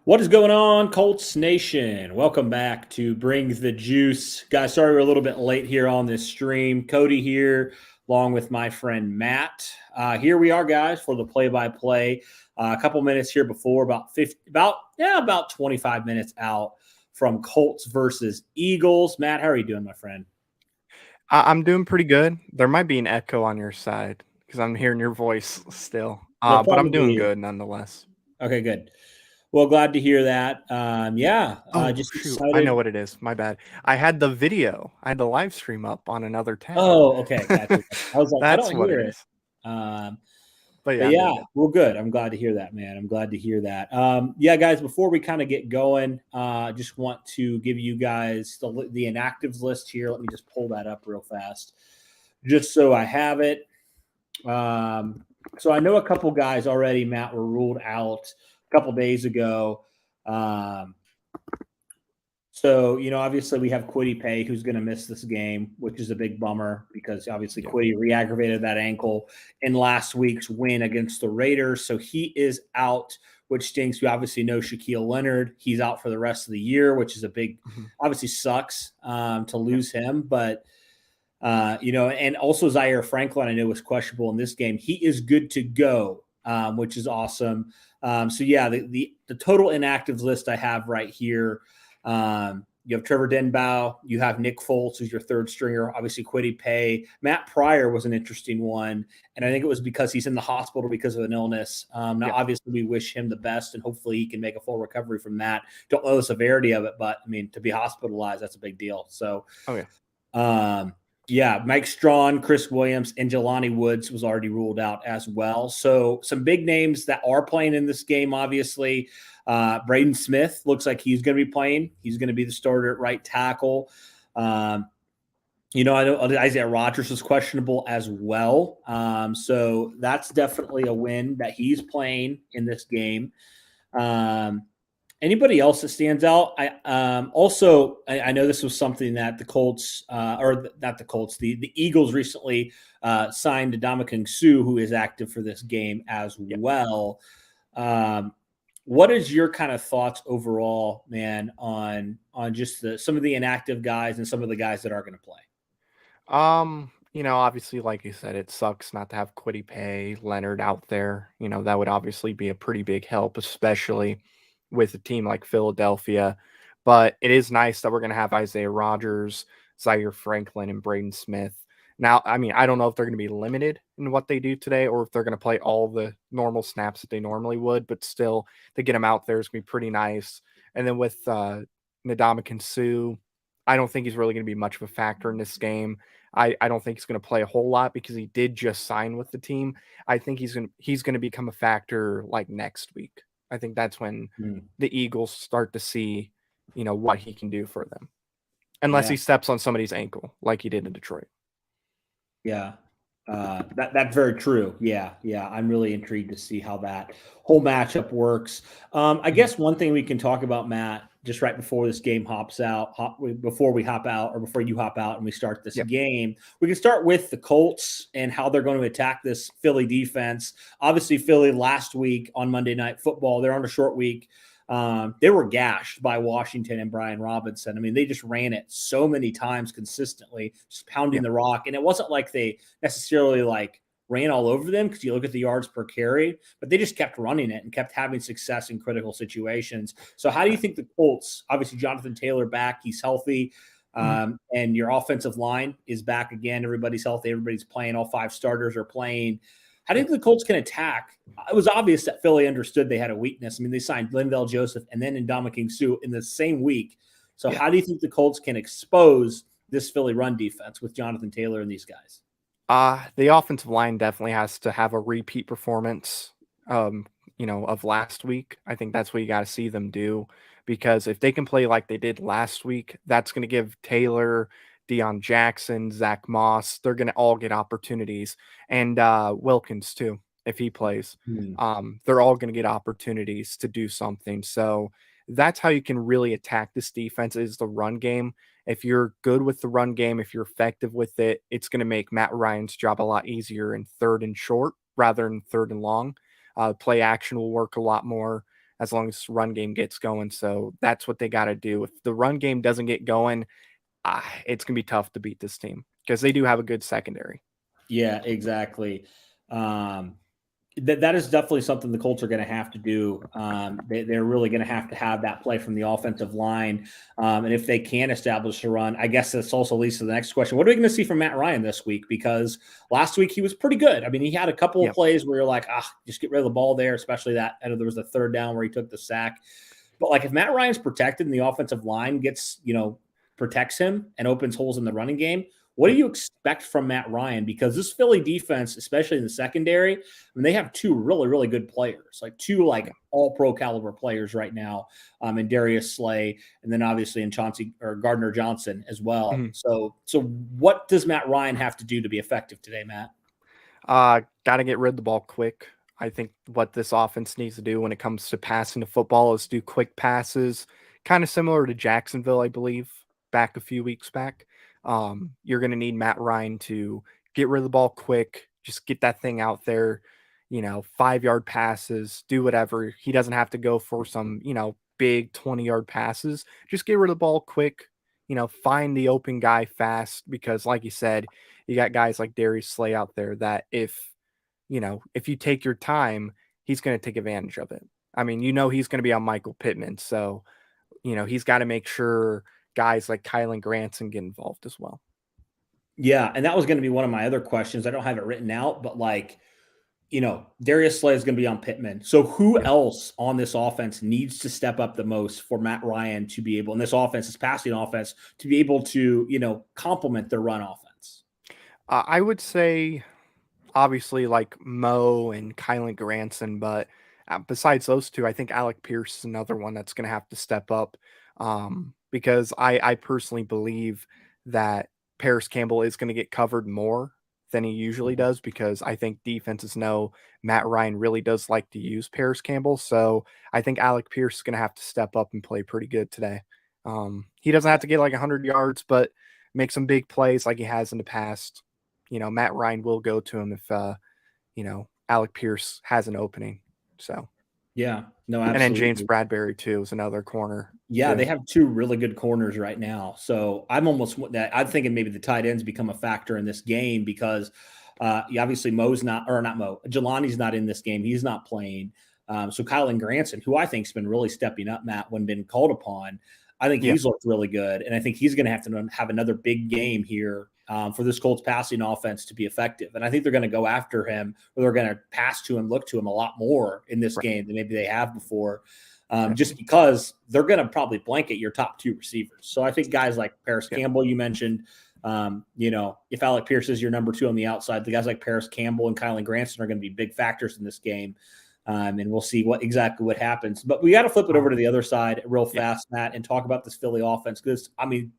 What is going on, Colts Nation? Welcome back to Bring the Juice. Guys, sorry we're a little bit late here on this stream. Cody here, along with my friend Matt. Here we are, guys, for the play-by-play. A couple minutes here before, about 25 minutes out from Colts versus Eagles. Matt, how are you doing, my friend? I'm doing pretty good. There might be an echo on your side because I'm hearing your voice still. There But I'm probably doing is. good nonetheless. Okay, good. Well, glad to hear that. Oh, Just shoot. I know excited. what it is. My bad. I had the video. I had the live stream up on another tab. Oh, okay, gotcha. I was like, I That's don't what hear it it. is. Um, But But yeah, I'm yeah, doing good. well, good. I'm glad to hear that, man. I'm glad to hear that. Yeah, guys, before we kind of get going, just want to give you guys the inactives list here. Let me just pull that up real fast, just so I have it. So I know a couple guys already, Matt, were ruled out a couple days ago. Um, obviously we have Kwity Paye who's going to miss this game, which is a big bummer because obviously Yeah. Kwity re-aggravated that ankle in last week's win against the Raiders. So he is out, which stinks. We obviously know Shaquille Leonard. He's out for the rest of the year, which is Mhm. obviously sucks to Yeah. lose him. But, and also Zaire Franklin, I know, was questionable in this game. He is good to go, which is awesome. The total inactives list I have right here. You have Trevor Denbow. You have Nick Foles, who's your third stringer. Obviously, Kwity Paye. Matt Pryor was an interesting one. And I think it was because he's in the hospital because of an illness. Now, Yeah. obviously, we wish him the best, and hopefully he can make a full recovery from that. Don't know the severity of it, but, I mean, to be hospitalized, that's a big deal. So, Oh, yeah. yeah, Mike Strawn, Chris Williams, and Jelani Woods was already ruled out as well. So some big names that are playing in this game, obviously. Braden Smith looks like he's going to be playing. He's going to be the starter at right tackle. Um, I know Isaiah Rodgers is questionable as well. So that's definitely a win that he's playing in this game. Anybody else that stands out? I know this was something that the Colts, or not the Colts, the Eagles recently signed Ndamukong Suh, who is active for this game as Yeah. well. What is your kind of thoughts overall, man, on just some of the inactive guys and some of the guys that are going to play? Obviously, like you said, it sucks not to have Kwity Paye, Leonard out there. That would obviously be a pretty big help, especially with a team like Philadelphia. But it is nice that we're going to have Isaiah Rodgers, Zaire Franklin, and Braden Smith. Now, I mean, I don't know if they're going to be limited in what they do today or if they're going to play all the normal snaps that they normally would, but still, to get them out there is going to be pretty nice. And then with Ndamukong Suh, I don't think he's really going to be much of a factor in this game. I don't think he's going to play a whole lot because he did just sign with the team. I think he's going to become a factor like next week. I think that's when Hmm. the Eagles start to see, what he can do for them. Unless Yeah. he steps on somebody's ankle like he did in Detroit. Yeah. That's very true. Yeah, yeah. I'm really intrigued to see how that whole matchup works. I Mhm. guess one thing we can talk about, Matt, just right before this game before we hop out, or before you hop out and we start this Yeah. game, we can start with the Colts and how they're going to attack this Philly defense. Obviously, Philly last week on Monday Night Football, they're on a short week. They were gashed by Washington and Brian Robinson. I mean, they just ran it so many times consistently, just pounding Yeah. the rock. And it wasn't like they necessarily ran all over them because you look at the yards per carry, but they just kept running it and kept having success in critical situations. So how do you think the Colts, obviously Jonathan Taylor back, he's healthy, Mhm. and your offensive line is back again. Everybody's healthy. Everybody's playing. All five starters are playing. How do you Yeah. think the Colts can attack? It was obvious that Philly understood they had a weakness. I mean, they signed Linval Joseph and then Ndamukong Suh in the same week. So Yeah. how do you think the Colts can expose this Philly run defense with Jonathan Taylor and these guys? The offensive line definitely has to have a repeat performance, of last week. I think that's what you got to see them do because if they can play like they did last week, that's going to give Taylor, Deion Jackson, Zach Moss, they're going to all get opportunities, and Wilkins too, if he plays. Hmm. They're all going to get opportunities to do something. So that's how you can really attack this defense is the run game. If you're good with the run game, if you're effective with it, it's going to make Matt Ryan's job a lot easier in third and short rather than third and long. Play action will work a lot more. as long as run game gets going. So that's what they got to do. If the run game doesn't get going, it's going to be tough to beat this team because they do have a good secondary. Yeah, exactly. That is definitely something the Colts are going to have to do. They're really going to have that play from the offensive line. And if they can establish a run, I guess this also leads to the next question. What are we going to see from Matt Ryan this week? Because last week he was pretty good. I mean, he had a couple of plays where you're like, just get rid of the ball there, especially that. I know there was a third down where he took the sack. But like if Matt Ryan's protected and the offensive line protects him and opens holes in the running game, what do you expect from Matt Ryan? Because this Philly defense, especially in the secondary, I mean, they have two really, really good players, like two all-pro caliber players right now, in Darius Slay, and then obviously in Chauncey or Gardner Johnson as well. Mm-hmm. So what does Matt Ryan have to do to be effective today, Matt? Got to get rid of the ball quick. I think what this offense needs to do when it comes to passing the football is do quick passes, kind of similar to Jacksonville, I believe, back a few weeks back. You're going to need Matt Ryan to get rid of the ball quick, just get that thing out there, 5-yard passes, do whatever. He doesn't have to go for some, big 20-yard passes. Just get rid of the ball quick, find the open guy fast, because like you said, you got guys like Darius Slay out there that if you take your time, he's going to take advantage of it. I mean, he's going to be on Michael Pittman. So, he's got to make sure guys like Kylan Granson get involved as well. Yeah, and that was going to be one of my other questions. I don't have it written out, but Darius Slay is going to be on Pittman. So who else on this offense needs to step up the most for Matt Ryan to be able, in this offense, this passing offense, to be able to, complement their run offense? I would say obviously like Mo and Kylan Granson, but besides those two, I think Alec Pierce is another one that's going to have to step up. Because I personally believe that Paris Campbell is going to get covered more than he usually does, because I think defenses know Matt Ryan really does like to use Paris Campbell. So I think Alec Pierce is going to have to step up and play pretty good today. He doesn't have to get like 100 yards, but make some big plays like he has in the past. Matt Ryan will go to him if, Alec Pierce has an opening. So. Yeah, no, absolutely. And then James Bradbury too is another corner. Yeah, they have two really good corners right now. So I'm thinking maybe the tight ends become a factor in this game, because obviously Jelani's not in this game. He's not playing. So Kylan Granson, who I think has been really stepping up, Matt, when been called upon, I think he's looked really good. And I think he's going to have another big game here for this Colts passing offense to be effective. And I think they're going to go after him, or they're going to pass to him, look to him a lot more in this game than maybe they have before, just because they're going to probably blanket your top two receivers. So I think guys like Paris Campbell, you mentioned, if Alec Pierce is your number two on the outside, the guys like Paris Campbell and Kylan Granson are going to be big factors in this game. And we'll see what happens. But we got to flip it over to the other side real fast, Matt, and talk about this Philly offense, because,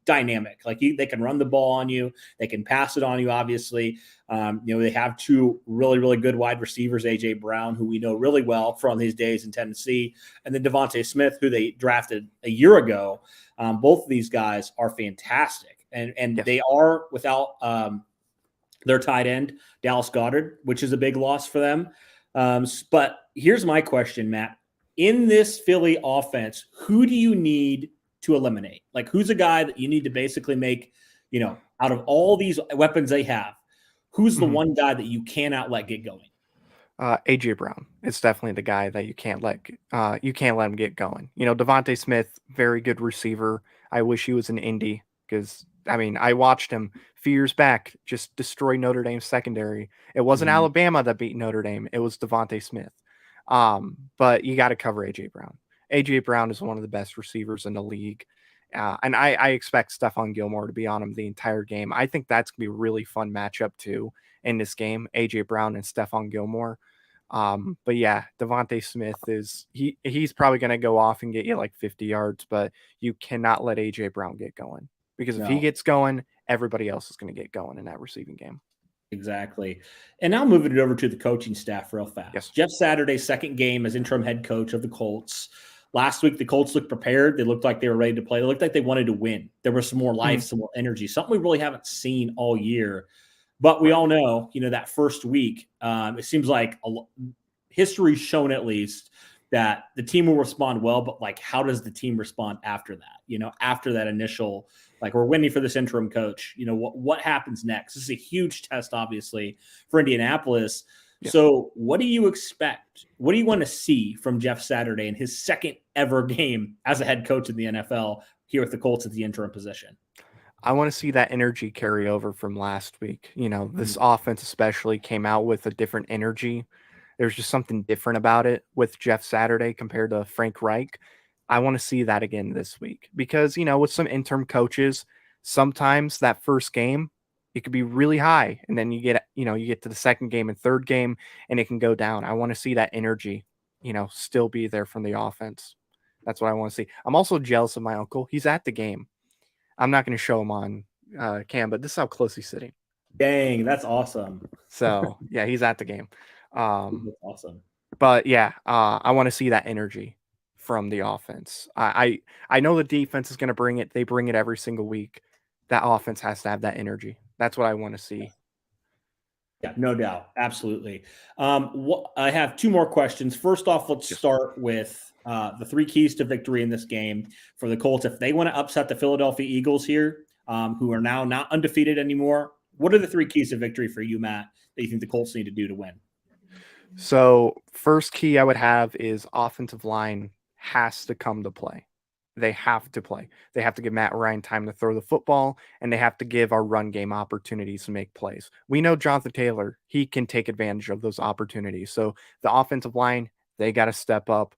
dynamic. Like they can run the ball on you. They can pass it on you, obviously. They have two really, really good wide receivers, A.J. Brown, who we know really well from his days in Tennessee, and then Devontae Smith, who they drafted a year ago. Both of these guys are fantastic. And they are without their tight end, Dallas Goedert, which is a big loss for them. But here's my question, Matt. In this Philly offense, who do you need to eliminate? Like, who's a guy that you need to basically make, out of all these weapons they have, who's the one guy that you cannot let get going? A.J. Brown. It's definitely the guy that you can't let him get going. Devontae Smith, very good receiver. I wish he was in Indy, because I watched him a few years back just destroy Notre Dame's secondary. It wasn't Alabama that beat Notre Dame. It was Devontae Smith. But you got to cover A.J. Brown. A.J. Brown is one of the best receivers in the league. And I expect Stephon Gilmore to be on him the entire game. I think that's going to be a really fun matchup too in this game, A.J. Brown and Stephon Gilmore. But yeah, Devontae Smith he's probably going to go off and get you like 50 yards, but you cannot let A.J. Brown get going. Because if he gets going, everybody else is going to get going in that receiving game. Exactly. And now moving it over to the coaching staff real fast. Yes. Jeff Saturday's second game as interim head coach of the Colts. Last week, the Colts looked prepared. They looked like they were ready to play. They looked like they wanted to win. There was some more life, some more energy, something we really haven't seen all year. But we all know, that first week, it seems like history's shown at least that the team will respond well, but like, how does the team respond after that? After that initial, like, we're winning for this interim coach, what happens next? This is a huge test, obviously, for Indianapolis. Yeah. So what do you expect? What do you want to see from Jeff Saturday in his second ever game as a head coach in the NFL here with the Colts at the interim position? I want to see that energy carry over from last week. This offense especially came out with a different energy. There's just something different about it with Jeff Saturday compared to Frank Reich. I want to see that again this week because, with some interim coaches, sometimes that first game, it could be really high. And then you get to the second game and third game and it can go down. I want to see that energy, still be there from the offense. That's what I want to see. I'm also jealous of my uncle. He's at the game. I'm not going to show him on cam, but this is how close he's sitting. Dang, that's awesome. So, yeah, he's at the game. That's awesome. But, yeah, I want to see that energy from the offense. I know the defense is going to bring it. They bring it every single week. That offense has to have that energy. That's what I want to see. Yeah, no doubt. Absolutely. I have two more questions. First off, let's start with the three keys to victory in this game for the Colts. If they want to upset the Philadelphia Eagles here, who are now not undefeated anymore, what are the three keys to victory for you, Matt, that you think the Colts need to do to win? So first key I would have is offensive line has to come to play. They have to play. They have to give Matt Ryan time to throw the football, and they have to give our run game opportunities to make plays. We know Jonathan Taylor, he can take advantage of those opportunities. So the offensive line, they got to step up.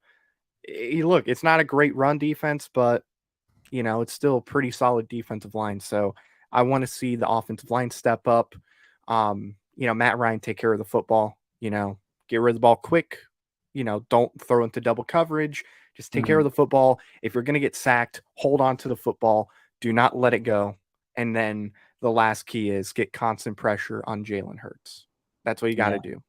Look, it's not a great run defense, but, it's still a pretty solid defensive line. So I want to see the offensive line step up. Matt Ryan take care of the football, get rid of the ball quick, don't throw into double coverage. Just take care of the football. If you're going to get sacked, hold on to the football. Do not let it go. And then the last key is get constant pressure on Jalen Hurts. That's what you got to do.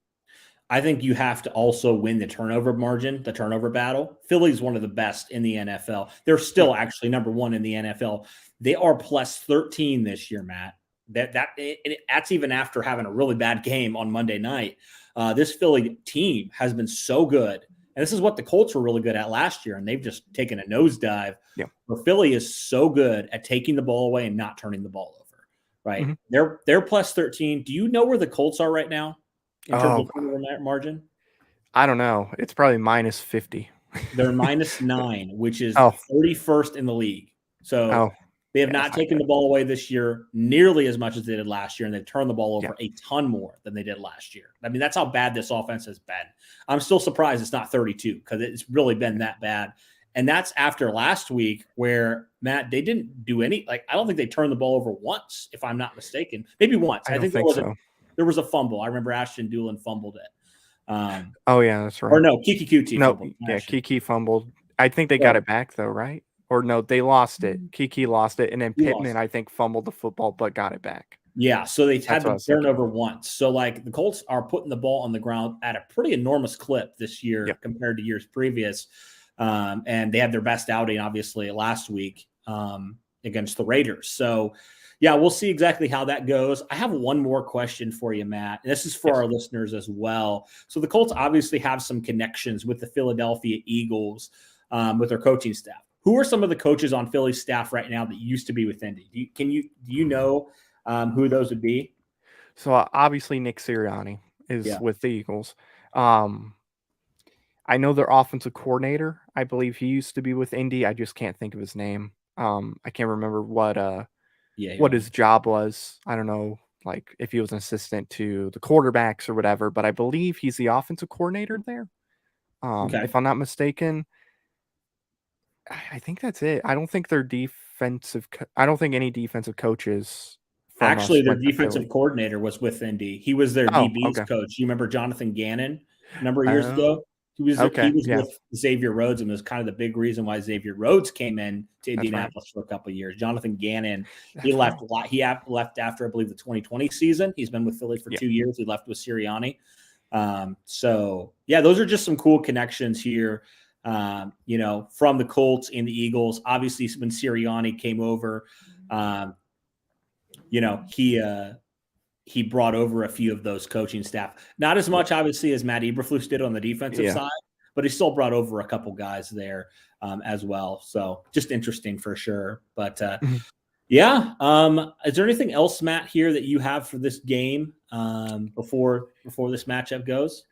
I think you have to also win the turnover margin, the turnover battle. Philly's one of the best in the NFL. They're still actually number one in the NFL. They are plus 13 this year, Matt. That's even after having a really bad game on Monday night. This Philly team has been so good. And this is what the Colts were really good at last year, and they've just taken a nosedive. Yeah. Where Philly is so good at taking the ball away and not turning the ball over, right? Mm-hmm. They're plus 13. Do you know where the Colts are right now in terms of turnover margin? I don't know. It's probably minus 50. They're minus 9, which is 31st in the league. So they have not taken the ball away this year nearly as much as they did last year, and they've turned the ball over a ton more than they did last year. I mean, that's how bad this offense has been. I'm still surprised it's not 32 because it's really been that bad. And that's after last week where, Matt, they didn't do any – I don't think they turned the ball over once, if I'm not mistaken. Maybe once. I think there was a fumble. I remember Ashton Doolin fumbled it. That's right. Or no, Kiki Kuti fumbled. Yeah, Kiki fumbled. I think they got it back, though, right? Or no, they lost it. Kiki lost it, and then Pittman, I think, fumbled the football but got it back. Yeah, so they had the turnover once. So, the Colts are putting the ball on the ground at a pretty enormous clip this year compared to years previous. And they had their best outing, obviously, last week against the Raiders. So, yeah, we'll see exactly how that goes. I have one more question for you, Matt. This is for our listeners as well. So the Colts obviously have some connections with the Philadelphia Eagles with their coaching staff. Who are some of the coaches on Philly's staff right now that used to be with Indy? Do you know who those would be? So obviously Nick Sirianni is with the Eagles. I know their offensive coordinator. I believe he used to be with Indy. I just can't think of his name. I can't remember what his job was. I don't know, if he was an assistant to the quarterbacks or whatever, but I believe he's the offensive coordinator there. If I'm not mistaken. I think that's it. I don't think they're defensive. I don't think any defensive coaches. Actually, their defensive coordinator was with Indy. He was their DB's coach. You remember Jonathan Gannon a number of years ago? He was with Xavier Rhodes, and was kind of the big reason why Xavier Rhodes came in to Indianapolis for a couple of years. Jonathan Gannon, he left after, I believe, the 2020 season. He's been with Philly for 2 years. He left with Sirianni. Those are just some cool connections here. From the Colts and the Eagles. Obviously, when Sirianni came over, he brought over a few of those coaching staff. Not as much, obviously, as Matt Eberflus did on the defensive side, but he still brought over a couple guys there as well. So just interesting for sure. But yeah, is there anything else, Matt, here that you have for this game before this matchup goes?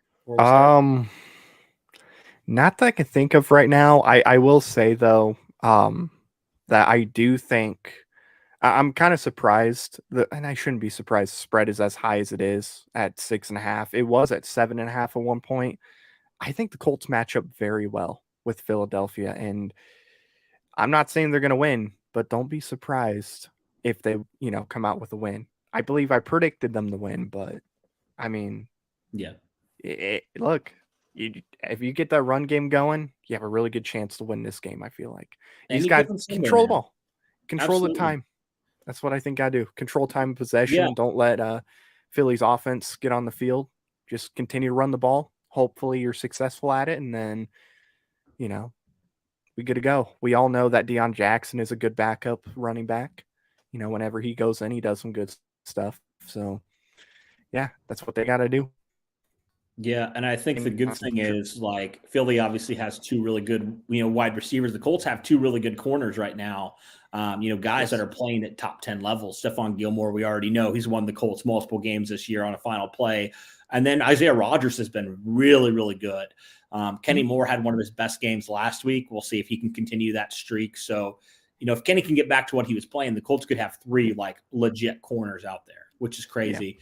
Not that I can think of right now. I will say though, that I do think I'm kind of surprised that, and I shouldn't be surprised. The spread is as high as it is at 6.5. It was at 7.5 at one point. I think the Colts match up very well with Philadelphia, and I'm not saying they're going to win, but don't be surprised if they, come out with a win. I believe I predicted them to win, but I mean, yeah. Look, if you get that run game going, you have a really good chance to win this game. I feel like you just got to control the ball, control the time. That's what I think I do. Control time of possession. Yeah. Don't let Philly's offense get on the field. Just continue to run the ball. Hopefully you're successful at it, and then, we good to go. We all know that Deion Jackson is a good backup running back. Whenever he goes in, he does some good stuff. So, yeah, that's what they got to do. Yeah, and I think the good thing is, like, Philly obviously has two really good, wide receivers. The Colts have two really good corners right now. Guys that are playing at top 10 levels. Stephon Gilmore, we already know he's won the Colts multiple games this year on a final play. And then Isaiah Rodgers has been really, really good. Kenny Moore had one of his best games last week. We'll see if he can continue that streak. So, if Kenny can get back to what he was playing, the Colts could have three legit corners out there, which is crazy.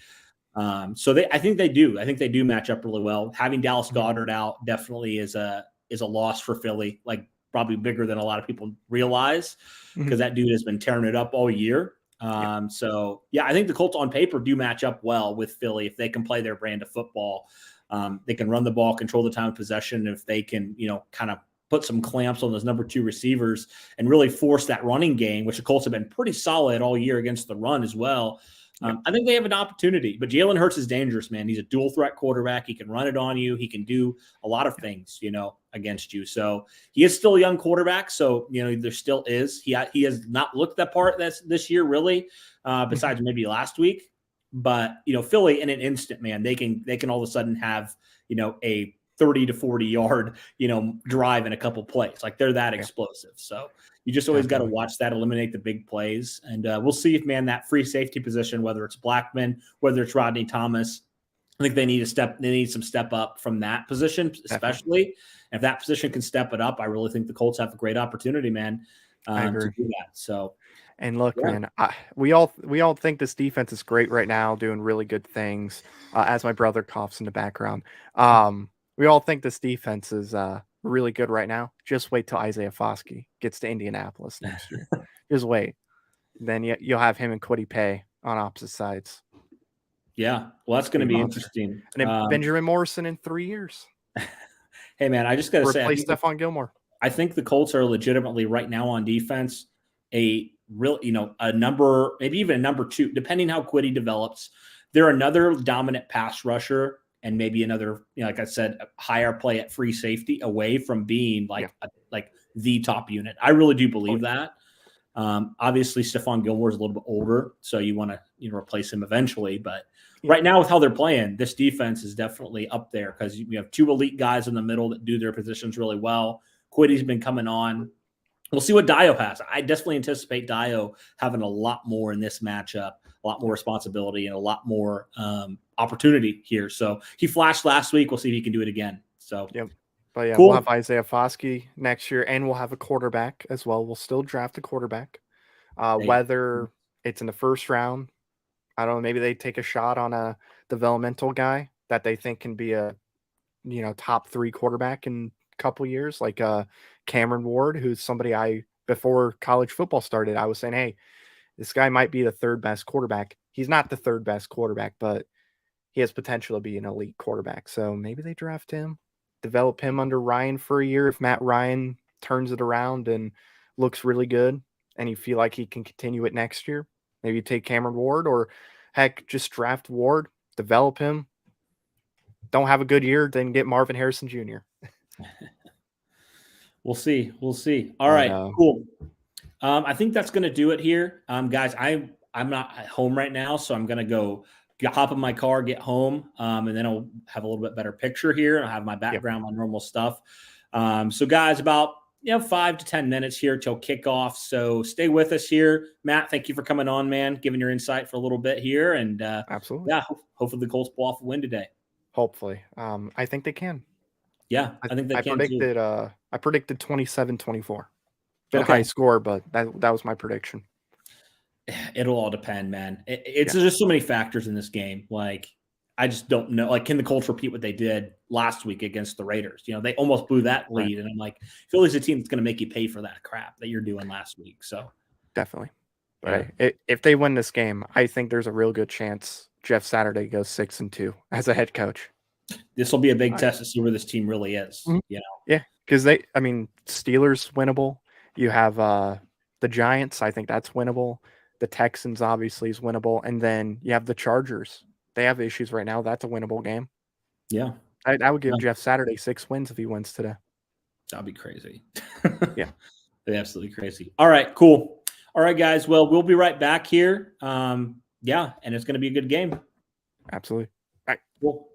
Yeah. I think they do. I think they do match up really well. Having Dallas Goedert out definitely is a loss for Philly, like probably bigger than a lot of people realize, because that dude has been tearing it up all year. So yeah, I think the Colts on paper do match up well with Philly if they can play their brand of football. They can run the ball, control the time of possession. If they can, kind of put some clamps on those number two receivers and really force that running game, which the Colts have been pretty solid all year against the run as well. I think they have an opportunity, but Jalen Hurts is dangerous, man. He's a dual threat quarterback. He can run it on you. He can do a lot of things, against you. So he is still a young quarterback. So, there still is, he has not looked that part this year, really, besides maybe last week, but, Philly in an instant, man, they can all of a sudden have, a 30 to 40 yard, drive in a couple plays. Like, they're that explosive. So you just always got to watch that, eliminate the big plays. And we'll see if, man, that free safety position, whether it's Blackman, whether it's Rodney Thomas, I think they need some step up from that position, especially. And if that position can step it up, I really think the Colts have a great opportunity, man, to do that. So, and look, man, we all think this defense is great right now, doing really good things. As my brother coughs in the background, we all think this defense is really good right now. Just wait till Isaiah Foskey gets to Indianapolis next year. Just wait. Then you'll have him and Kwity Paye on opposite sides. Yeah, well, that's going to be interesting. And then Benjamin Morrison in 3 years. Hey, man, I just got to say, replace Stephon Gilmore. I think the Colts are legitimately right now on defense a real, a number, maybe even a number two, depending how Kwity develops. They're another dominant pass rusher and maybe another, like I said, higher play at free safety away from being like the top unit. I really do believe that. Obviously, Stephon Gilmore is a little bit older, so you want to replace him eventually. But right now, with how they're playing, this defense is definitely up there because you have two elite guys in the middle that do their positions really well. Kwitty's been coming on. We'll see what Dio has. I definitely anticipate Dio having a lot more in this matchup, a lot more responsibility, and a lot more opportunity here. So he flashed last week. We'll see if he can do it again. So But yeah, cool. We'll have Isaiah Foskey next year, and we'll have a quarterback as well. We'll still draft a quarterback. Whether it's in the first round, I don't know, maybe they take a shot on a developmental guy that they think can be a top 3 quarterback in a couple years, like Cameron Ward, who's somebody before college football started, I was saying, hey, this guy might be the 3rd best quarterback. He's not the 3rd best quarterback, but he has potential to be an elite quarterback. So maybe they draft him, develop him under Ryan for a year. If Matt Ryan turns it around and looks really good and you feel like he can continue it next year, maybe take Cameron Ward, or heck, just draft Ward, develop him. Don't have a good year, then get Marvin Harrison Jr. We'll see. All right, cool. I think that's going to do it here. Guys, I'm not at home right now, so I'm going to go hop in my car, get home, and then I'll have a little bit better picture here. I'll have my Yep. background, my normal stuff. So, guys, about 5 to 10 minutes here till kickoff. So stay with us here. Matt, thank you for coming on, man, giving your insight for a little bit here. And Absolutely. yeah, hopefully the Colts pull off a win today. Hopefully. I think they can. Yeah, I think they I can too. predicted 27-24. Bit high Okay. score, but that was my prediction. It'll all depend, man. It's Yeah. just so many factors in this game. Like, I just don't know. Like, can the Colts repeat what they did last week against the Raiders? They almost blew that Right. lead. And I'm like, Philly's a team that's going to make you pay for that crap that you're doing last week. So, Definitely. yeah. But if they win this game, I think there's a real good chance Jeff Saturday goes 6-2 as a head coach. This will be a big Right. test to see where this team really is. Mhm. Yeah, because Steelers winnable. You have the Giants. I think that's winnable. The Texans obviously is winnable, and then you have the Chargers. They have issues right now. That's a winnable game. Yeah. I would give Yeah. Jeff Saturday 6 wins if he wins today. That'd be crazy. Yeah. That'd be absolutely crazy. All right, cool. All right, guys. Well, we'll be right back here. Yeah, and it's going to be a good game. Absolutely. Cool.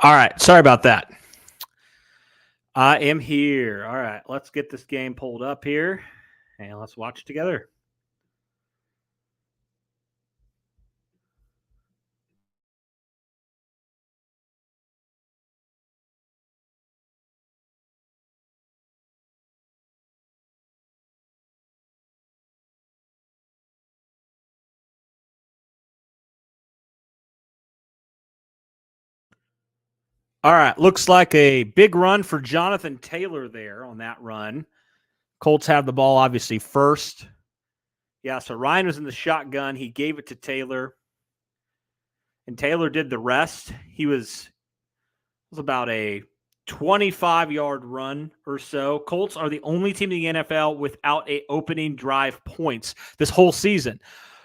All right. Sorry about that. I am here. All right. Let's get this game pulled up here and let's watch together. All right. Looks like a big run for Jonathan Taylor there on that run. Colts have the ball, obviously, first. Yeah, so Ryan was in the shotgun. He gave it to Taylor, and Taylor did the rest. It was about a 25-yard run or so. Colts are the only team in the NFL without a opening drive points this whole season.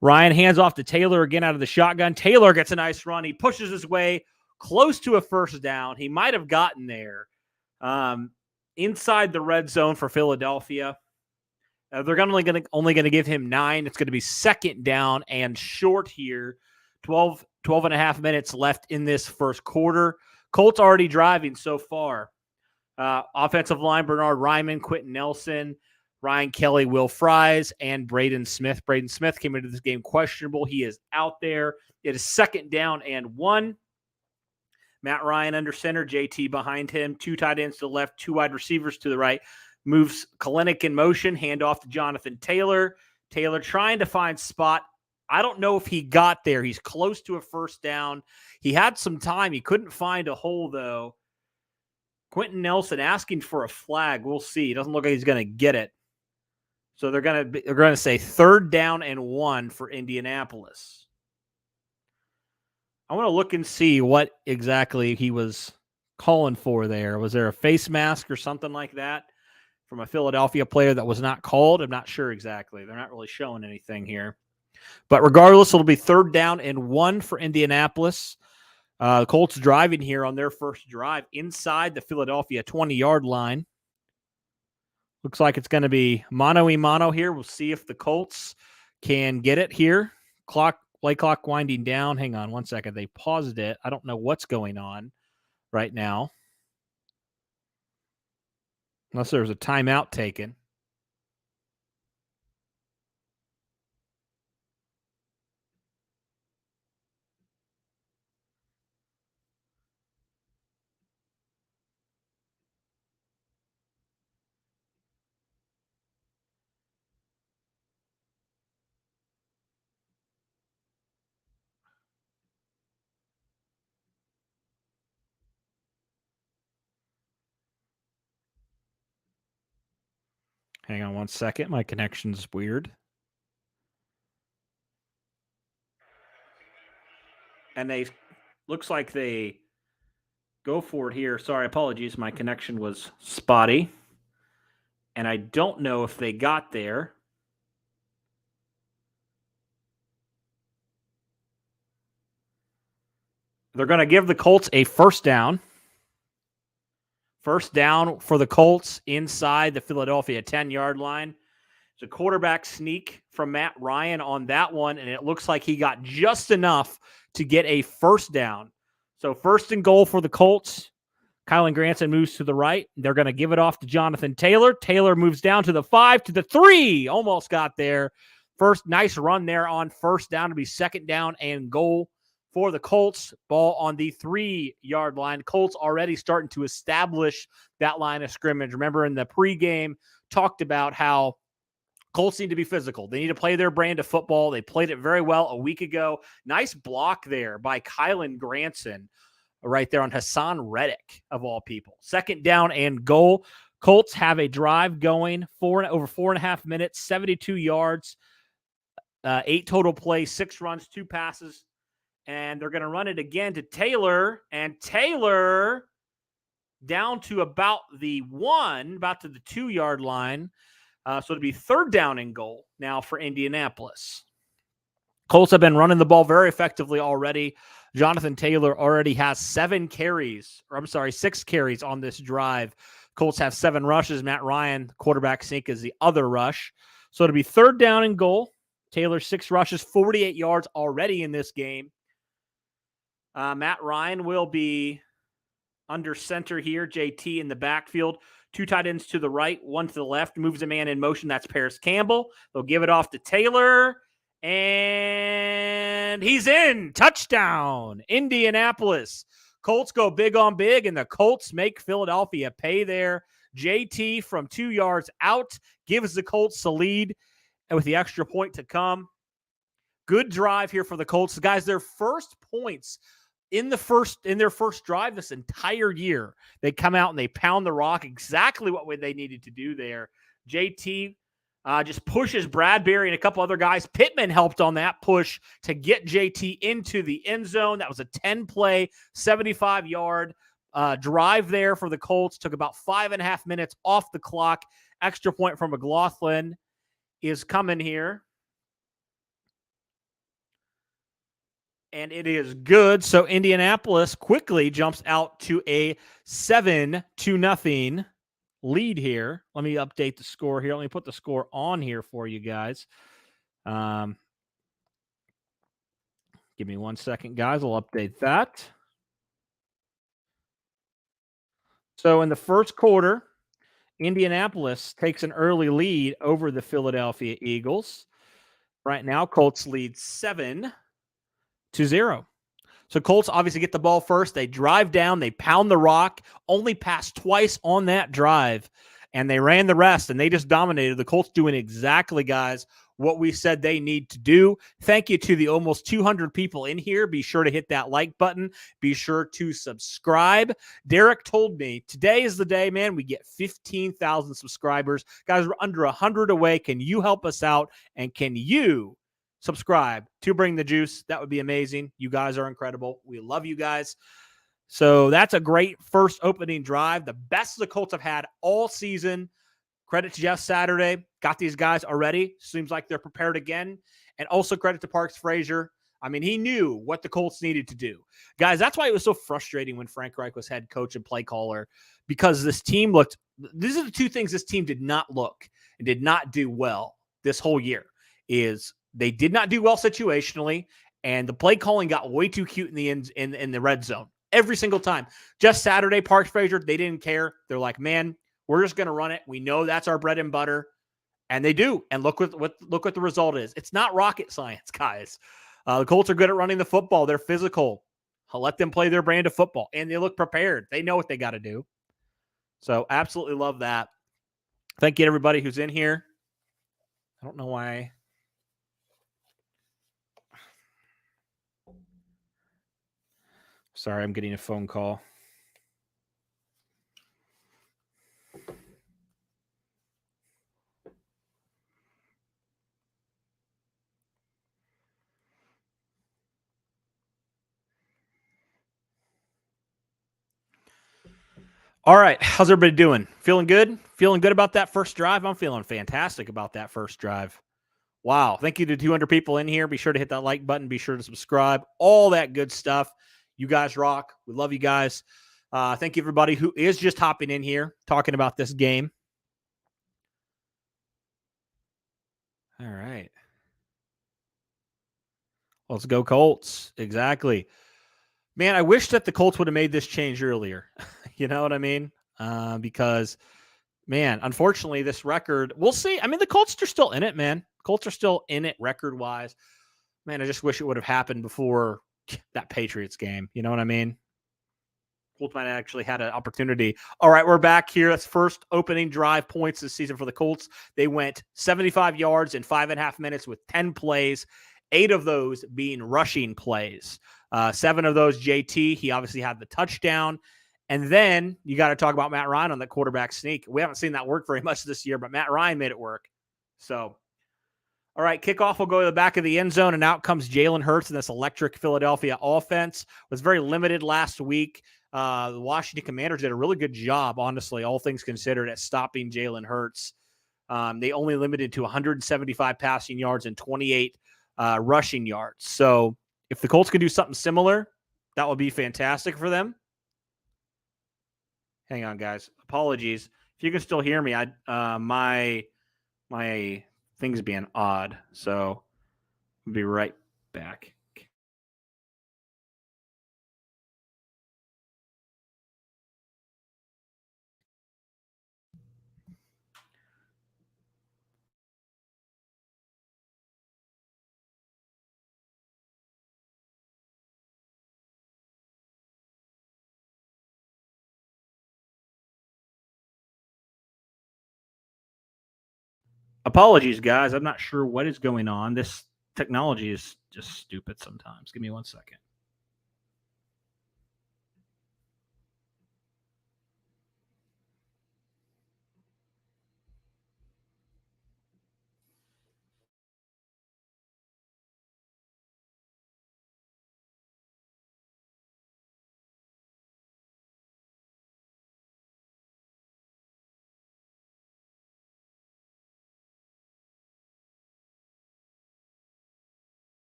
Ryan hands off to Taylor again out of the shotgun. Taylor gets a nice run. He pushes his way close to a first down. He might have gotten there inside the red zone for Philadelphia. They're only going to give him 9. It's going to be second down and short here. 12 and a half minutes left in this first quarter. Colts already driving so far. Offensive line, Bernard Ryman, Quentin Nelson, Ryan Kelly, Will Fries, and Braden Smith. Braden Smith came into this game questionable. He is out there. It is second down and 1. Matt Ryan under center, JT behind him, 2 tight ends to the left, 2 wide receivers to the right. Moves Kalenic in motion, hand off to Jonathan Taylor. Taylor trying to find spot. I don't know if he got there. He's close to a first down. He had some time. He couldn't find a hole, though. Quentin Nelson asking for a flag. We'll see. It doesn't look like he's going to get it. So they're going to say third down and 1 for Indianapolis. I want to look and see what exactly he was calling for there. Was there a face mask or something like that from a Philadelphia player that was not called? I'm not sure exactly. They're not really showing anything here. But regardless, it'll be third down and 1 for Indianapolis. The Colts driving here on their first drive inside the Philadelphia 20-yard line. Looks like it's going to be mano-a-mano here. We'll see if the Colts can get it here. Play clock winding down. Hang on one second. They paused it. I don't know what's going on right now. Unless there's a timeout taken. Hang on one second. My connection's weird. And looks like they go for it here. Sorry, apologies. My connection was spotty. And I don't know if they got there. They're going to give the Colts a first down. First down for the Colts inside the Philadelphia 10-yard line. It's a quarterback sneak from Matt Ryan on that one, and it looks like he got just enough to get a first down. So first and goal for the Colts. Kylan Granson moves to the right. They're going to give it off to Jonathan Taylor. Taylor moves down to the 5, to the 3. Almost got there. First nice run there on first down to be second down and goal for the Colts. Ball on the 3-yard line. Colts already starting to establish that line of scrimmage. Remember in the pregame, talked about how Colts need to be physical. They need to play their brand of football. They played it very well a week ago. Nice block there by Kylan Granson right there on Hassan Reddick, of all people. Second down and goal. Colts have a drive going over 4.5 minutes, 72 yards, 8 total plays, 6 runs, 2 passes. And they're going to run it again to Taylor. And Taylor down to about to the 2-yard line. So it'll be third down and goal now for Indianapolis. Colts have been running the ball very effectively already. Jonathan Taylor already has 6 carries on this drive. Colts have 7 rushes. Matt Ryan, quarterback sneak, is the other rush. So it'll be third down and goal. Taylor 6 rushes, 48 yards already in this game. Matt Ryan will be under center here. JT in the backfield. 2 tight ends to the right, 1 to the left. Moves a man in motion. That's Paris Campbell. They'll give it off to Taylor. And he's in. Touchdown. Indianapolis. Colts go big on big, and the Colts make Philadelphia pay there. JT from 2 yards out gives the Colts the lead, and with the extra point to come. Good drive here for the Colts. Guys, their first points in their first drive this entire year. They come out and they pound the rock, exactly what they needed to do there. JT just pushes Bradbury and a couple other guys. Pittman helped on that push to get JT into the end zone. That was a 10-play, 75-yard drive there for the Colts. Took about 5.5 minutes off the clock. Extra point from McLaughlin is coming here. And it is good. So Indianapolis quickly jumps out to a 7-0 lead here. Let me update the score here. Let me put the score on here for you guys. Give me 1 second, guys. I'll update that. So in the first quarter, Indianapolis takes an early lead over the Philadelphia Eagles. Right now, Colts lead 7-0. So Colts obviously get the ball first. They drive down. They pound the rock. Only passed twice on that drive. And they ran the rest, and they just dominated. The Colts doing exactly, guys, what we said they need to do. Thank you to the almost 200 people in here. Be sure to hit that like button. Be sure to subscribe. Derek told me today is the day, man. We get 15,000 subscribers. Guys, we're under 100 away. Can you help us out? And can you subscribe to Bring the Juice? That would be amazing. You guys are incredible. We love you guys. So that's a great first opening drive. The best the Colts have had all season. Credit to Jeff Saturday. Got these guys already. Seems like they're prepared again. And also credit to Parks Frazier. I mean, he knew what the Colts needed to do. Guys, that's why it was so frustrating when Frank Reich was head coach and play caller, because this team looked – these are the two things this team did not look and did not do well this whole year is they did not do well situationally, and the play calling got way too cute in the red zone. Every single time. Just Saturday, Parks Frazier, they didn't care. They're like, man, we're just going to run it. We know that's our bread and butter. And they do. And look what the result is. It's not rocket science, guys. The Colts are good at running the football. They're physical. I'll let them play their brand of football. And they look prepared. They know what they got to do. So absolutely love that. Thank you to everybody who's in here. I don't know why. Sorry, I'm getting a phone call. All right, how's everybody doing? Feeling good? Feeling good about that first drive? I'm feeling fantastic about that first drive. Wow, thank you to 200 people in here. Be sure to hit that like button. Be sure to subscribe. All that good stuff. You guys rock. We love you guys. Thank you, everybody who is just hopping in here, talking about this game. All right. Let's go Colts. Exactly. Man, I wish that the Colts would have made this change earlier. You know what I mean? Because, man, unfortunately, this record, we'll see. I mean, the Colts are still in it, man. Colts are still in it record-wise. Man, I just wish it would have happened before that Patriots game. You know what I mean? Colts might have actually had an opportunity. All right, we're back here. That's first opening drive points this season for the Colts. They went 75 yards in 5.5 minutes with 10 plays, 8 of those being rushing plays. 7 of those, JT. He obviously had the touchdown. And then you got to talk about Matt Ryan on the quarterback sneak. We haven't seen that work very much this year, but Matt Ryan made it work. So, all right, kickoff will go to the back of the end zone, and out comes Jalen Hurts in this electric Philadelphia offense. Was very limited last week. The Washington Commanders did a really good job, honestly, all things considered, at stopping Jalen Hurts. They only limited to 175 passing yards and 28 rushing yards. So if the Colts can do something similar, that would be fantastic for them. Hang on, guys. Apologies. If you can still hear me, my thing's being odd. So I'll be right back. Apologies, guys. I'm not sure what is going on. This technology is just stupid sometimes. Give me 1 second.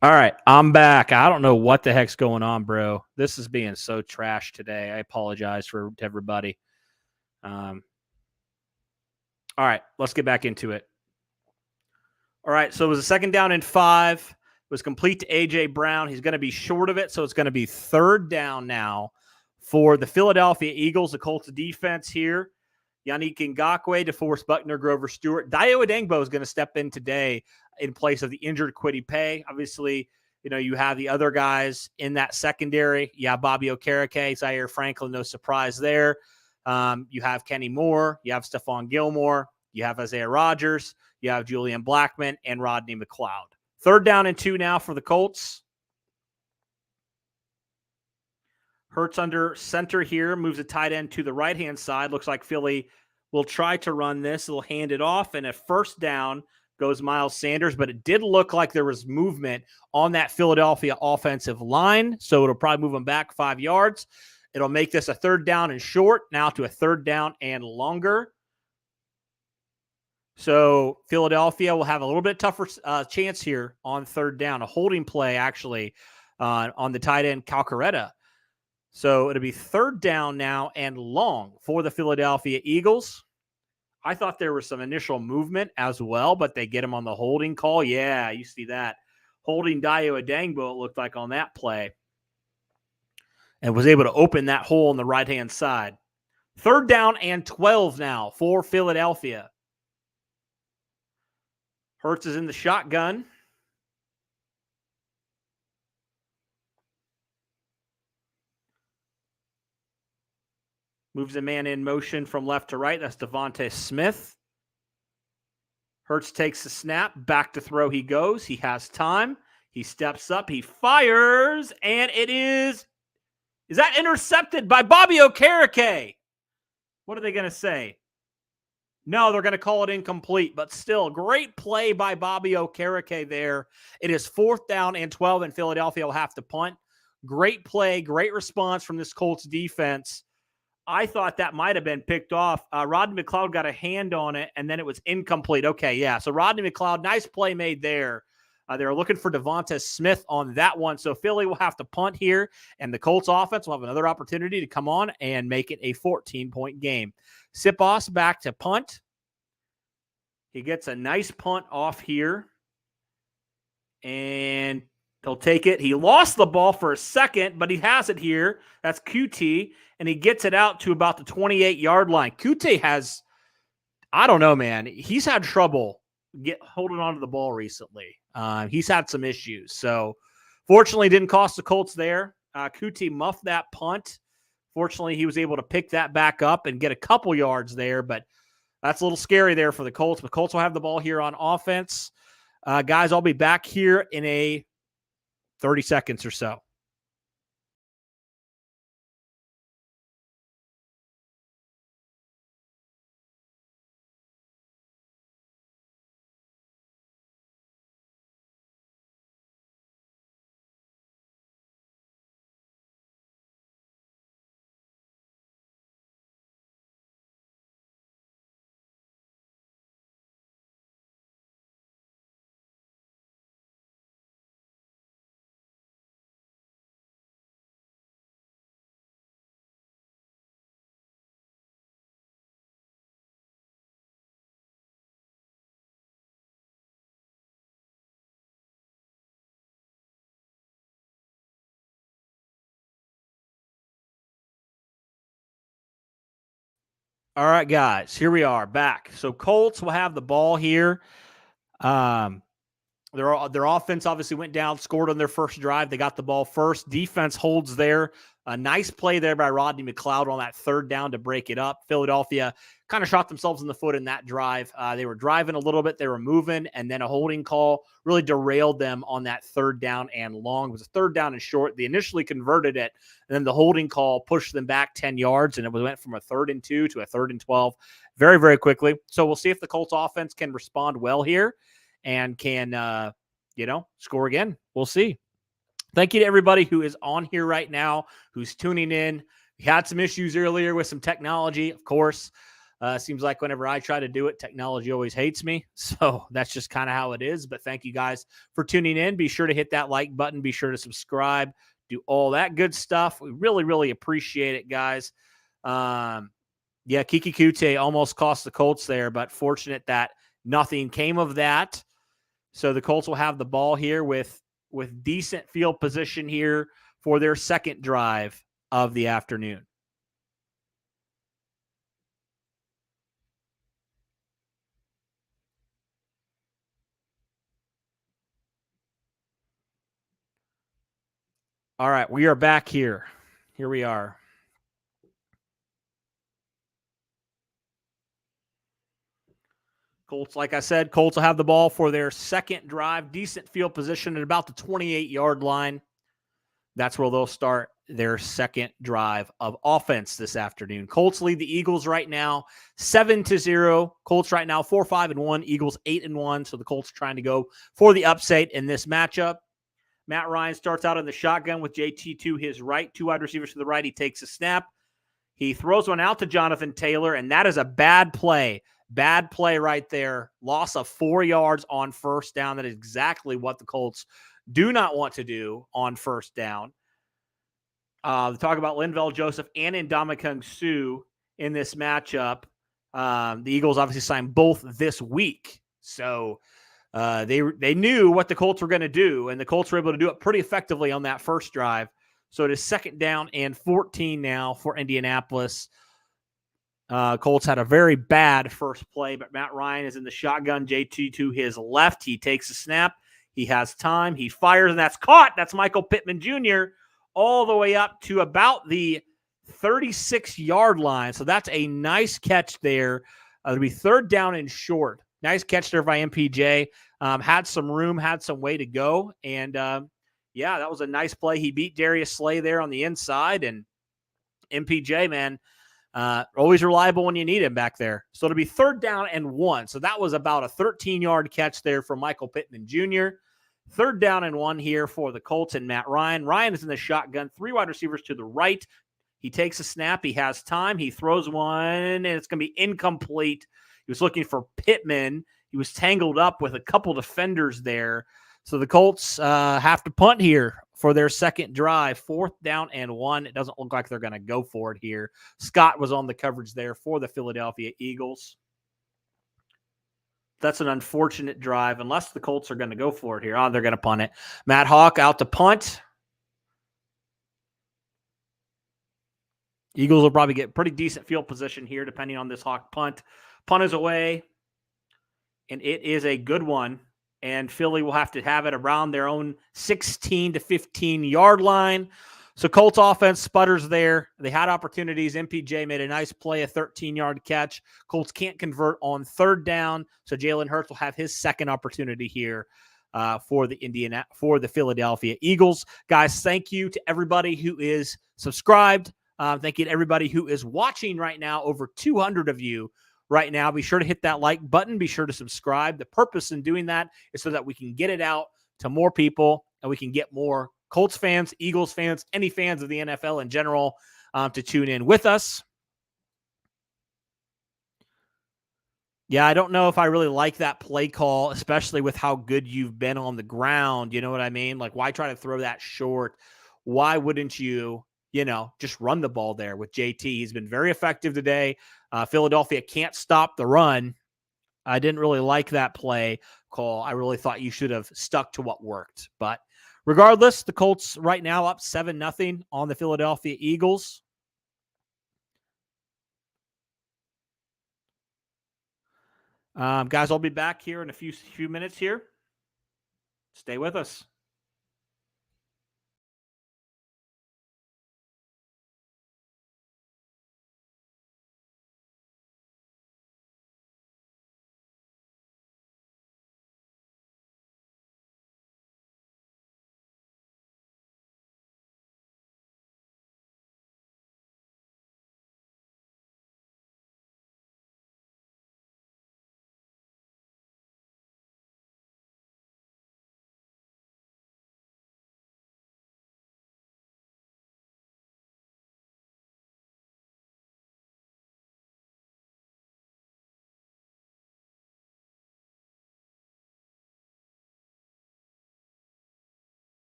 All right, I'm back. I don't know what the heck's going on, bro. This is being so trash today. I apologize to everybody. All right, let's get back into it. All right, so it was a 2nd down and 5. It was complete to A.J. Brown. He's going to be short of it, so it's going to be 3rd down now for the Philadelphia Eagles, the Colts defense here. Yannick Ngakoue, DeForest Buckner, Grover Stewart. Dayo Adengbo is going to step in today in place of the injured Kwity Paye. Obviously, you have the other guys in that secondary. You have Bobby Okereke, Zaire Franklin, no surprise there. You have Kenny Moore. You have Stephon Gilmore. You have Isaiah Rodgers. You have Julian Blackmon and Rodney McLeod. 3rd down and 2 now for the Colts. Hurts under center here, moves the tight end to the right-hand side. Looks like Philly will try to run this. They'll hand it off, and a 1st down goes Miles Sanders, but it did look like there was movement on that Philadelphia offensive line, so it'll probably move them back 5 yards. It'll make this a 3rd down and short, now to a 3rd down and longer. So Philadelphia will have a little bit tougher chance here on 3rd down, a holding play actually on the tight end Calcaretta. So it'll be 3rd down now and long for the Philadelphia Eagles. I thought there was some initial movement as well, but they get him on the holding call. Yeah, you see that. Holding Dayo Adengbo, it looked like on that play. And was able to open that hole on the right-hand side. 3rd down and 12 now for Philadelphia. Hurts is in the shotgun. Moves a man in motion from left to right. That's Devontae Smith. Hurts takes the snap. Back to throw he goes. He has time. He steps up. He fires. And it is that intercepted by Bobby Okereke? What are they going to say? No, they're going to call it incomplete, but still, great play by Bobby Okereke there. It is 4th down and 12, and Philadelphia will have to punt. Great play, great response from this Colts defense. I thought that might have been picked off. Rodney McLeod got a hand on it, and then it was incomplete. Okay, yeah. So Rodney McLeod, nice play made there. They were looking for Devonta Smith on that one. So Philly will have to punt here, and the Colts offense will have another opportunity to come on and make it a 14-point game. Sipos back to punt. He gets a nice punt off here, and he'll take it. He lost the ball for a second, but he has it here. That's QT, and he gets it out to about the 28-yard line. QT has, I don't know, man. He's had trouble holding on to the ball recently. He's had some issues. So, fortunately, didn't cost the Colts there. QT muffed that punt. Fortunately, he was able to pick that back up and get a couple yards there, but that's a little scary there for the Colts. The Colts will have the ball here on offense. Guys, I'll be back here in a 30 seconds or so. All right, guys, here we are back. So Colts will have the ball here. Their offense obviously went down, scored on their first drive. They got the ball first. Defense holds there. A nice play there by Rodney McLeod on that third down to break it up. Philadelphia kind of shot themselves in the foot in that drive. They were driving a little bit. They were moving, and then a holding call really derailed them on that third down and long. It was a third down and short. They initially converted it, and then the holding call pushed them back 10 yards, and it went from a 3rd and 2 to a 3rd and 12 very, very quickly. So we'll see if the Colts offense can respond well here and can, score again. We'll see. Thank you to everybody who is on here right now, who's tuning in. We had some issues earlier with some technology, of course. Seems like whenever I try to do it, technology always hates me. So that's just kind of how it is. But thank you guys for tuning in. Be sure to hit that like button. Be sure to subscribe. Do all that good stuff. We really, really appreciate it, guys. Kiki Kute almost cost the Colts there, but fortunate that nothing came of that. So the Colts will have the ball here with decent field position here for their second drive of the afternoon. All right, we are back here. Here we are. Colts, like I said, Colts will have the ball for their second drive. Decent field position at about the 28-yard line. That's where they'll start their second drive of offense this afternoon. Colts lead the Eagles right now 7-0. Colts right now 4-5-1. Eagles 8-1. So the Colts trying to go for the upset in this matchup. Matt Ryan starts out in the shotgun with JT to his right. 2 wide receivers to the right. He takes a snap. He throws one out to Jonathan Taylor, and that is a bad play. Bad play right there. Loss of 4 yards on first down. That is exactly what the Colts do not want to do on first down. Talk about Linval Joseph and Ndamukong Suh in this matchup. The Eagles obviously signed both this week. So they knew what the Colts were going to do, and the Colts were able to do it pretty effectively on that first drive. So it is 2nd down and 14 now for Indianapolis. Colts had a very bad first play, but Matt Ryan is in the shotgun. JT to his left. He takes a snap. He has time. He fires, and that's caught. That's Michael Pittman Jr. all the way up to about the 36-yard line. So that's a nice catch there. It'll be 3rd down and short. Nice catch there by MPJ. Had some room, had some way to go. And, that was a nice play. He beat Darius Slay there on the inside. And MPJ, man, always reliable when you need him back there. So it'll be 3rd down and 1. So that was about a 13-yard catch there from Michael Pittman Jr. 3rd down and 1 here for the Colts and Matt Ryan. Ryan is in the shotgun. 3 wide receivers to the right. He takes a snap. He has time. He throws one, and it's going to be incomplete. He was looking for Pittman. He was tangled up with a couple defenders there. So the Colts have to punt here for their second drive. 4th down and 1. It doesn't look like they're going to go for it here. Scott was on the coverage there for the Philadelphia Eagles. That's an unfortunate drive, unless the Colts are going to go for it here. They're going to punt it. Matt Hawk out to punt. Eagles will probably get pretty decent field position here, depending on this Hawk punt. Punt is away, and it is a good one. And Philly will have to have it around their own 16 to 15-yard line. So Colts offense sputters there. They had opportunities. MPJ made a nice play, a 13-yard catch. Colts can't convert on 3rd down, so Jalen Hurts will have his second opportunity here for the Philadelphia Eagles. Guys, thank you to everybody who is subscribed. Thank you to everybody who is watching right now, over 200 of you right now. Be sure to hit that like button. Be sure to subscribe. The purpose in doing that is so that we can get it out to more people and we can get more Colts fans, Eagles fans, any fans of the NFL in general to tune in with us. Yeah, I don't know if I really like that play call, especially with how good you've been on the ground. You know what I mean? Like, why try to throw that short? Why wouldn't you, just run the ball there with JT? He's been very effective today. Philadelphia can't stop the run. I didn't really like that play call. I really thought you should have stuck to what worked. But regardless, the Colts right now up 7-0 on the Philadelphia Eagles. Guys, I'll be back here in a few minutes here. Stay with us.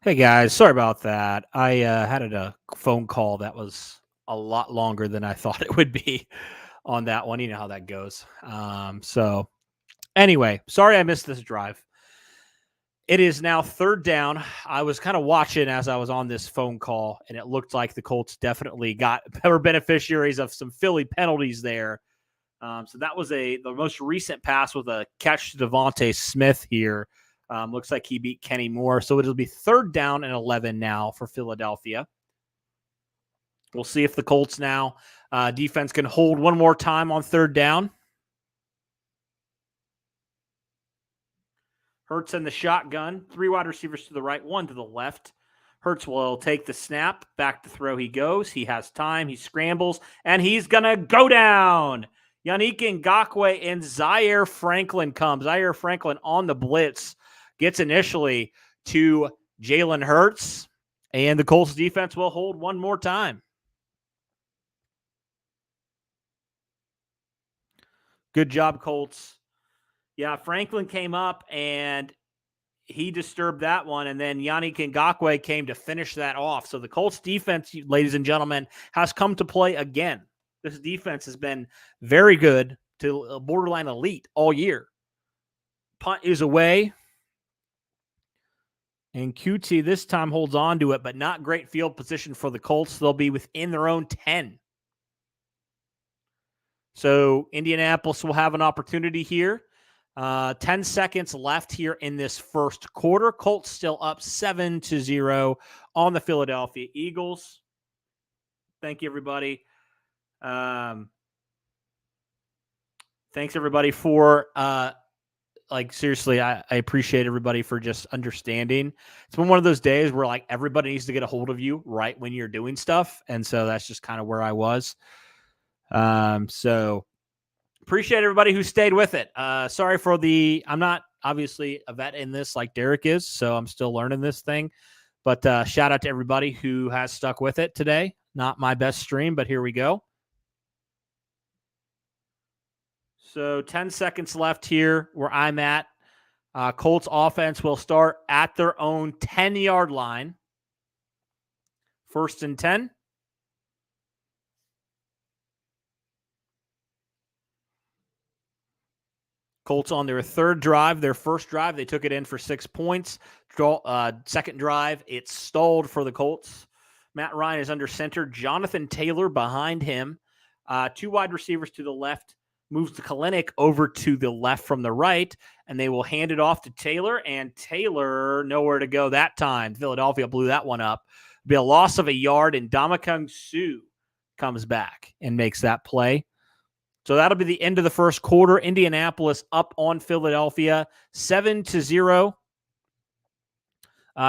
Hey guys, sorry about that. I had a phone call that was a lot longer than I thought it would be on that one. You know how that goes. So anyway, sorry I missed this drive. It is now third down. I was kind of watching as I was on this phone call, and it looked like the Colts definitely were beneficiaries of some Philly penalties there. So that was the most recent pass with a catch to Devontae Smith here. Looks like he beat Kenny Moore. So it'll be third down and 11 now for Philadelphia. We'll see if the Colts now defense can hold one more time on third down. Hurts in the shotgun. 3 wide receivers to the right, 1 to the left. Hurts will take the snap. Back to throw he goes. He has time. He scrambles, and he's going to go down. Yannick Ngakoue and Zaire Franklin comes. Zaire Franklin on the blitz gets initially to Jalen Hurts, and the Colts defense will hold one more time. Good job, Colts. Yeah, Franklin came up, and he disturbed that one, and then Yannick Ngakoue came to finish that off. So the Colts defense, ladies and gentlemen, has come to play again. This defense has been very good to borderline elite all year. Punt is away. And QT this time holds on to it, but not great field position for the Colts. They'll be within their own 10. So Indianapolis will have an opportunity here. 10 seconds left here in this first quarter. Colts still up 7-0 on the Philadelphia Eagles. Thank you, everybody. Thanks, everybody, for seriously, I appreciate everybody for just understanding. It's been one of those days where everybody needs to get a hold of you right when you're doing stuff. And so that's just kind of where I was. So appreciate everybody who stayed with it. Sorry for I'm not obviously a vet in this like Derek is, so I'm still learning this thing. But shout out to everybody who has stuck with it today. Not my best stream, but here we go. So 10 seconds left here where I'm at. Colts offense will start at their own 10-yard line. 1st and 10. Colts on their third drive. Their first drive, they took it in for 6 points. Second drive, it stalled for the Colts. Matt Ryan is under center. Jonathan Taylor behind him. 2 wide receivers to the left. Moves the Kalinick over to the left from the right, and they will hand it off to Taylor, and Taylor nowhere to go that time. Philadelphia blew that one up. It'll be a loss of a yard, and Ndamukong Suh comes back and makes that play. So that'll be the end of the first quarter. Indianapolis up on Philadelphia, 7-0.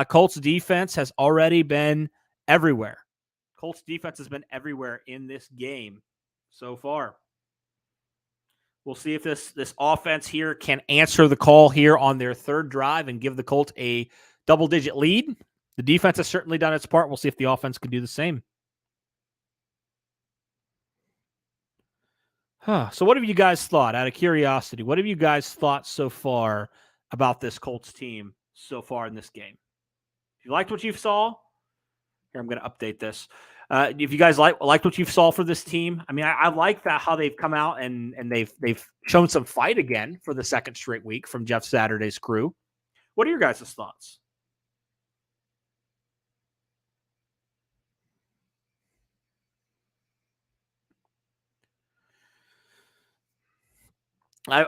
Colts defense has already been everywhere. Colts defense has been everywhere in this game so far. We'll see if this offense here can answer the call here on their third drive and give the Colts a double-digit lead. The defense has certainly done its part. We'll see if the offense can do the same. So what have you guys thought, out of curiosity? What have you guys thought so far about this Colts team so far in this game? If you liked what you saw, here I'm going to update this. If you guys liked what you saw for this team, I mean, I like that how they've come out and they've shown some fight again for the second straight week from Jeff Saturday's crew. What are your guys' thoughts? I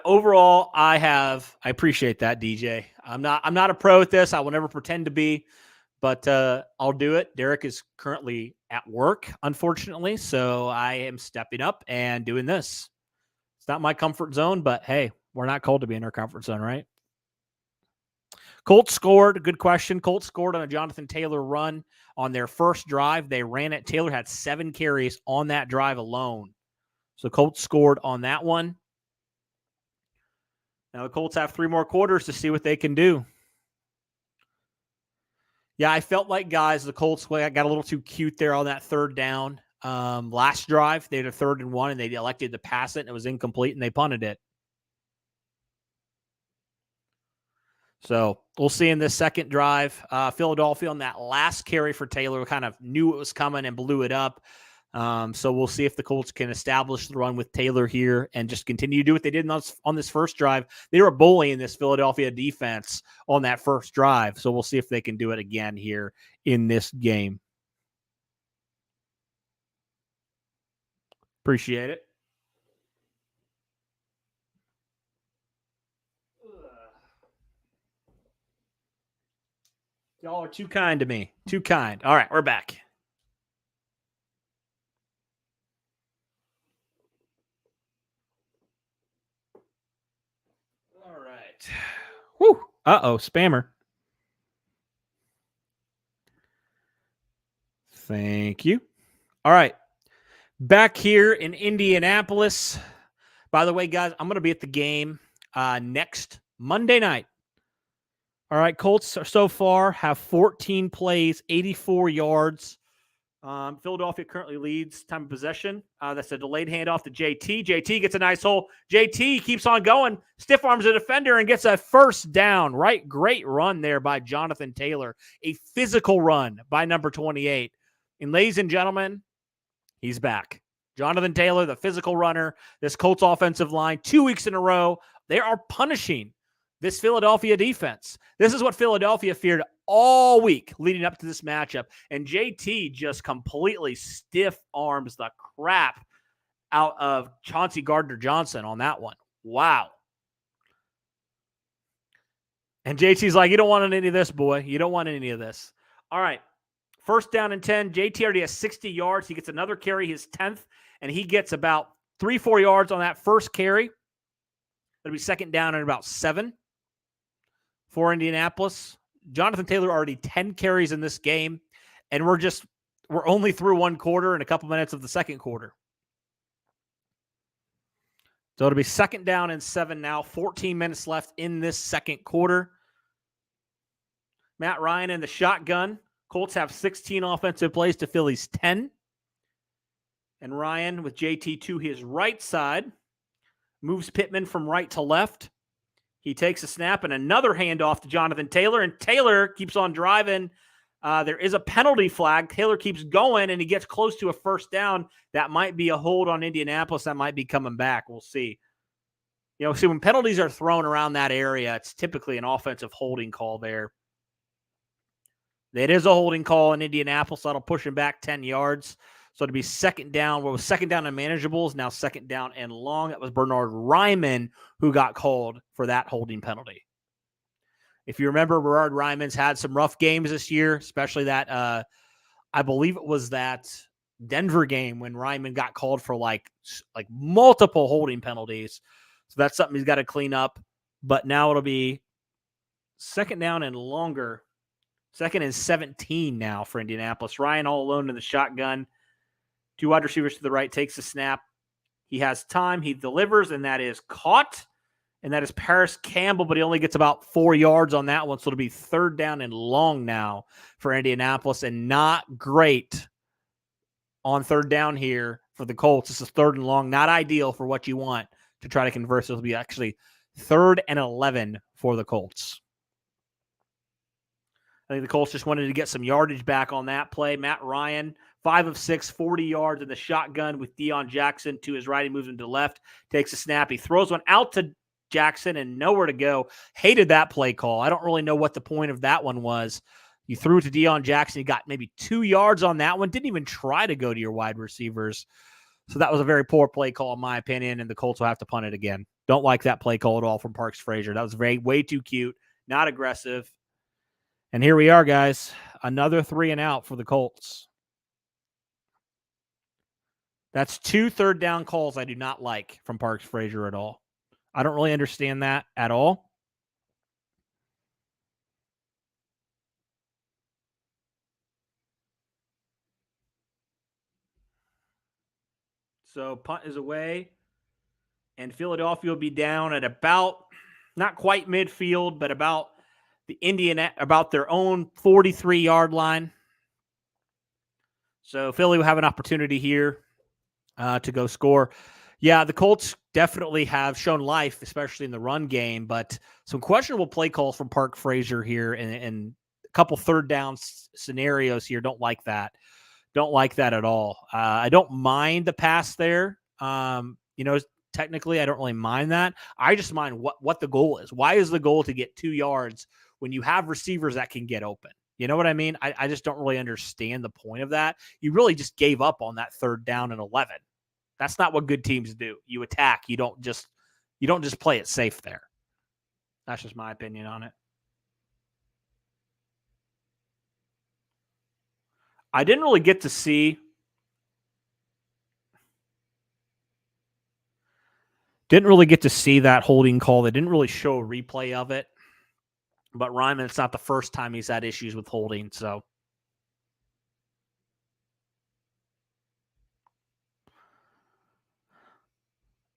appreciate that, DJ. I'm not a pro at this. I will never pretend to be, but I'll do it. Derek is currently at work, unfortunately, so I am stepping up and doing this. It's not my comfort zone, but hey, we're not called to be in our comfort zone, right? Colts scored. Good question. Colts scored on a Jonathan Taylor run on their first drive. They ran it. Taylor had 7 carries on that drive alone. So Colts scored on that one. Now the Colts have 3 more quarters to see what they can do. Yeah, I felt like, guys, the Colts got a little too cute there on that third down. Last drive, they had a 3rd and 1, and they elected to pass it, and it was incomplete, and they punted it. So we'll see in this second drive. Philadelphia on that last carry for Taylor kind of knew it was coming and blew it up. So we'll see if the Colts can establish the run with Taylor here and just continue to do what they did on this first drive. They were bullying this Philadelphia defense on that first drive. So we'll see if they can do it again here in this game. Appreciate it. Y'all are too kind to me. Too kind. All right, we're back. All right. Whew. Uh-oh, spammer. Thank you. All right. Back here in Indianapolis. By the way, guys, I'm going to be at the game next Monday night. All right, Colts so far have 14 plays, 84 yards. Philadelphia currently leads time of possession. That's a delayed handoff to JT. JT gets a nice hole. JT keeps on going, stiff arms a defender and gets a first down. Right, great run there by Jonathan Taylor. A physical run by number 28. And ladies and gentlemen, he's back. Jonathan Taylor, the physical runner. This Colts offensive line, 2 weeks in a row, they are punishing this Philadelphia defense. This is what Philadelphia feared all week leading up to this matchup. And JT just completely stiff arms the crap out of Chauncey Gardner-Johnson on that one. Wow. And JT's like, you don't want any of this, boy. You don't want any of this. All right. First down and 10. JT already has 60 yards. He gets another carry, his 10th, and he gets about 3-4 yards on that first carry. It'll be second down and about 7 for Indianapolis. Jonathan Taylor already 10 carries in this game, and we're only through one quarter and a couple minutes of the second quarter. So it'll be second down and 7 now, 14 minutes left in this second quarter. Matt Ryan in the shotgun. Colts have 16 offensive plays to Philly's 10. And Ryan with JT to his right side moves Pittman from right to left. He takes a snap and another handoff to Jonathan Taylor, and Taylor keeps on driving. There is a penalty flag. Taylor keeps going, and he gets close to a first down. That might be a hold on Indianapolis. That might be coming back. We'll see. See, when penalties are thrown around that area, it's typically an offensive holding call there. It is a holding call in Indianapolis. That'll push him back 10 yards. So it'll be second down. What was second down and manageable is now second down and long. That was Bernard Ryman who got called for that holding penalty. If you remember, Bernard Ryman's had some rough games this year, especially that, I believe it was that Denver game when Ryman got called for like multiple holding penalties. So that's something he's got to clean up. But now it'll be second down and longer. Second and 17 now for Indianapolis. Ryan all alone in the shotgun. 2 wide receivers to the right, takes the snap. He has time. He delivers, and that is caught. And that is Paris Campbell, but he only gets about 4 yards on that one. So it'll be third down and long now for Indianapolis, and not great on third down here for the Colts. This is third and long, not ideal for what you want to try to convert. So it'll be actually 3rd and 11 for the Colts. I think the Colts just wanted to get some yardage back on that play. Matt Ryan, 5 of 6, 40 yards in the shotgun with Deion Jackson to his right. He moves him to the left, takes a snap. He throws one out to Jackson and nowhere to go. Hated that play call. I don't really know what the point of that one was. You threw it to Deion Jackson. You got maybe 2 yards on that one. Didn't even try to go to your wide receivers. So that was a very poor play call in my opinion, and the Colts will have to punt it again. Don't like that play call at all from Parks Frazier. That was way too cute, not aggressive. And here we are, guys. Another 3 and out for the Colts. That's 2 third down calls I do not like from Parks Frazier at all. I don't really understand that at all. So punt is away. And Philadelphia will be down at about, not quite midfield, but about about their own 43-yard line. So Philly will have an opportunity here to go score. Yeah, the Colts definitely have shown life, especially in the run game, but some questionable play calls from Park Frazier here and a couple third down scenarios here. Don't like that. Don't like that at all. I don't mind the pass there. Technically, I don't really mind that. I just mind what the goal is. Why is the goal to get 2 yards when you have receivers that can get open? You know what I mean? I just don't really understand the point of that. You really just gave up on that third down and 11. That's not what good teams do. You attack. You don't just play it safe there. That's just my opinion on it. I didn't really get to see that holding call. They didn't really show a replay of it. But Ryman, it's not the first time he's had issues with holding, so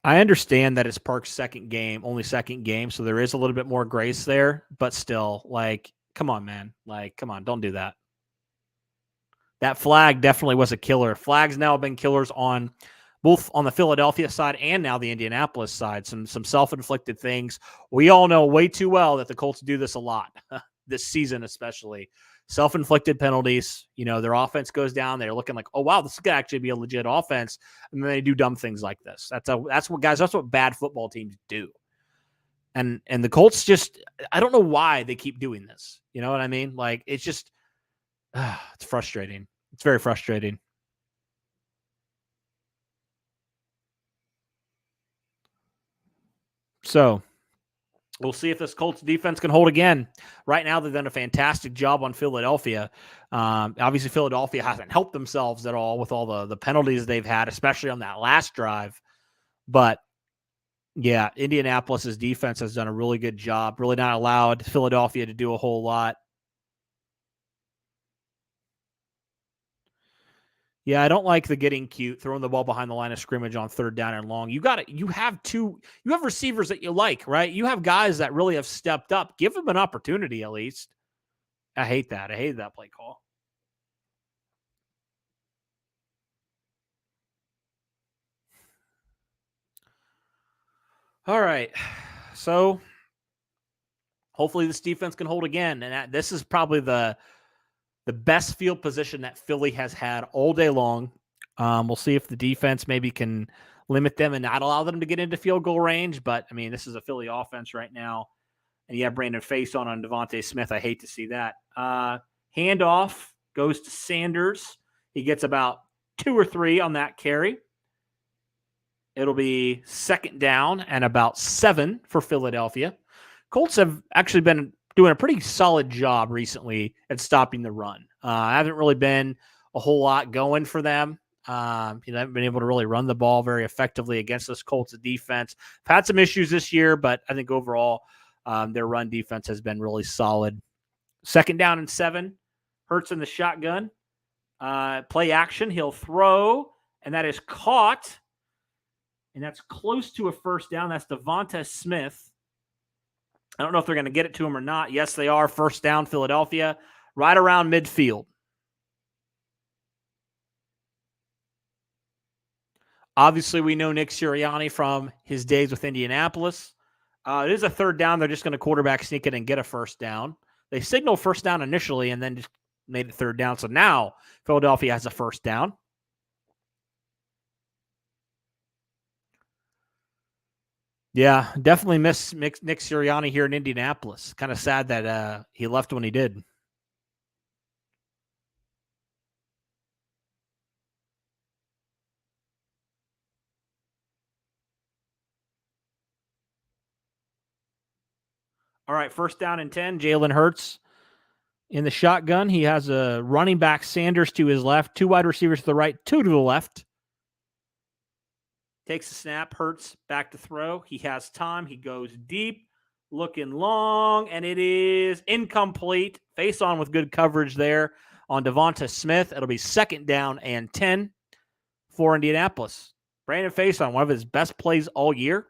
I understand that it's Park's only second game, so there is a little bit more grace there, but still, come on, man. Come on, don't do that. That flag definitely was a killer. Flags now have been killers on both on the Philadelphia side and now the Indianapolis side. Some self-inflicted things. We all know way too well that the Colts do this a lot, this season especially. Self-inflicted penalties. Their offense goes down. They're looking like, oh, wow, this could actually be a legit offense. And then they do dumb things like this. That's what bad football teams do. And the Colts just, I don't know why they keep doing this. You know what I mean? It's just, it's frustrating. It's very frustrating. So we'll see if this Colts defense can hold again. Right now, they've done a fantastic job on Philadelphia. Obviously, Philadelphia hasn't helped themselves at all with all the penalties they've had, especially on that last drive. But, yeah, Indianapolis' defense has done a really good job, really not allowed Philadelphia to do a whole lot. Yeah, I don't like the getting cute, throwing the ball behind the line of scrimmage on third down and long. You have receivers that you like, right? You have guys that really have stepped up. Give them an opportunity at least. I hate that. I hate that play call. All right. So hopefully this defense can hold again. And this is probably the best field position that Philly has had all day long. We'll see if the defense maybe can limit them and not allow them to get into field goal range. But, I mean, this is a Philly offense right now. And you have Brandon Faison on Devontae Smith. I hate to see that. Handoff goes to Sanders. He gets about 2 or 3 on that carry. It'll be second down and about 7 for Philadelphia. Colts have actually been doing a pretty solid job recently at stopping the run. Haven't really been a whole lot going for them. Haven't been able to really run the ball very effectively against this Colts defense. I've had some issues this year, but I think overall their run defense has been really solid. Second down and 7. Hurts in the shotgun. Play action. He'll throw, and that is caught. And that's close to a first down. That's Devonta Smith. I don't know if they're going to get it to him or not. Yes, they are. First down, Philadelphia, right around midfield. Obviously, we know Nick Sirianni from his days with Indianapolis. It is a third down. They're just going to quarterback sneak it and get a first down. They signaled first down initially and then just made it third down. So now Philadelphia has a first down. Yeah, definitely miss Nick Sirianni here in Indianapolis. Kind of sad that he left when he did. All right, first down and 10. Jalen Hurts in the shotgun. He has a running back, Sanders, to his left, 2 wide receivers to the right, 2 to the left. Takes the snap, Hurts back to throw. He has time. He goes deep, looking long, and it is incomplete. Face on with good coverage there on Devonta Smith. It'll be second down and 10 for Indianapolis. Brandon Faison, one of his best plays all year.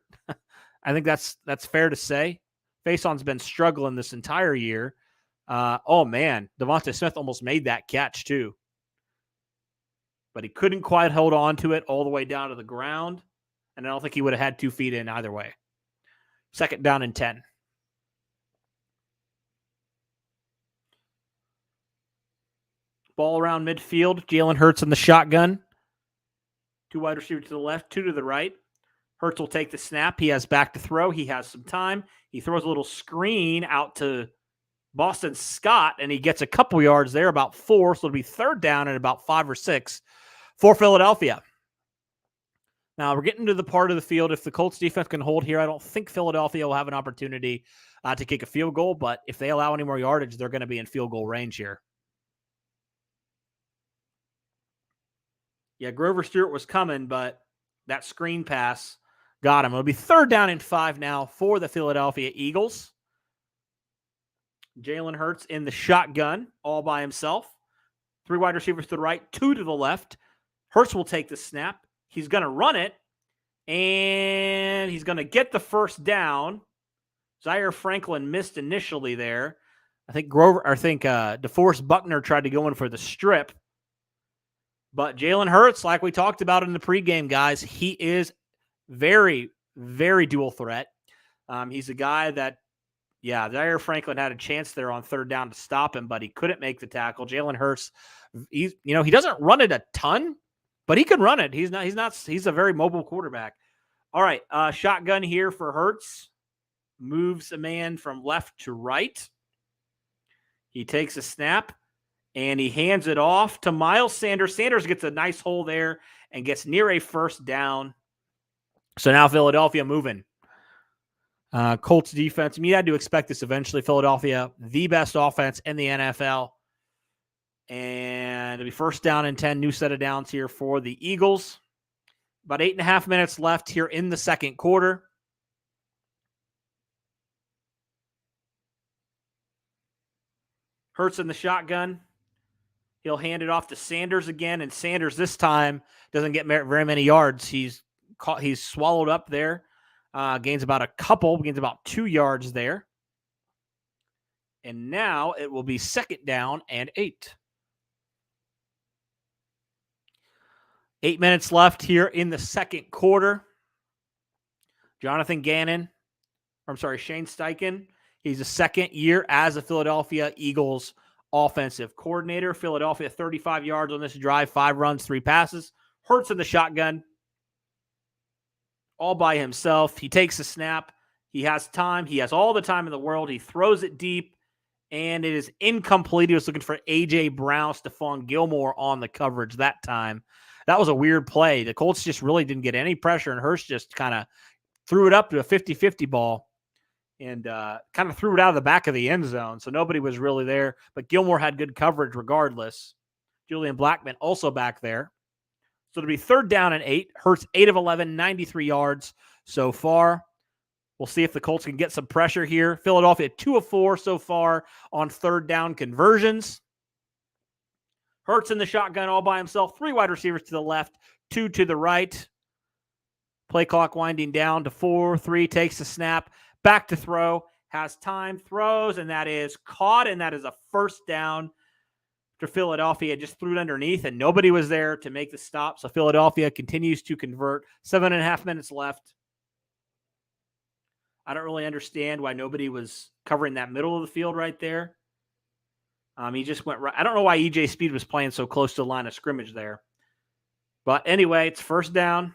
I think that's fair to say. Faison's been struggling this entire year. Oh, man. Devonta Smith almost made that catch, too. But he couldn't quite hold on to it all the way down to the ground. And I don't think he would have had 2 feet in either way. 2nd down and 10. Ball around midfield. Jalen Hurts in the shotgun. 2 wide receivers to the left, 2 to the right. Hurts will take the snap. He has back to throw. He has some time. He throws a little screen out to Boston Scott, and he gets a couple yards there, about 4. So it'll be 3rd down and about 5 or 6 for Philadelphia. Now, we're getting to the part of the field. If the Colts defense can hold here, I don't think Philadelphia will have an opportunity to kick a field goal. But if they allow any more yardage, they're going to be in field goal range here. Yeah, Grover Stewart was coming, but that screen pass got him. It'll be 3rd down and 5 now for the Philadelphia Eagles. Jalen Hurts in the shotgun all by himself. 3 wide receivers to the right, 2 to the left. Hurts will take the snap. He's going to run it, and he's going to get the 1st down. Zaire Franklin missed initially there. I think DeForest Buckner tried to go in for the strip. But Jalen Hurts, like we talked about in the pregame, guys, he is very, very dual threat. He's a guy that, Zaire Franklin had a chance there on 3rd down to stop him, but he couldn't make the tackle. Jalen Hurts, he doesn't run it a ton, but he can run it. He's a very mobile quarterback. All right, shotgun here for Hurts. Moves a man from left to right. He takes a snap. And he hands it off to Miles Sanders. Sanders gets a nice hole there and gets near a 1st down. So now Philadelphia moving. Colts defense. You had to expect this eventually. Philadelphia, the best offense in the NFL. And it'll be 1st down and 10. New set of downs here for the Eagles. About 8.5 minutes left here in the 2nd quarter. Hurts in the shotgun. He'll hand it off to Sanders again, and Sanders this time doesn't get very many yards. He's swallowed up there. Gains about 2 yards there. And now it will be 2nd down and 8. 8 minutes left here in the 2nd quarter. Shane Steichen. He's a 2nd year as a Philadelphia Eagles offensive coordinator. Philadelphia 35 yards on this drive, 5 runs, 3 passes. Hurts in the shotgun all by himself. He takes a snap. He has time. He has all the time in the world. He throws it deep, and it is incomplete. He was looking for A.J. Brown, Stephon Gilmore on the coverage that time. That was a weird play. The Colts just really didn't get any pressure, and Hurts just kind of threw it up to a 50-50 ball. And kind of threw it out of the back of the end zone. So nobody was really there. But Gilmore had good coverage regardless. Julian Blackmon also back there. So it'll be 3rd down and 8. Hurts 8 of 11, 93 yards so far. We'll see if the Colts can get some pressure here. Philadelphia 2 of 4 so far on 3rd down conversions. Hurts in the shotgun all by himself. 3 wide receivers to the left, 2 to the right. Play clock winding down to 4-3. Takes the snap. Back to throw, has time, throws, and that is caught, and that is a 1st down to Philadelphia. Just threw it underneath, and nobody was there to make the stop. So Philadelphia continues to convert. 7.5 minutes left. I don't really understand why nobody was covering that middle of the field right there. He just went right. I don't know why EJ Speed was playing so close to the line of scrimmage there. But anyway, it's 1st down.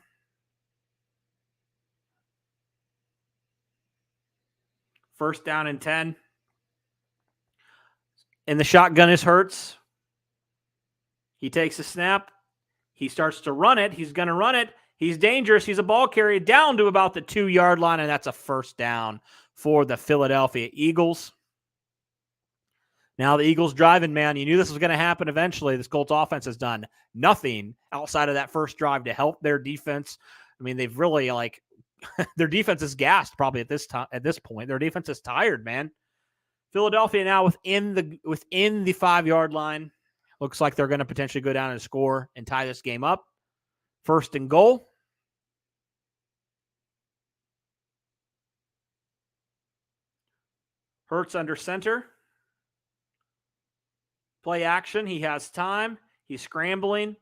1st down and 10. And the shotgun is Hurts. He takes a snap. He starts to run it. He's going to run it. He's dangerous. He's a ball carrier down to about the 2-yard line, and that's a 1st down for the Philadelphia Eagles. Now the Eagles driving, man. You knew this was going to happen eventually. This Colts offense has done nothing outside of that first drive to help their defense. I mean, they've really their defense is gassed probably at this point. Their defense is tired, man. Philadelphia now within the 5-yard line. Looks like they're going to potentially go down and score and tie this game up. 1st and goal. Hurts under center. Play action. He has time. He's scrambling.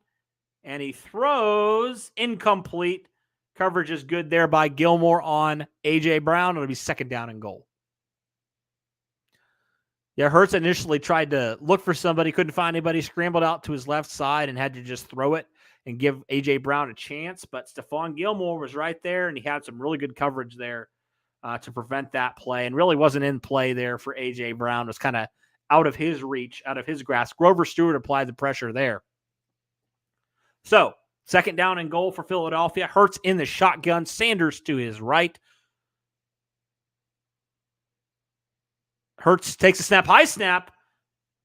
And he throws incomplete Coverage is good there by Gilmore on A.J. Brown. It'll be second down and goal. Yeah, Hurts initially tried to look for somebody, couldn't find anybody, scrambled out to his left side and had to just throw it and give A.J. Brown a chance. But Stephon Gilmore was right there, and he had some really good coverage there to prevent that play, and really wasn't in play there for A.J. Brown. It was kind of out of his reach, out of his grasp. Grover Stewart applied the pressure there. So, second down and goal for Philadelphia. Hurts in the shotgun. Sanders to his right. Hurts takes a snap. High snap.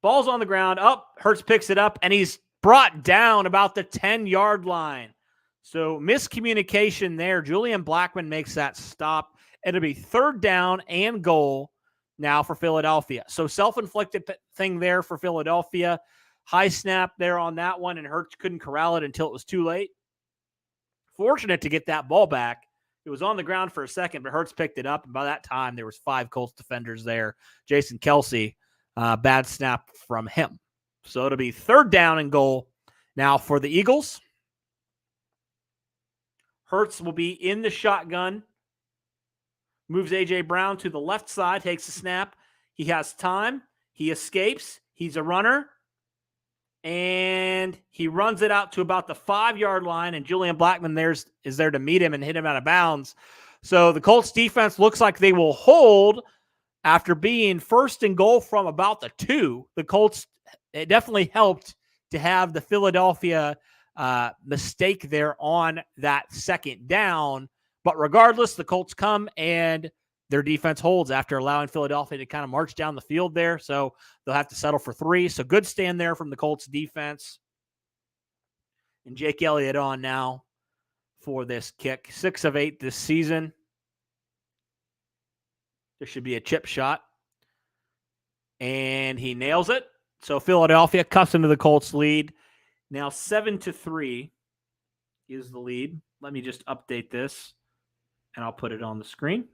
Ball's on the ground. Hurts picks it up, and he's brought down about the 10-yard line. So, miscommunication there. Julian Blackmon makes that stop. It'll be third down and goal now for Philadelphia. So, self-inflicted thing there for Philadelphia. High snap there on that one, and Hurts couldn't corral it until it was too late. Fortunate to get that ball back. It was on the ground for a second, but Hurts picked it up, and by that time, there was 5 Colts defenders there. Jason Kelsey, bad snap from him. So it'll be third down and goal now for the Eagles. Hurts will be in the shotgun. Moves A.J. Brown to the left side, takes a snap. He has time. He escapes. He's a runner. And he runs it out to about the 5-yard line, and Julian Blackmon is there to meet him and hit him out of bounds. So the Colts defense looks like they will hold after being first and goal from about the 2. The Colts, it definitely helped to have the Philadelphia mistake there on that second down. But regardless, the Colts come and their defense holds after allowing Philadelphia to kind of march down the field there. So they'll have to settle for 3. So good stand there from the Colts defense. And Jake Elliott on now for this kick. 6 of 8 this season. There should be a chip shot. And he nails it. So Philadelphia cuts into the Colts lead. Now 7-3 is the lead. Let me just update this, and I'll put it on the screen.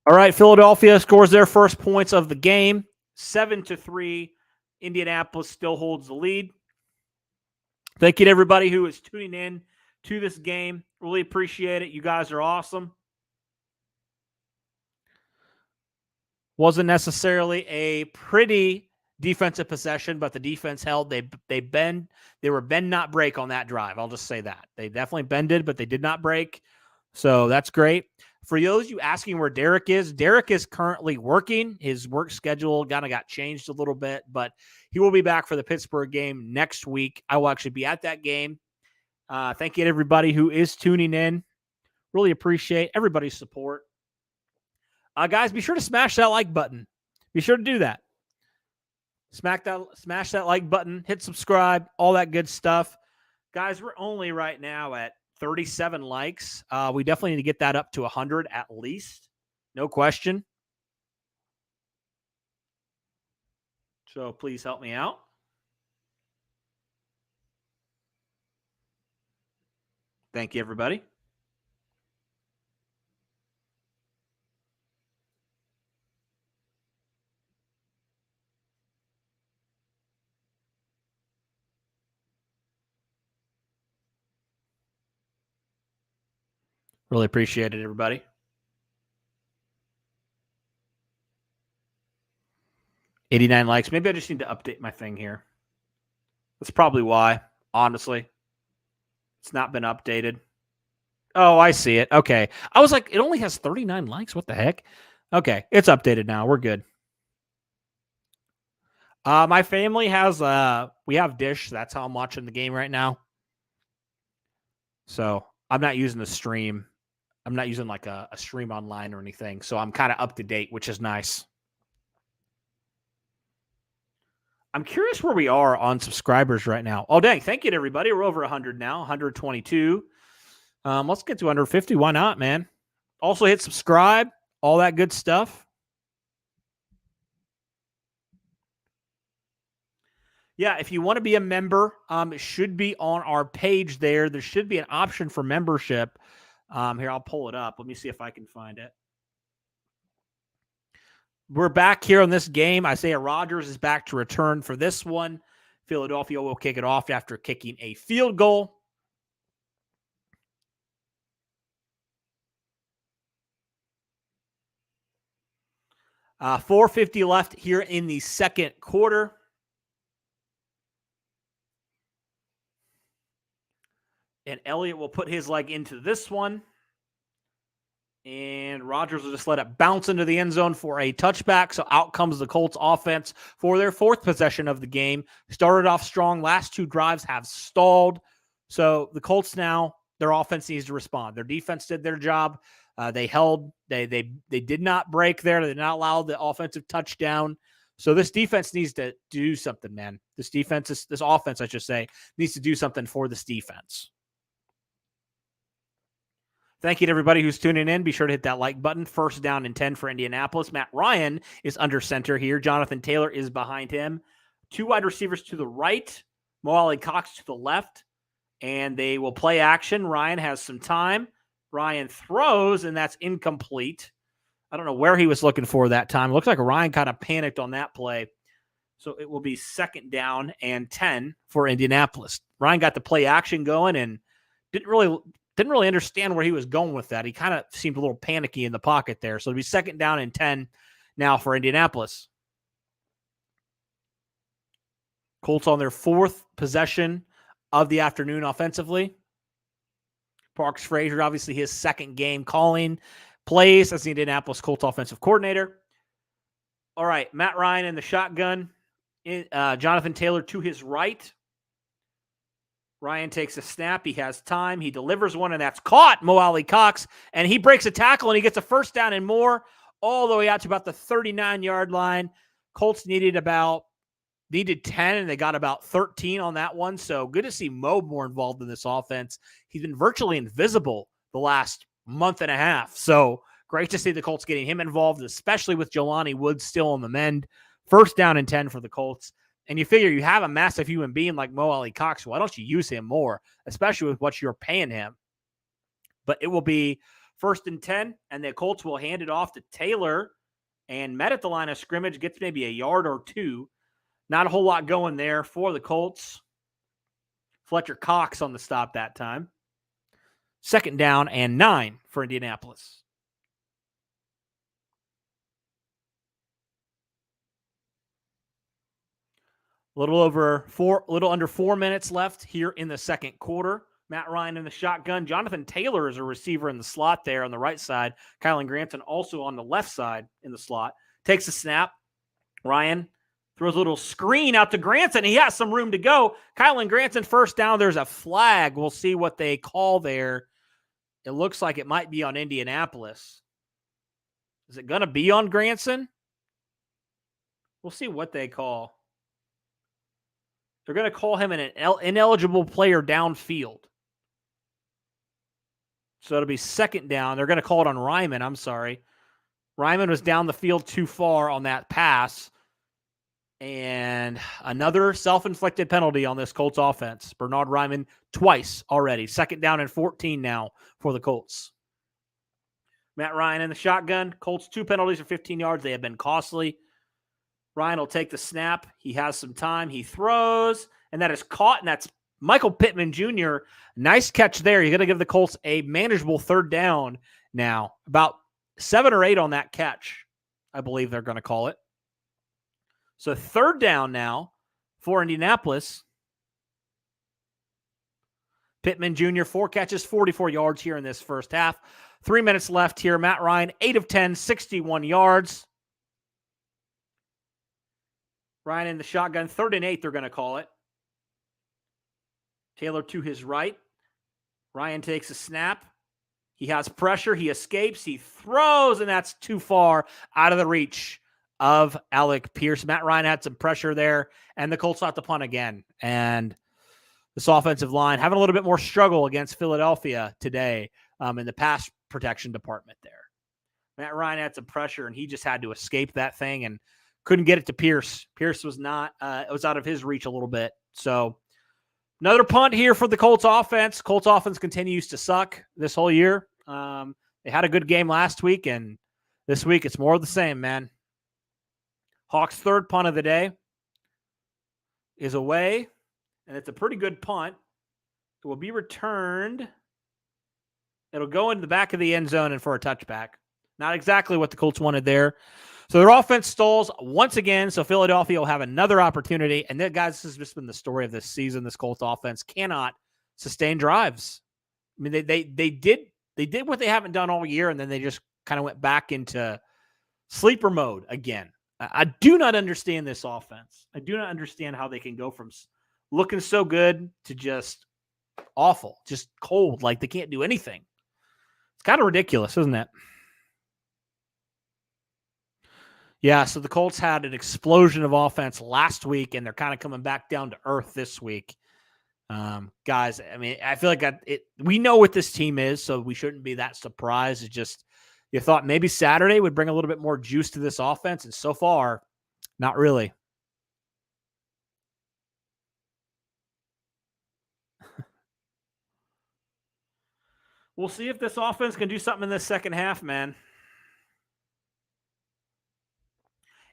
All right, Philadelphia scores their first points of the game. 7-3. Indianapolis still holds the lead. Thank you to everybody who is tuning in to this game. Really appreciate it. You guys are awesome. Wasn't necessarily a pretty defensive possession, but the defense held. They were bend not break on that drive. I'll just say that. They definitely bended, but they did not break. So that's great. For those of you asking where Derek is currently working. His work schedule kind of got changed a little bit, but he will be back for the Pittsburgh game next week. I will actually be at that game. Thank you to everybody who is tuning in. Really appreciate everybody's support. Guys, be sure to smash that like button. Be sure to do that. Smash that like button, hit subscribe, all that good stuff. Guys, we're only right now at 37 likes. We definitely need to get that up to 100 at least. No question. So please help me out. Thank you, everybody. Really appreciate it, everybody. 89 likes. Maybe I just need to update my thing here. That's probably why, honestly. It's not been updated. Oh, I see it. Okay. I was like, it only has 39 likes. What the heck? Okay. It's updated now. We're good. My family has, we have Dish. That's how I'm watching the game right now. So I'm not using the stream. I'm not using like a stream online or anything. So I'm kind of up to date, which is nice. I'm curious where we are on subscribers right now. Oh, dang. Thank you to everybody. We're over 100 now, 122. Let's get to under 50. Why not, man? Also hit subscribe, all that good stuff. Yeah, if you want to be a member, it should be on our page there. There should be an option for membership. Here, I'll pull it up. Let me see if I can find it. We're back here on this game. Isaiah Rodgers is back to return for this one. Philadelphia will kick it off after kicking a field goal. Uh, 4:50 left here in the second quarter. And Elliott will put his leg into this one. And Rodgers will just let it bounce into the end zone for a touchback. So out comes the Colts offense for their fourth possession of the game. Started off strong. Last two drives have stalled. So the Colts now, their offense needs to respond. Their defense did their job. They held. They did not break there. They did not allow the offensive touchdown. So this defense needs to do something, man. This offense, I should say, needs to do something for this defense. Thank you to everybody who's tuning in. Be sure to hit that like button. First down and 10 for Indianapolis. Matt Ryan is under center here. Jonathan Taylor is behind him. Two wide receivers to the right. Mo Alie-Cox to the left. And they will play action. Ryan has some time. Ryan throws, and that's incomplete. I don't know where he was looking for that time. It looks like Ryan kind of panicked on that play. So it will be second down and 10 for Indianapolis. Ryan got the play action going and didn't really understand where he was going with that. He kind of seemed a little panicky in the pocket there. So it'll be second down and 10 now for Indianapolis. Colts on their fourth possession of the afternoon offensively. Parks Frazier, obviously his second game calling plays as the Indianapolis Colts offensive coordinator. All right, Matt Ryan in the shotgun. Jonathan Taylor to his right. Ryan takes a snap. He has time. He delivers one, and that's caught, Mo Alie-Cox. And he breaks a tackle, and he gets a first down and more all the way out to about the 39-yard line. Colts needed 10, and they got about 13 on that one. So good to see Mo more involved in this offense. He's been virtually invisible the last month and a half. So great to see the Colts getting him involved, especially with Jelani Woods still on the mend. First down and 10 for the Colts. And you figure you have a massive human being like Mo Alie-Cox. Why don't you use him more, especially with what you're paying him? But it will be first and 10, and the Colts will hand it off to Taylor. And met at the line of scrimmage, gets maybe a yard or two. Not a whole lot going there for the Colts. Fletcher Cox on the stop that time. Second down and 9 for Indianapolis. A little under 4 minutes left here in the second quarter. Matt Ryan in the shotgun. Jonathan Taylor is a receiver in the slot there on the right side. Kylan Granson also on the left side in the slot. Takes a snap. Ryan throws a little screen out to Granson. He has some room to go. Kylan Granson first down. There's a flag. We'll see what they call there. It looks like it might be on Indianapolis. Is it going to be on Granson? We'll see what they call. They're going to call him an ineligible player downfield. So it'll be second down. They're going to call it on Ryman. I'm sorry. Ryman was down the field too far on that pass. And another self-inflicted penalty on this Colts offense. Bernard Ryman twice already. Second down and 14 now for the Colts. Matt Ryan in the shotgun. Colts 2 penalties for 15 yards. They have been costly. Ryan will take the snap. He has some time. He throws, and that is caught, and that's Michael Pittman Jr. Nice catch there. You're going to give the Colts a manageable third down now. About 7 or 8 on that catch, I believe they're going to call it. So third down now for Indianapolis. Pittman Jr., 4 catches, 44 yards here in this first half. 3 minutes left here. Matt Ryan, 8 of 10, 61 yards. Ryan in the shotgun, 3rd and 8, they're going to call it. Taylor to his right. Ryan takes a snap. He has pressure. He escapes. He throws, and that's too far out of the reach of Alec Pierce. Matt Ryan had some pressure there, and the Colts sought the punt again. And this offensive line having a little bit more struggle against Philadelphia today in the pass protection department there. Matt Ryan had some pressure, and he just had to escape that thing and couldn't get it to Pierce. Pierce was not, it was out of his reach a little bit. So another punt here for the Colts offense. Colts offense continues to suck this whole year. They had a good game last week, and this week it's more of the same, man. Hawks' third punt of the day. is away, and it's a pretty good punt. It will be returned. It'll go into the back of the end zone and for a touchback. Not exactly what the Colts wanted there. So their offense stalls once again. So Philadelphia will have another opportunity. And then, guys, this has just been the story of this season. This Colts offense cannot sustain drives. I mean, they did what they haven't done all year, and then they just kind of went back into sleeper mode again. I do not understand this offense. I do not understand how they can go from looking so good to just awful, just cold, like they can't do anything. It's kind of ridiculous, isn't it? Yeah, so the Colts had an explosion of offense last week, and they're kind of coming back down to earth this week. Guys, I mean, I feel like we know what this team is, so we shouldn't be that surprised. It's just you thought maybe Saturday would bring a little bit more juice to this offense, and so far, not really. We'll see if this offense can do something in the second half, man.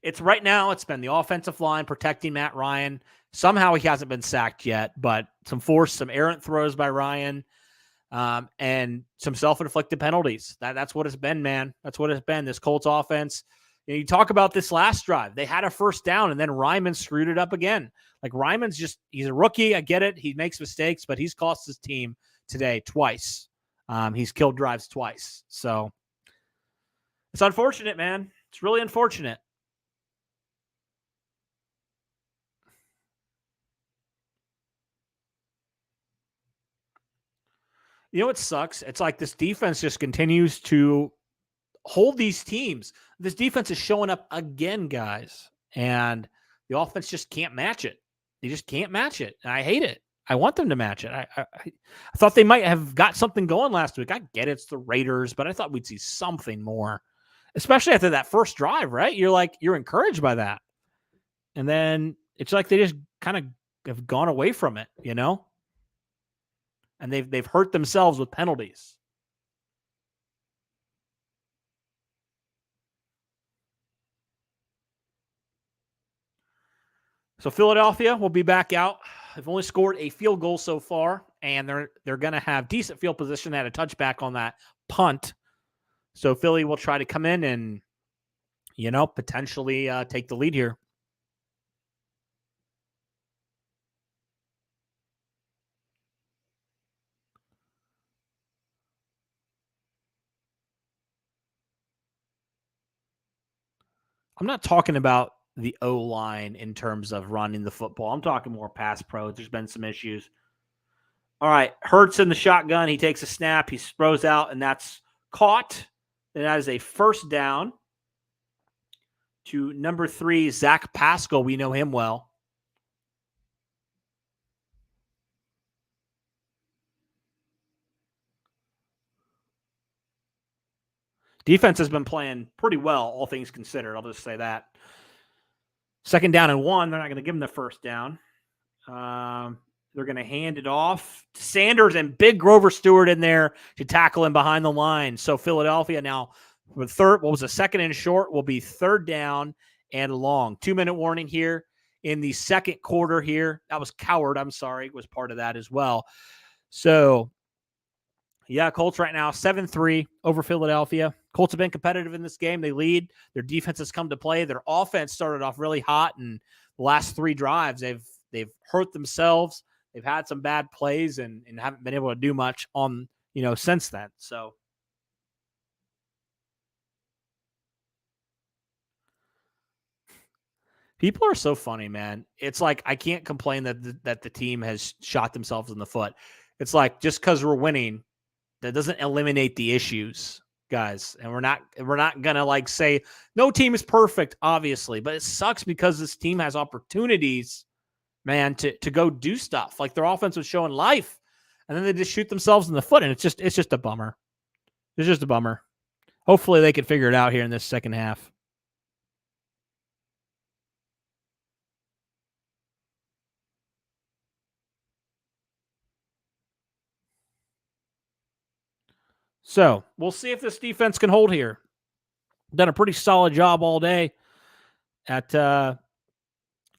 It's right now, it's been the offensive line protecting Matt Ryan. Somehow he hasn't been sacked yet, but some errant throws by Ryan, and some self-inflicted penalties. That's what it's been, man. That's what it's been. This Colts offense. You talk about this last drive. They had a first down, and then Ryman screwed it up again. Like Ryman's he's a rookie. I get it. He makes mistakes, but he's cost his team today twice. He's killed drives twice. So it's unfortunate, man. It's really unfortunate. You know what sucks? It's like this defense just continues to hold these teams. This defense is showing up again, guys, and the offense just can't match it. They just can't match it, and I hate it. I want them to match it. I thought they might have got something going last week. I get it's the Raiders, but I thought we'd see something more, especially after that first drive, right? You're encouraged by that. And then it's like they just kind of have gone away from it, you know? And they've hurt themselves with penalties. So Philadelphia will be back out. They've only scored a field goal so far, and they're going to have decent field position. They had a touchback on that punt. So Philly will try to come in and, potentially take the lead here. I'm not talking about the O-line in terms of running the football. I'm talking more pass pro. There's been some issues. All right, Hurts in the shotgun. He takes a snap. He throws out, and that's caught. And that is a first down to number 3, Zach Pascal. We know him well. Defense has been playing pretty well, all things considered. I'll just say that. Second down and 1. They're not going to give him the first down. They're going to hand it off to Sanders and big Grover Stewart in there to tackle him behind the line. So Philadelphia now, with a second and short, will be third down and long. 2-minute warning here in the second quarter here. That was Coward, I'm sorry, was part of that as well. So, yeah, Colts right now 7-3 over Philadelphia. Colts have been competitive in this game. They lead. Their defense has come to play. Their offense started off really hot, and the last 3 drives, they've hurt themselves. They've had some bad plays and haven't been able to do much on, since then. So people are so funny, man. It's like I can't complain that the team has shot themselves in the foot. It's like just because we're winning, that doesn't eliminate the issues, guys. And we're not gonna say no team is perfect, obviously, but it sucks because this team has opportunities, man, to go do stuff. Like their offense was showing life, and then they just shoot themselves in the foot, and it's just a bummer. It's just a bummer. Hopefully they can figure it out here in this second half. So we'll see if this defense can hold here. Done a pretty solid job all day at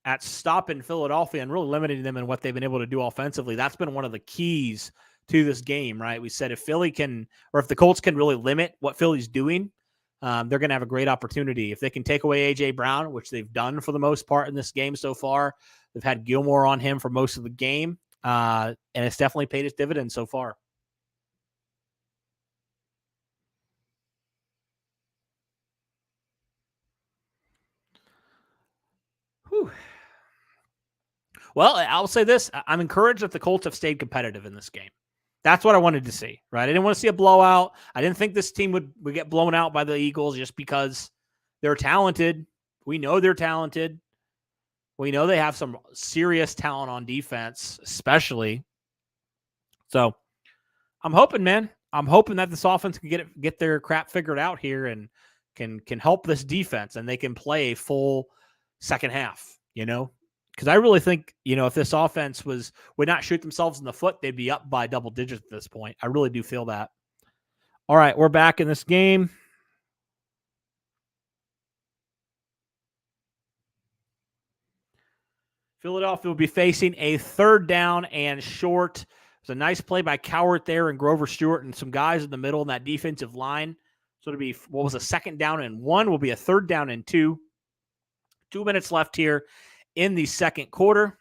at stopping Philadelphia and really limiting them in what they've been able to do offensively. That's been one of the keys to this game, right? We said if Philly can, or if the Colts can really limit what Philly's doing, they're going to have a great opportunity. If they can take away A.J. Brown, which they've done for the most part in this game so far, they've had Gilmore on him for most of the game, and it's definitely paid its dividends so far. Whew. Well, I'll say this. I'm encouraged that the Colts have stayed competitive in this game. That's what I wanted to see, right? I didn't want to see a blowout. I didn't think this team would get blown out by the Eagles just because they're talented. We know they're talented. We know they have some serious talent on defense, especially. So I'm hoping, man. I'm hoping that this offense can get their crap figured out here and can help this defense and they can play a full second half, Because I really think, if this offense would not shoot themselves in the foot, they'd be up by double digits at this point. I really do feel that. All right, we're back in this game. Philadelphia will be facing a third down and short. It was a nice play by Cowart there and Grover Stewart and some guys in the middle in that defensive line. So it'll be what was a second down and 1 will be a third down and 2. 2 minutes left here in the second quarter.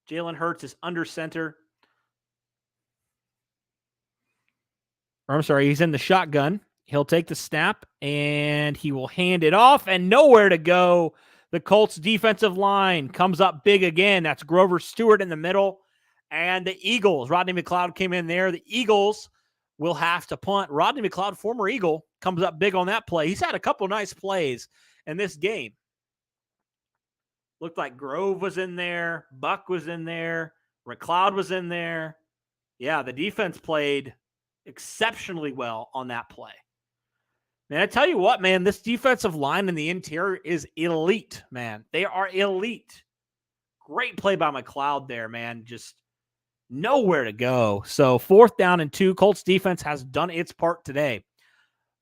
Jalen Hurts is under center. Or I'm sorry, he's in the shotgun. He'll take the snap and he will hand it off and nowhere to go. The Colts defensive line comes up big again. That's Grover Stewart in the middle. And the Eagles, Rodney McLeod came in there. The Eagles will have to punt. Rodney McLeod, former Eagle, comes up big on that play. He's had a couple nice plays in this game. Looked like Grove was in there. Buck was in there. McLeod was in there. Yeah, the defense played exceptionally well on that play. Man, I tell you what, man, this defensive line in the interior is elite, man. They are elite. Great play by McLeod there, man. Just nowhere to go. So 4th down and 2. Colts defense has done its part today.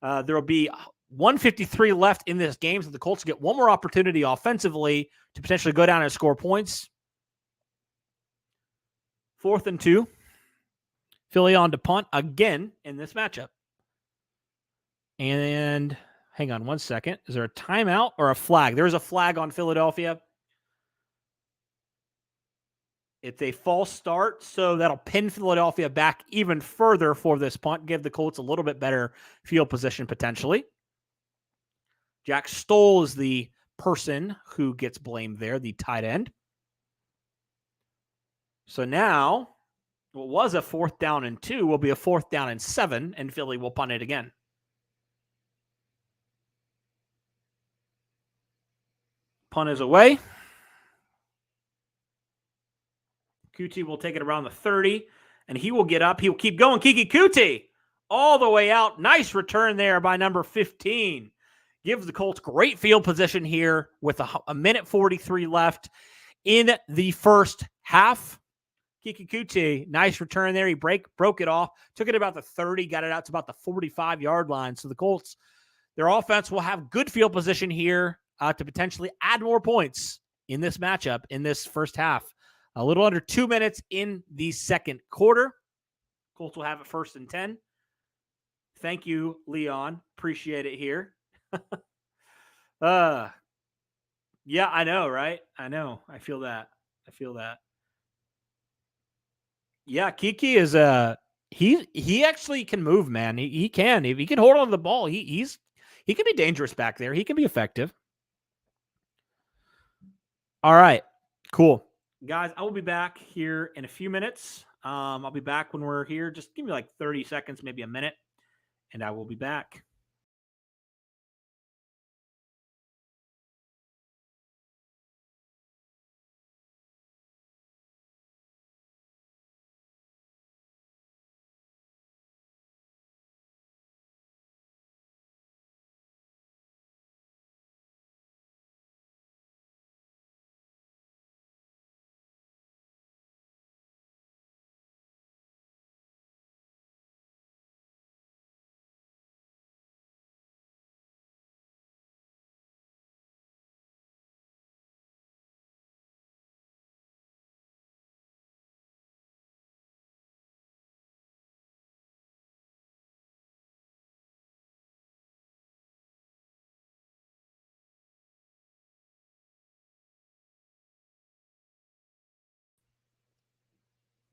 There will be 1:53 left in this game, so the Colts get one more opportunity offensively to potentially go down and score points. 4th and 2. Philly on to punt again in this matchup. And hang on one second. Is there a timeout or a flag? There's a flag on Philadelphia. It's a false start, so that'll pin Philadelphia back even further for this punt, give the Colts a little bit better field position potentially. Jack Stoll is the person who gets blamed there, the tight end. So now, what was a 4th down and 2 will be a 4th down and 7, and Philly will punt it again. Punt is away. Kuti will take it around the 30, and he will get up. He will keep going. Kiki Kuti all the way out. Nice return there by number 15. Gives the Colts great field position here with a minute 43 left in the first half. Kiki Kuti, nice return there. He broke it off, took it about the 30, got it out to about the 45-yard line. So the Colts, their offense will have good field position here to potentially add more points in this matchup in this first half. A little under 2 minutes in the second quarter. Colts will have it 1st and 10. Thank you, Leon. Appreciate it here. Yeah, I know, right? I know. I feel that. Yeah, Kiki is he actually can move, man. He can. If he can hold on to the ball, he can be dangerous back there. He can be effective. All right. Cool. Guys, I will be back here in a few minutes. I'll be back when we're here. Just give me like 30 seconds, maybe a minute, and I will be back.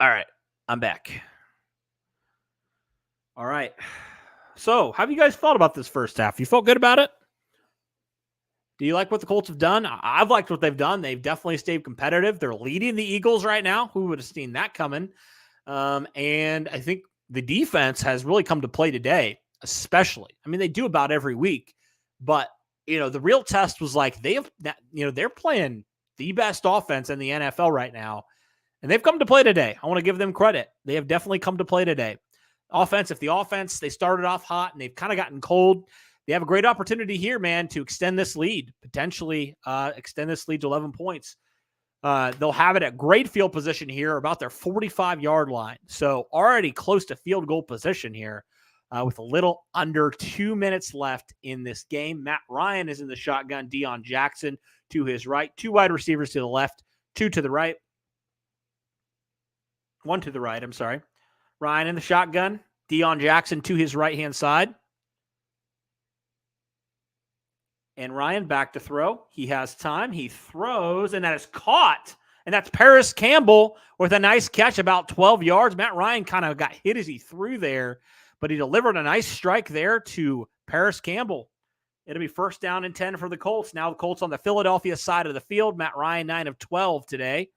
All right, I'm back. All right. So, how have you guys felt about this first half? You felt good about it? Do you like what the Colts have done? I've liked what they've done. They've definitely stayed competitive. They're leading the Eagles right now. Who would have seen that coming? And I think the defense has really come to play today, especially. I mean, they do about every week, but the real test was like they're playing the best offense in the NFL right now, and they've come to play today. I want to give them credit. They have definitely come to play today. They started off hot and they've kind of gotten cold. They have a great opportunity here, man, to extend this lead, potentially extend this lead to 11 points. They'll have it at great field position here, about their 45-yard line. So already close to field goal position here with a little under 2 minutes left in this game. Matt Ryan is in the shotgun. Deion Jackson to his right. 2 wide receivers to the left, 2 to the right. 1 to the right, I'm sorry. Ryan in the shotgun. Deion Jackson to his right-hand side. And Ryan back to throw. He has time. He throws, and that is caught. And that's Paris Campbell with a nice catch about 12 yards. Matt Ryan kind of got hit as he threw there, but he delivered a nice strike there to Paris Campbell. It'll be 1st down and 10 for the Colts. Now the Colts on the Philadelphia side of the field. Matt Ryan, 9 of 12 today.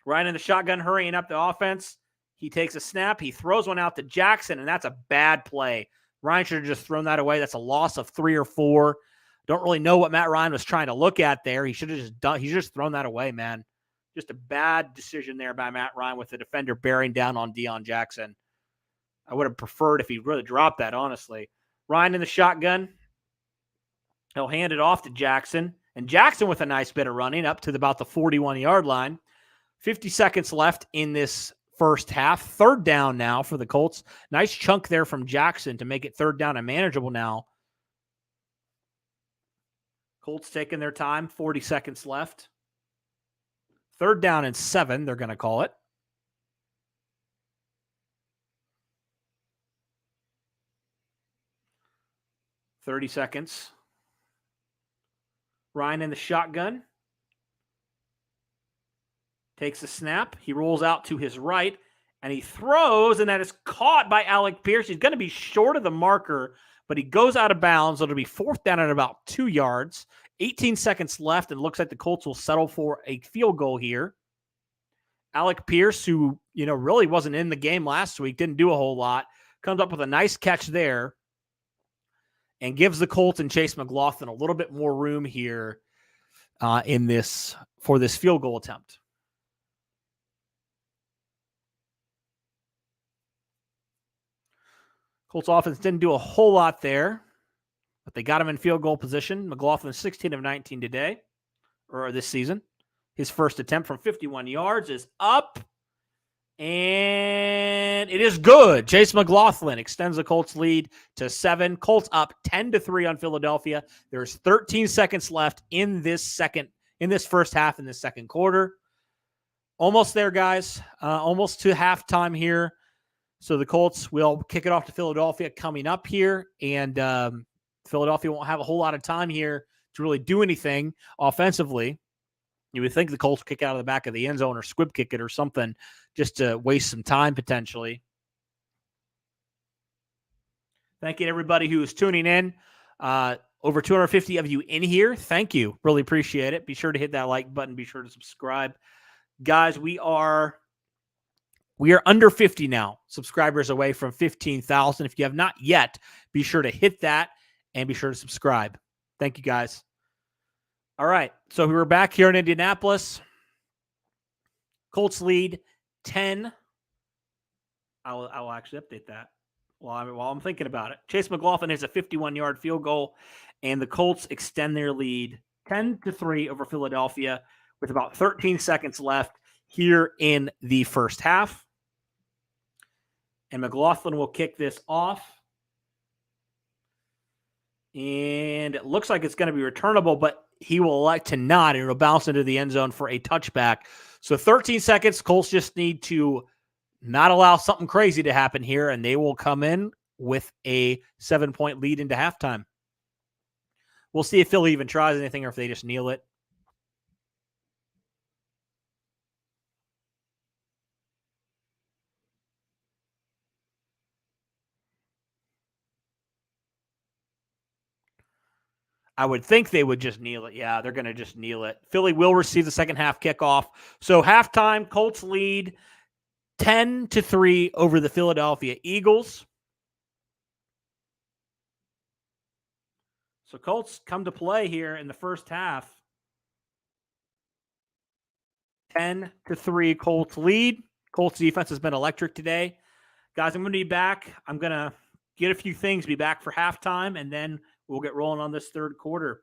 Ryan in the shotgun, hurrying up the offense. He takes a snap. He throws one out to Jackson, and that's a bad play. Ryan should have just thrown that away. That's a loss of 3 or 4. Don't really know what Matt Ryan was trying to look at there. He should have just thrown that away, man. Just a bad decision there by Matt Ryan with the defender bearing down on Deion Jackson. I would have preferred if he really dropped that, honestly. Ryan in the shotgun. He'll hand it off to Jackson. And Jackson with a nice bit of running up to about the 41-yard line. 50 seconds left in this first half. 3rd down now for the Colts. Nice chunk there from Jackson to make it 3rd down and manageable now. Colts taking their time. 40 seconds left. 3rd down and 7, they're going to call it. $30 seconds. Ryan in the shotgun. Takes a snap. He rolls out to his right, and he throws, and that is caught by Alec Pierce. He's going to be short of the marker, but he goes out of bounds. It'll be 4th down at about 2 yards. 18 seconds left, and looks like the Colts will settle for a field goal here. Alec Pierce, who really wasn't in the game last week, didn't do a whole lot, comes up with a nice catch there and gives the Colts and Chase McLaughlin a little bit more room here for this field goal attempt. Colts offense didn't do a whole lot there, but they got him in field goal position. McLaughlin 16 of 19 today, or this season. His first attempt from 51 yards is up, and it is good. Chase McLaughlin extends the Colts lead to 7. Colts up 10-3 on Philadelphia. There's 13 seconds left in this first half in this second quarter. Almost there, guys. Almost to halftime here. So the Colts will kick it off to Philadelphia coming up here, and Philadelphia won't have a whole lot of time here to really do anything offensively. You would think the Colts kick out of the back of the end zone or squib kick it or something just to waste some time potentially. Thank you to everybody who is tuning in. Over 250 of you in here. Thank you. Really appreciate it. Be sure to hit that like button. Be sure to subscribe. Guys, we are under 50 now, subscribers away from 15,000. If you have not yet, be sure to hit that and be sure to subscribe. Thank you, guys. All right, so we were back here in Indianapolis. Colts lead 10. I'll actually update that while I'm thinking about it. Chase McLaughlin has a 51-yard field goal, and the Colts extend their lead 10-3 over Philadelphia with about 13 seconds left here in the first half. And McLaughlin will kick this off. And it looks like it's going to be returnable, but he will elect to not, and it'll bounce into the end zone for a touchback. So 13 seconds. Colts just need to not allow something crazy to happen here, and they will come in with a 7-point lead into halftime. We'll see if Philly even tries anything or if they just kneel it. I would think they would just kneel it. Yeah, they're going to just kneel it. Philly will receive the second half kickoff. So halftime, Colts lead 10-3 over the Philadelphia Eagles. So Colts come to play here in the first half. 10-3 Colts lead. Colts defense has been electric today. Guys, I'm going to be back. I'm going to get a few things, be back for halftime, and then we'll get rolling on this third quarter.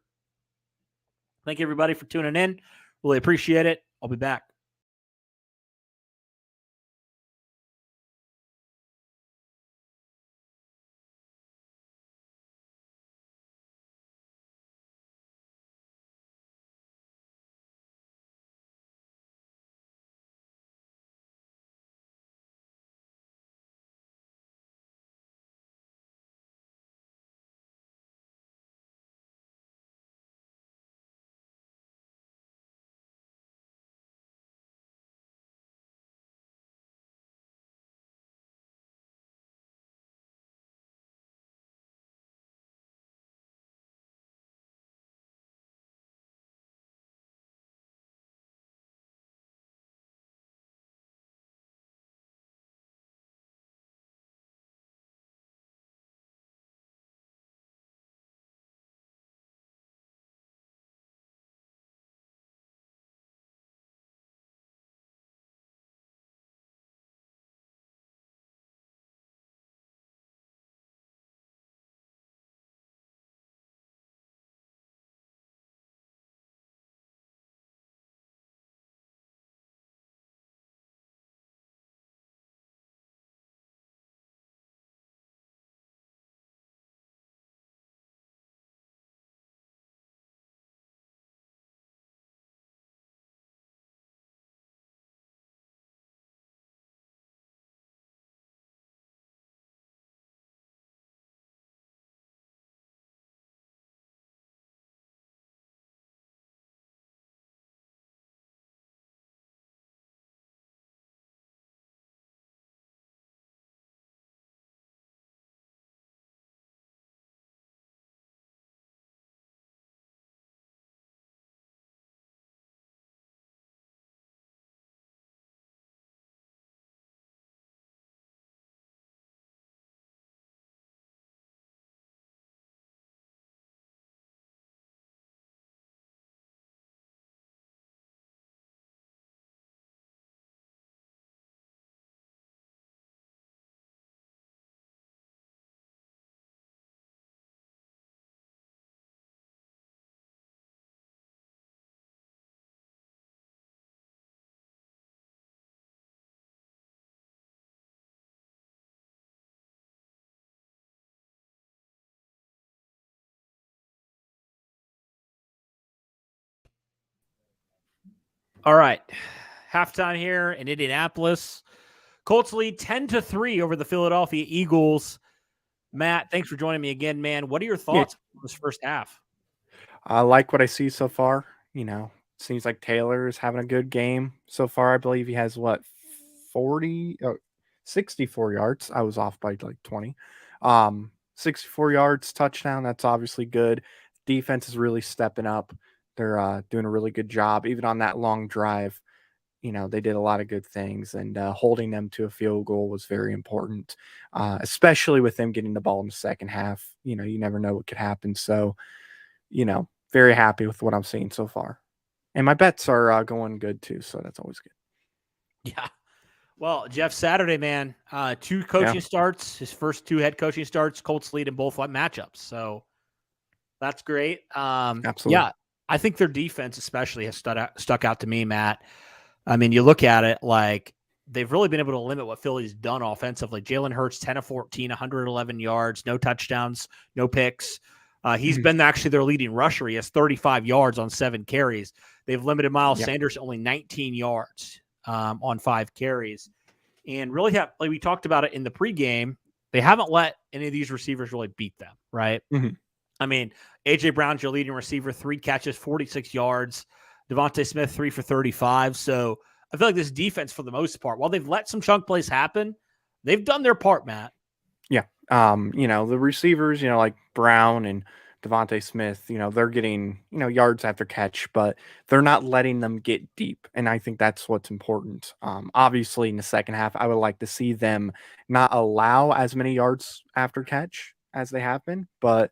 Thank you, everybody, for tuning in. Really appreciate it. I'll be back. All right. Halftime here in Indianapolis. Colts lead 10-3 over the Philadelphia Eagles. Matt, thanks for joining me again, man. What are your thoughts on this first half? I like what I see so far. Seems like Taylor is having a good game so far. I believe he has 64 yards. I was off by like 20. 64 yards, touchdown. That's obviously good. Defense is really stepping up. They're doing a really good job. Even on that long drive, they did a lot of good things, and holding them to a field goal was very important, especially with them getting the ball in the second half. You never know what could happen. So, very happy with what I'm seeing so far. And my bets are going good too, so that's always good. Yeah. Well, Jeff Saturday, man, 2 coaching starts, his first 2 head coaching starts, Colts lead in both matchups. So that's great. Absolutely. Yeah, I think their defense especially has stuck out to me, Matt. I mean, you look at it like they've really been able to limit what Philly's done offensively. Jalen Hurts, 10 of 14, 111 yards, no touchdowns, no picks. He's been actually their leading rusher. He has 35 yards on 7 carries. They've limited Miles Sanders to only 19 yards on 5 carries. And really, like we talked about it in the pregame, they haven't let any of these receivers really beat them, right? Mm-hmm. I mean, A.J. Brown's your leading receiver, 3 catches, 46 yards. Devontae Smith, 3 for 35. So I feel like this defense, for the most part, while they've let some chunk plays happen, they've done their part, Matt. Yeah. The receivers, like Brown and Devontae Smith, they're getting, yards after catch, but they're not letting them get deep. And I think that's what's important. Obviously, in the second half, I would like to see them not allow as many yards after catch as they have been, but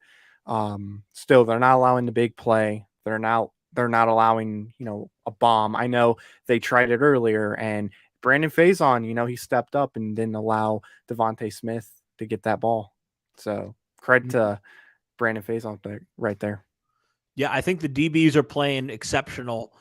still, they're not allowing the big play. They're not allowing, a bomb. I know they tried it earlier, and Brandon Faison, he stepped up and didn't allow Devontae Smith to get that ball. So credit to Brandon Faison right there. Yeah, I think the DBs are playing exceptional.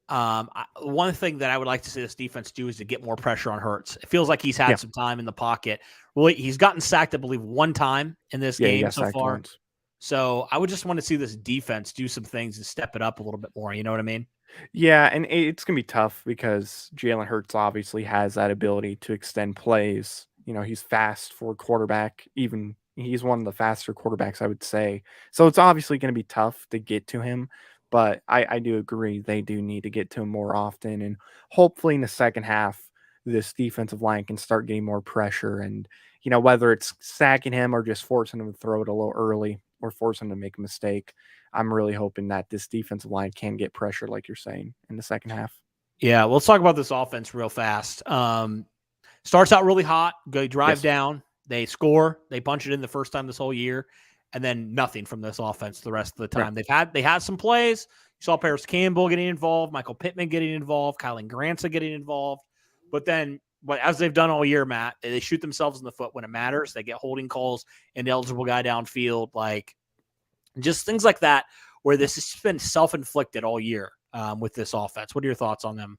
One thing that I would like to see this defense do is to get more pressure on Hurts. It feels like he's had some time in the pocket. Well, he's gotten sacked, I believe, one time in this game so far. Once. So I would just want to see this defense do some things and step it up a little bit more. You know what I mean? Yeah, and it's going to be tough because Jalen Hurts obviously has that ability to extend plays. He's fast for a quarterback. Even he's one of the faster quarterbacks, I would say. So it's obviously going to be tough to get to him. But I do agree they do need to get to him more often. And hopefully in the second half, this defensive line can start getting more pressure. And, whether it's sacking him or just forcing him to throw it a little early or forcing him to make a mistake, I'm really hoping that this defensive line can get pressure, like you're saying, in the second half. Yeah, well, let's talk about this offense real fast. Starts out really hot, go drive down, they score, they punch it in the first time this whole year, and then nothing from this offense the rest of the time. Right. They had some plays. You saw Paris Campbell getting involved, Michael Pittman getting involved, Kylan Granson getting involved. But then, as they've done all year, Matt, they shoot themselves in the foot when it matters. They get holding calls, an eligible guy downfield, like just things like that, where this has been self-inflicted all year with this offense. What are your thoughts on them?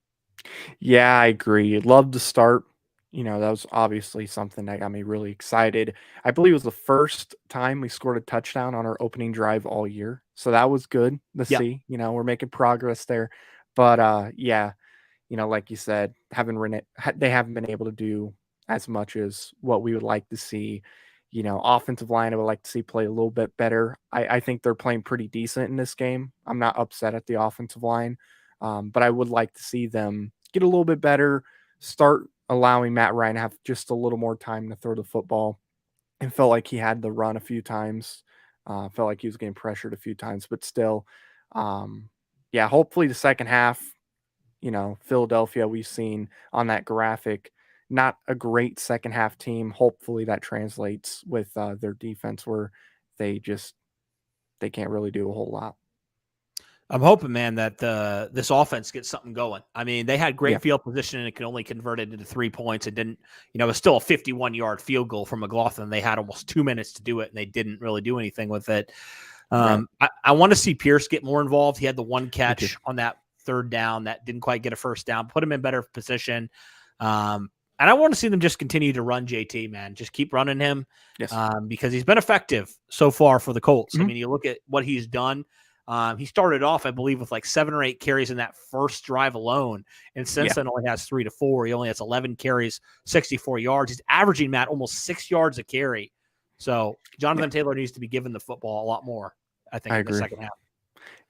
Yeah, I agree. Love to start. That was obviously something that got me really excited. I believe it was the first time we scored a touchdown on our opening drive all year. So that was good to see. We're making progress there. But like you said, they haven't been able to do as much as what we would like to see. Offensive line, I would like to see play a little bit better. I think they're playing pretty decent in this game. I'm not upset at the offensive line, but I would like to see them get a little bit better, start allowing Matt Ryan to have just a little more time to throw the football. And felt like he had the run a few times. Felt like he was getting pressured a few times, but still, hopefully the second half, Philadelphia, we've seen on that graphic, not a great second half team. Hopefully that translates with their defense where they can't really do a whole lot. I'm hoping, man, that this offense gets something going. I mean, they had great field position and it could only convert it into 3 points. It didn't, it was still a 51-yard field goal from McLaughlin. They had almost 2 minutes to do it and they didn't really do anything with it. I want to see Pierce get more involved. He had the one catch on that third down that didn't quite get a first down, put him in better position. And I want to see them just continue to run JT, man. Just keep running him because he's been effective so far for the Colts. I mean, you look at what he's done. He started off, I believe, with like 7 or 8 carries in that first drive alone. And since then only has 3 to 4. He only has 11 carries, 64 yards. He's averaging, Matt, almost 6 yards a carry. So Jonathan Taylor needs to be given the football a lot more, I think, in the second half.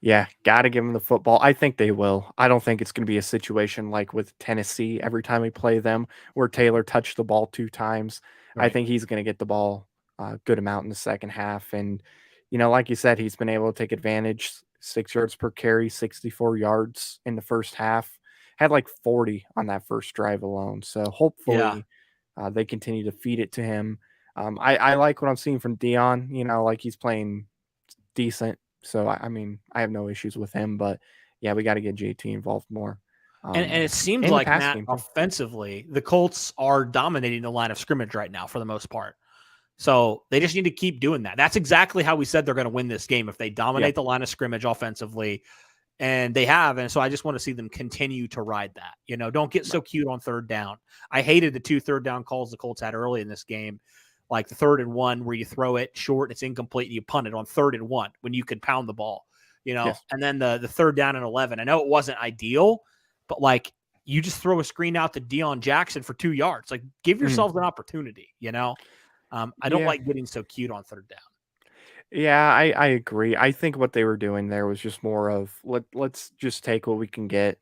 Yeah, got to give him the football. I think they will. I don't think it's going to be a situation like with Tennessee every time we play them where Taylor touched the ball 2 times. Right. I think he's going to get the ball a good amount in the second half. And, like you said, he's been able to take advantage, 6 yards per carry, 64 yards in the first half. Had like 40 on that first drive alone. So hopefully they continue to feed it to him. I like what I'm seeing from Dion, like he's playing decent. So, I mean, I have no issues with him, but we got to get JT involved more. And it seems like, Matt, offensively, the Colts are dominating the line of scrimmage right now for the most part. So they just need to keep doing that. That's exactly how we said they're going to win this game if they dominate the line of scrimmage offensively. And they have. And so I just want to see them continue to ride that. Don't get so cute on third down. I hated the 2 third down calls the Colts had early in this game. Like the 3rd and 1 where you throw it short, it's incomplete, and you punt it on 3rd and 1 when you could pound the ball, and then the 3rd down and 11. I know it wasn't ideal, but like you just throw a screen out to Deion Jackson for 2 yards. Like give yourselves an opportunity, I don't like getting so cute on 3rd down. Yeah, I agree. I think what they were doing there was just more of let's just take what we can get.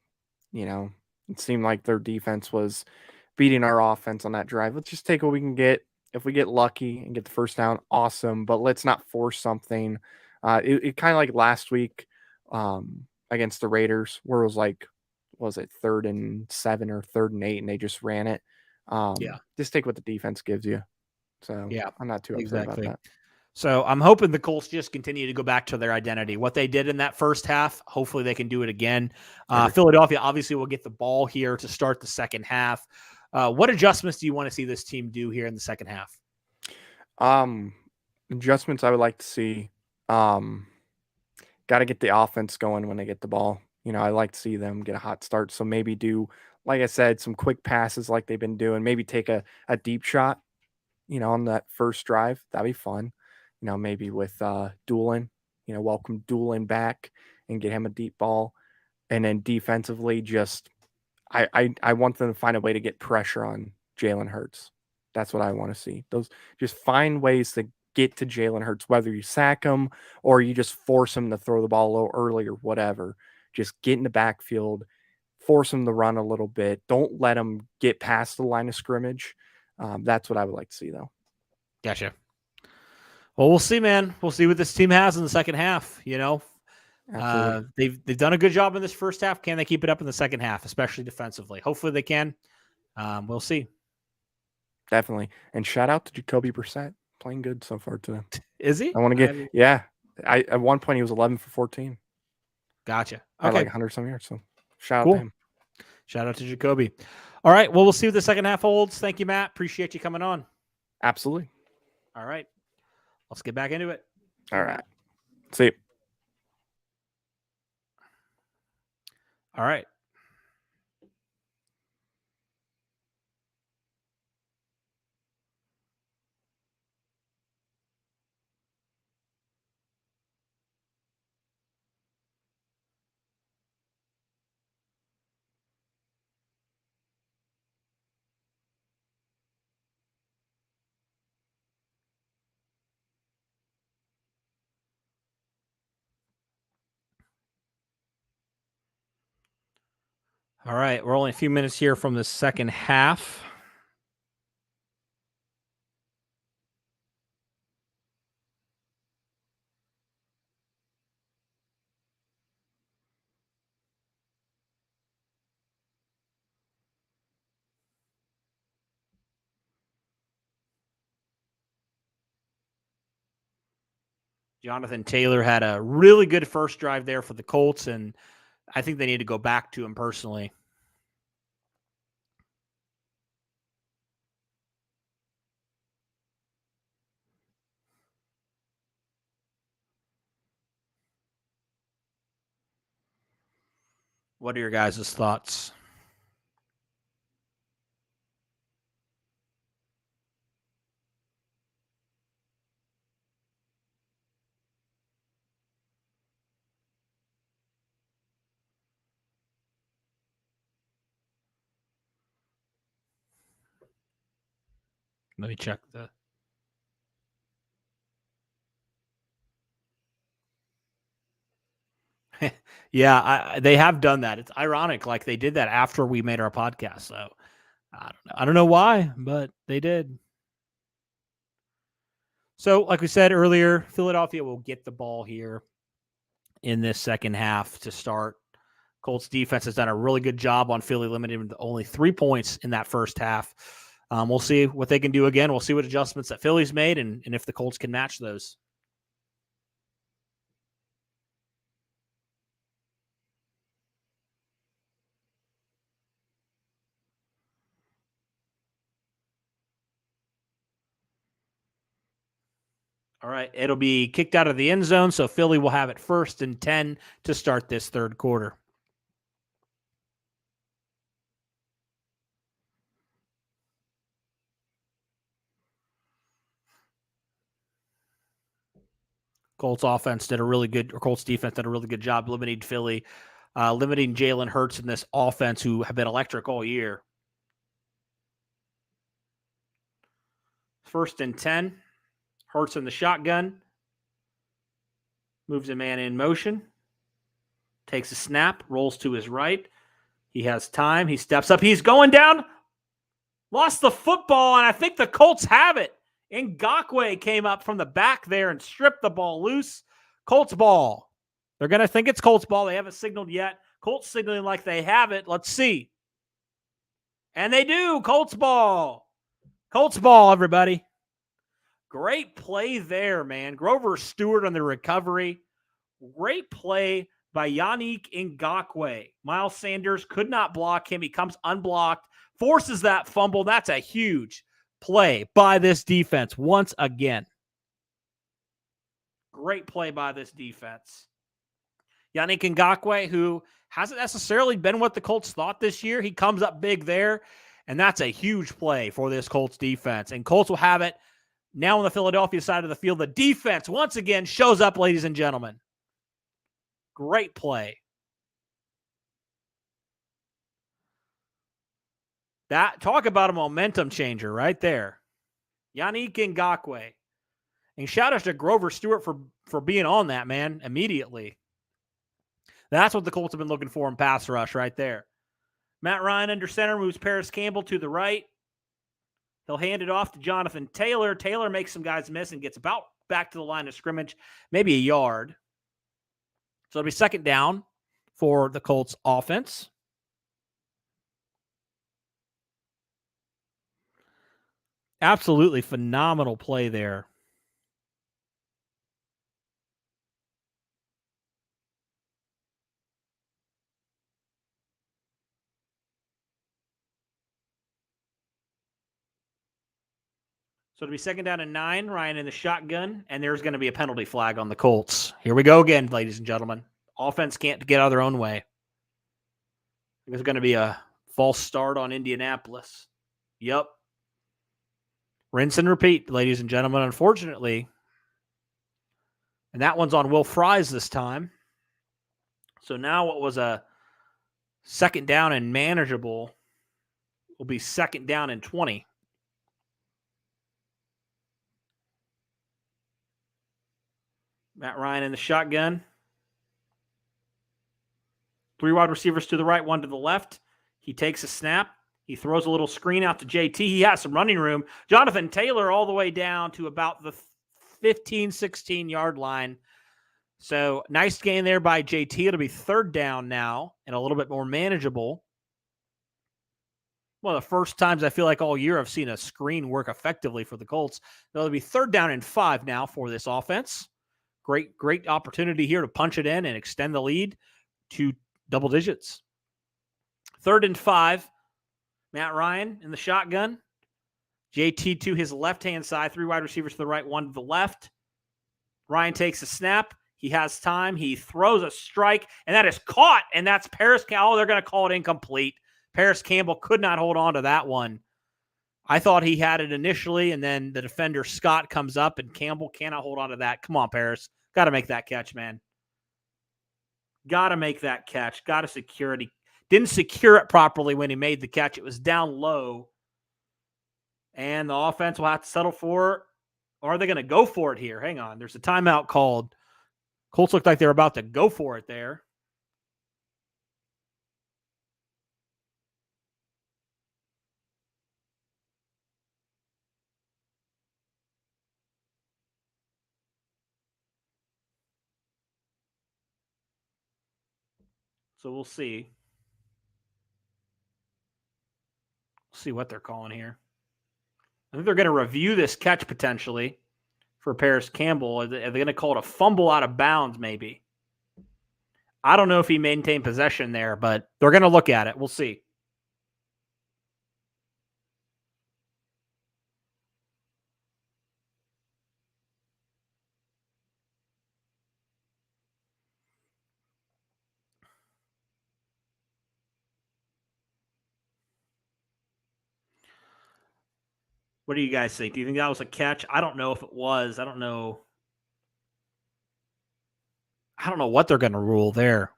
It seemed like their defense was beating our offense on that drive. Let's just take what we can get. If we get lucky and get the first down, awesome. But let's not force something. It kind of like last week against the Raiders, where it was like, was it 3rd and 7 or 3rd and 8, and they just ran it. Just take what the defense gives you. So Yeah, I'm not too upset about that. So I'm hoping the Colts just continue to go back to their identity. What they did in that first half, hopefully they can do it again. Philadelphia obviously will get the ball here to start the second half. What adjustments do you want to see this team do here in the second half? Adjustments I would like to see. Got to get the offense going when they get the ball. I like to see them get a hot start. So maybe do, like I said, some quick passes like they've been doing. Maybe take a deep shot, on that first drive. That'd be fun. Maybe with Doolin, welcome Doolin back and get him a deep ball. And then defensively, just I want them to find a way to get pressure on Jalen Hurts. That's what I want to see. Those, just find ways to get to Jalen Hurts, whether you sack him or you just force him to throw the ball a little early or whatever. Just get in the backfield, force him to run a little bit. Don't let him get past the line of scrimmage. That's what I would like to see, though. Gotcha. Well, we'll see, man. We'll see what this team has in the second half. They've done a good job in this first half. Can they keep it up in the second half, especially defensively? Hopefully they can. We'll see. Definitely. And shout out to Jacoby Brissett, playing good so far today. Is he? I want to get at one point he was 11 for 14. Gotcha. Okay. Like 100 some yards. So shout out to him. Shout out to Jacoby. All right. Well, we'll see what the second half holds. Thank you, Matt. Appreciate you coming on. Absolutely. All right. Let's get back into it. All right. See you. All right. All right, we're only a few minutes here from the second half. Jonathan Taylor had a really good first drive there for the Colts, and I think they need to go back to him personally. What are your guys' thoughts? Let me check the. Yeah, they have done that. It's ironic, like they did that after we made our podcast. So I don't know why, but they did. So, like we said earlier, Philadelphia will get the ball here in this second half to start. Colts defense has done a really good job on Philly, limiting to only 3 points in that first half. We'll see what they can do again. We'll see what adjustments that Philly's made and if the Colts can match those. All right, it'll be kicked out of the end zone, so Philly will have it 1st and 10 to start this third quarter. Colts defense did a really good job limiting Philly, limiting Jalen Hurts in this offense, who have been electric all year. 1st and 10. Hurts in the shotgun. Moves a man in motion. Takes a snap. Rolls to his right. He has time. He steps up. He's going down. Lost the football, and I think the Colts have it. Ngakoue came up from the back there and stripped the ball loose. Colts ball. They're going to think it's Colts ball. They haven't signaled yet. Colts signaling like they have it. Let's see. And they do. Colts ball. Colts ball, everybody. Great play there, man. Grover Stewart on the recovery. Great play by Yannick Ngakoue. Miles Sanders could not block him. He comes unblocked, forces that fumble. That's a huge play by this defense once again. Great play by this defense. Yannick Ngakoue, who hasn't necessarily been what the Colts thought this year. He comes up big there, and that's a huge play for this Colts defense. And Colts will have it now on the Philadelphia side of the field. The defense once again shows up, ladies and gentlemen. Great play. Talk about a momentum changer right there. Yannick Ngakoue. And shout out to Grover Stewart for being on that, man, immediately. That's what the Colts have been looking for in pass rush right there. Matt Ryan under center moves Paris Campbell to the right. He'll hand it off to Jonathan Taylor. Taylor makes some guys miss and gets about back to the line of scrimmage, maybe a yard. So it'll be second down for the Colts offense. Absolutely phenomenal play there. So it'll be second down and 9. Ryan in the shotgun, and there's going to be a penalty flag on the Colts. Here we go again, ladies and gentlemen. Offense can't get out of their own way. There's going to be a false start on Indianapolis. Yep. Rinse and repeat, ladies and gentlemen, unfortunately. And that one's on Will Fries this time. So now what was a second down and manageable will be second down and 20. Matt Ryan in the shotgun. 3 wide receivers to the right, 1 to the left. He takes a snap. He throws a little screen out to JT. He has some running room. Jonathan Taylor all the way down to about the 15, 16-yard line. So nice gain there by JT. It'll be third down now and a little bit more manageable. One of the first times I feel like all year I've seen a screen work effectively for the Colts. It'll be third down and 5 now for this offense. Great opportunity here to punch it in and extend the lead to double digits. Third and 5. Matt Ryan in the shotgun. JT to his left-hand side. 3 wide receivers to the right, 1 to the left. Ryan takes a snap. He has time. He throws a strike, and that is caught, and that's Paris Campbell. Oh, they're going to call it incomplete. Paris Campbell could not hold on to that one. I thought he had it initially, and then the defender, Scott, comes up, and Campbell cannot hold on to that. Come on, Paris. Got to make that catch, man. Got to make that catch. Got to secure it. He didn't secure it properly when he made the catch. It was down low. And the offense will have to settle for it. Or are they going to go for it here? Hang on. There's a timeout called. Colts looked like they were about to go for it there. So we'll see. See what they're calling here. I think they're going to review this catch potentially for Paris Campbell. Are they going to call it a fumble out of bounds maybe? I don't know if he maintained possession there, but they're going to look at it. We'll see. What do you guys think? Do you think that was a catch? I don't know if it was. I don't know what they're going to rule there.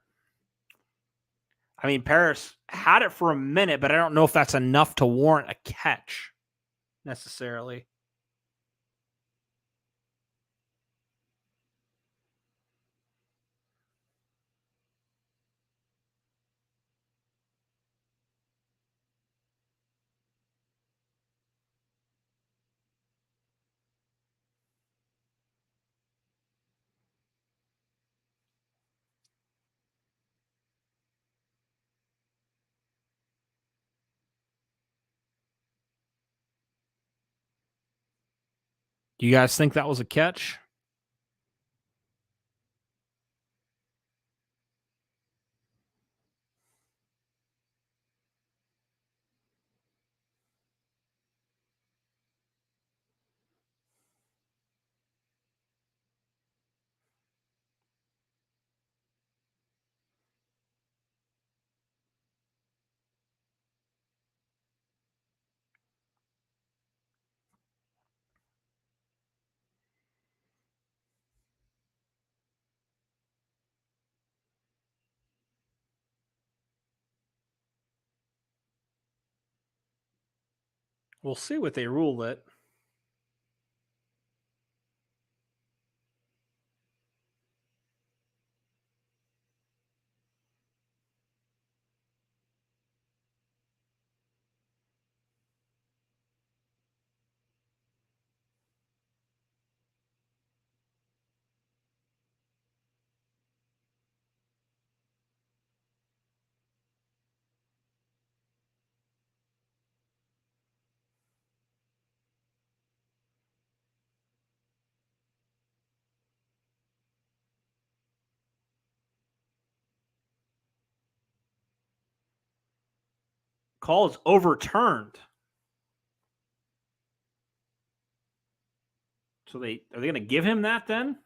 I mean, Paris had it for a minute, but I don't know if that's enough to warrant a catch necessarily. Do you guys think that was a catch? We'll see what they rule it. Call is overturned. So are they going to give him that then?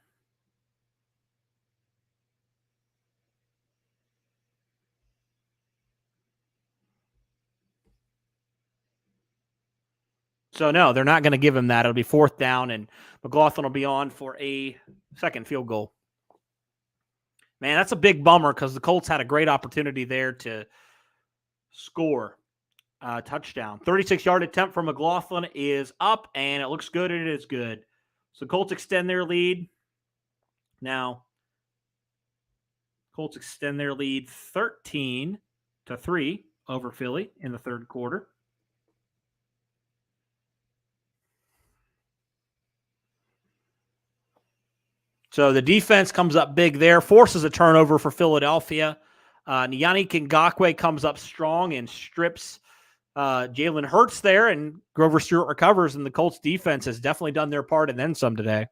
So no, they're not going to give him that. It'll be 4th down, and McLaughlin will be on for a second field goal. Man, that's a big bummer because the Colts had a great opportunity there to score a touchdown. 36-yard attempt from McLaughlin is up, and it looks good, and it is good. So Colts extend their lead. Now, Colts extend their lead 13-3 over Philly in the third quarter. So the defense comes up big there, forces a turnover for Philadelphia. Yannick Ngakoue comes up strong and strips Jalen Hurts there, and Grover Stewart recovers, and the Colts defense has definitely done their part and then some today.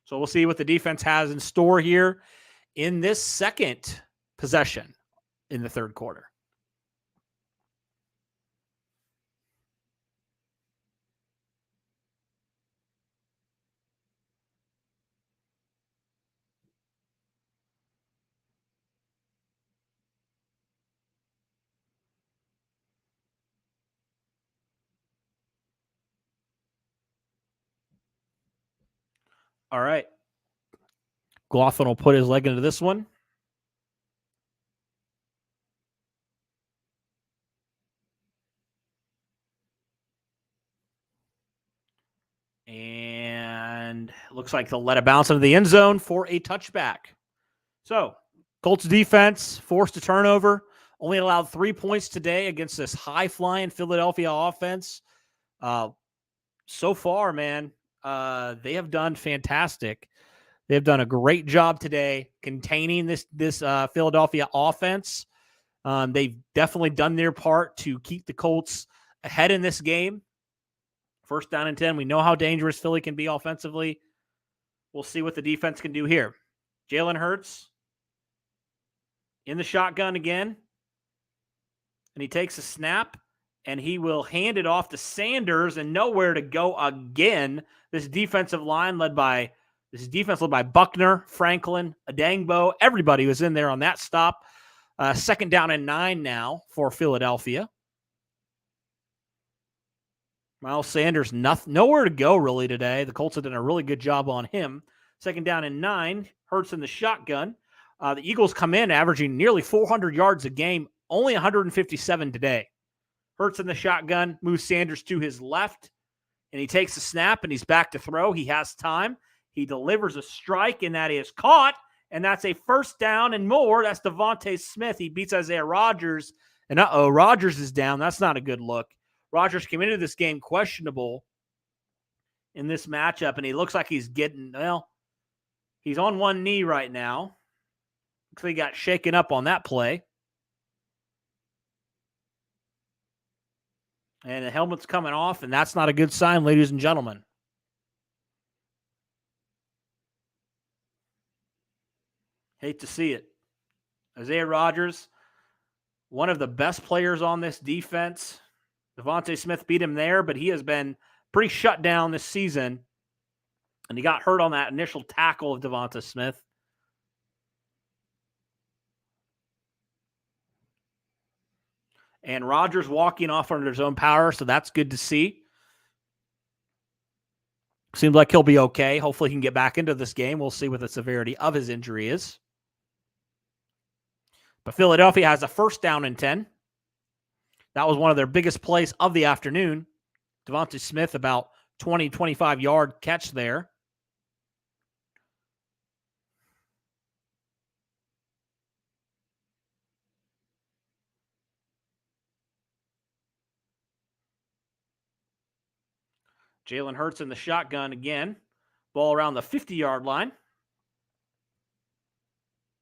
So we'll see what the defense has in store here in this second possession in the third quarter. All right. Glothin will put his leg into this one. And looks like they'll let it bounce into the end zone for a touchback. So, Colts defense forced a turnover. Only allowed 3 points today against this high-flying Philadelphia offense. So far, man, they have done fantastic. They've done a great job today containing this Philadelphia offense. They've definitely done their part to keep the Colts ahead in this game. 1st down and 10. We know how dangerous Philly can be offensively. We'll see what the defense can do here. Jalen Hurts in the shotgun again. And he takes a snap, and he will hand it off to Sanders, and nowhere to go again. This defense led by Buckner, Franklin, Adangbo. Everybody was in there on that stop. 2nd down and 9 now for Philadelphia. Miles Sanders, nowhere to go really today. The Colts have done a really good job on him. 2nd down and 9, Hurts in the shotgun. The Eagles come in averaging nearly 400 yards a game, only 157 today. Hurts in the shotgun, moves Sanders to his left, and he takes a snap, and he's back to throw. He has time. He delivers a strike, and that is caught, and that's a 1st down and more. That's Devontae Smith. He beats Isaiah Rodgers, and Rodgers is down. That's not a good look. Rodgers came into this game questionable in this matchup, and he looks like he's he's on one knee right now. Looks like he got shaken up on that play. And the helmet's coming off, and that's not a good sign, ladies and gentlemen. Hate to see it. Isaiah Rodgers, one of the best players on this defense. Devontae Smith beat him there, but he has been pretty shut down this season. And he got hurt on that initial tackle of Devontae Smith. And Rodgers walking off under his own power, so that's good to see. Seems like he'll be okay. Hopefully he can get back into this game. We'll see what the severity of his injury is. But Philadelphia has a first down and 10. That was one of their biggest plays of the afternoon. Devontae Smith, about 20, 25-yard catch there. Jalen Hurts in the shotgun again. Ball around the 50-yard line.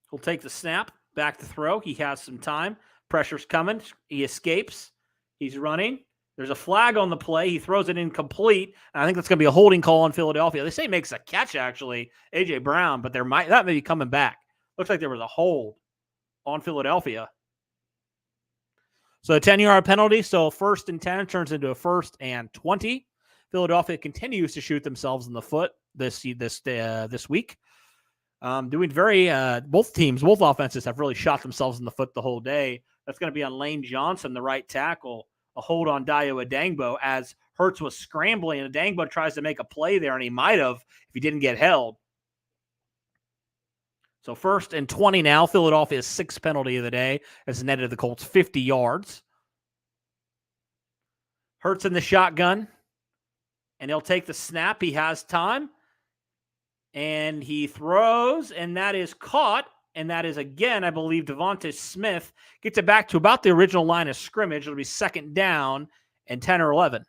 He'll take the snap, back to throw. He has some time. Pressure's coming. He escapes. He's running. There's a flag on the play. He throws it incomplete. And I think that's going to be a holding call on Philadelphia. They say makes a catch, actually, A.J. Brown, but that may be coming back. Looks like there was a hold on Philadelphia. So a 10-yard penalty. So 1st and 10 turns into a 1st and 20. Philadelphia continues to shoot themselves in the foot this week. Doing both offenses have really shot themselves in the foot the whole day. That's going to be on Lane Johnson, the right tackle. A hold on Dayo Adangbo as Hurts was scrambling, and Adangbo tries to make a play there, and he might have if he didn't get held. So 1st and 20 now. Philadelphia's 6th penalty of the day has netted the Colts 50 yards. Hurts in the shotgun, and he'll take the snap. He has time. And he throws, and that is caught. And that is, again, I believe, Devontae Smith gets it back to about the original line of scrimmage. It'll be 2nd down and 10 or 11.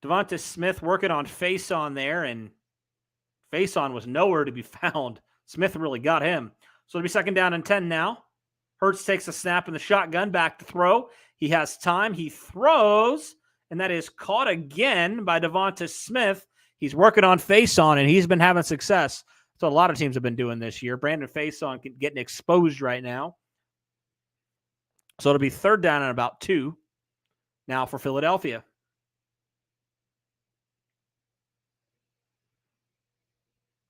Devontae Smith working on face-on there, and face-on was nowhere to be found. Smith really got him. So it'll be 2nd down and 10 now. Hurts takes a snap in the shotgun, back to throw. He has time. He throws, and that is caught again by Devontae Smith. He's working on face-on, and he's been having success. So a lot of teams have been doing this year. Brandon face-on getting exposed right now. So it'll be 3rd down and about 2 now for Philadelphia.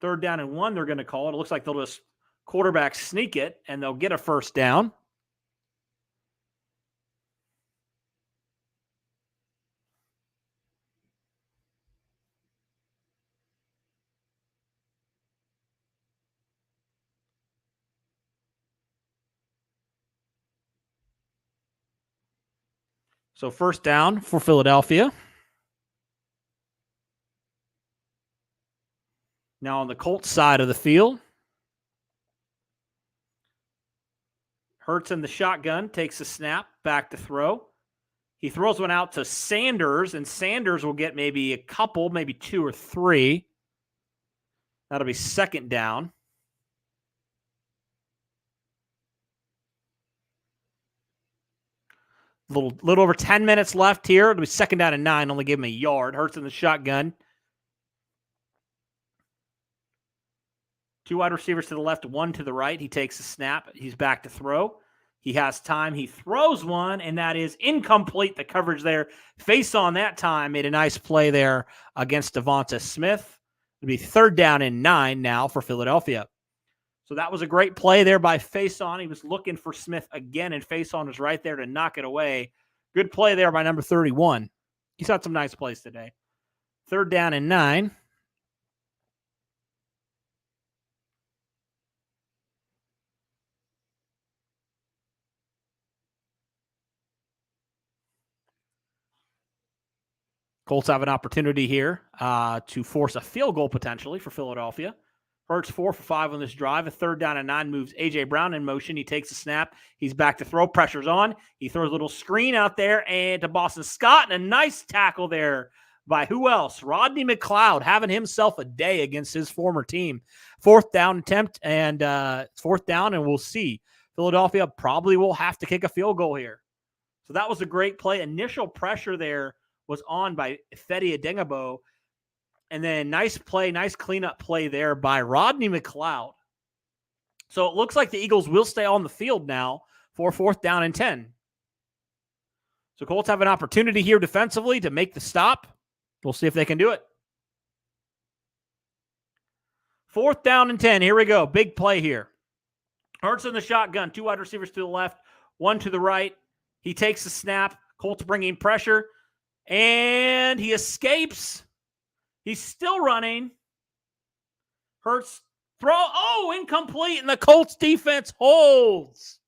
Third down and 1, they're going to call it. It looks like they'll just quarterback sneak it, and they'll get a 1st down. So 1st down for Philadelphia. Now on the Colts side of the field, Hurts in the shotgun, takes a snap, back to throw. He throws one out to Sanders, and Sanders will get maybe a couple, maybe 2 or 3. That'll be 2nd down. Little over 10 minutes left here. It'll be 2nd down and 9. Only give him a yard. Hurts in the shotgun. 2 wide receivers to the left, 1 to the right. He takes a snap. He's back to throw. He has time. He throws one, and that is incomplete. The coverage there. Face on that time. Made a nice play there against Devontae Smith. It'll be 3rd down and 9 now for Philadelphia. So that was a great play there by Faison. He was looking for Smith again, and Faison was right there to knock it away. Good play there by number 31. He's had some nice plays today. 3rd down and 9. Colts have an opportunity here to force a field goal potentially for Philadelphia. Hurts 4 for 5 on this drive. A 3rd down and 9 moves A.J. Brown in motion. He takes a snap. He's back to throw. Pressure's on. He throws a little screen out there and to Boston Scott. And a nice tackle there by who else? Rodney McLeod having himself a day against his former team. 4th down attempt and 4th down, and we'll see. Philadelphia probably will have to kick a field goal here. So that was a great play. Initial pressure there was on by Fedi Adengabo. And then nice play, nice cleanup play there by Rodney McLeod. So it looks like the Eagles will stay on the field now for 4th down and 10. So Colts have an opportunity here defensively to make the stop. We'll see if they can do it. 4th down and 10. Here we go. Big play here. Hurts in the shotgun. 2 wide receivers to the left, 1 to the right. He takes the snap. Colts bringing pressure. And he escapes. He's still running. Hurts throw. Oh, incomplete. And the Colts defense holds.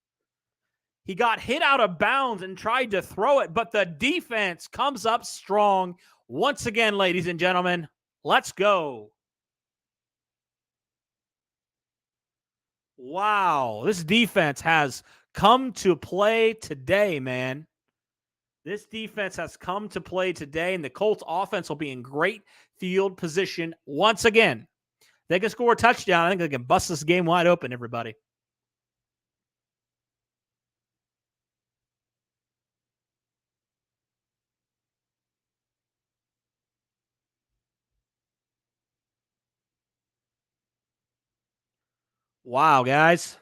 He got hit out of bounds and tried to throw it, but the defense comes up strong. Once again, ladies and gentlemen, let's go. Wow, this defense has come to play today, man. This defense has come to play today, and the Colts offense will be in great field position once again. They can score a touchdown. I think they can bust this game wide open, everybody. Wow, guys.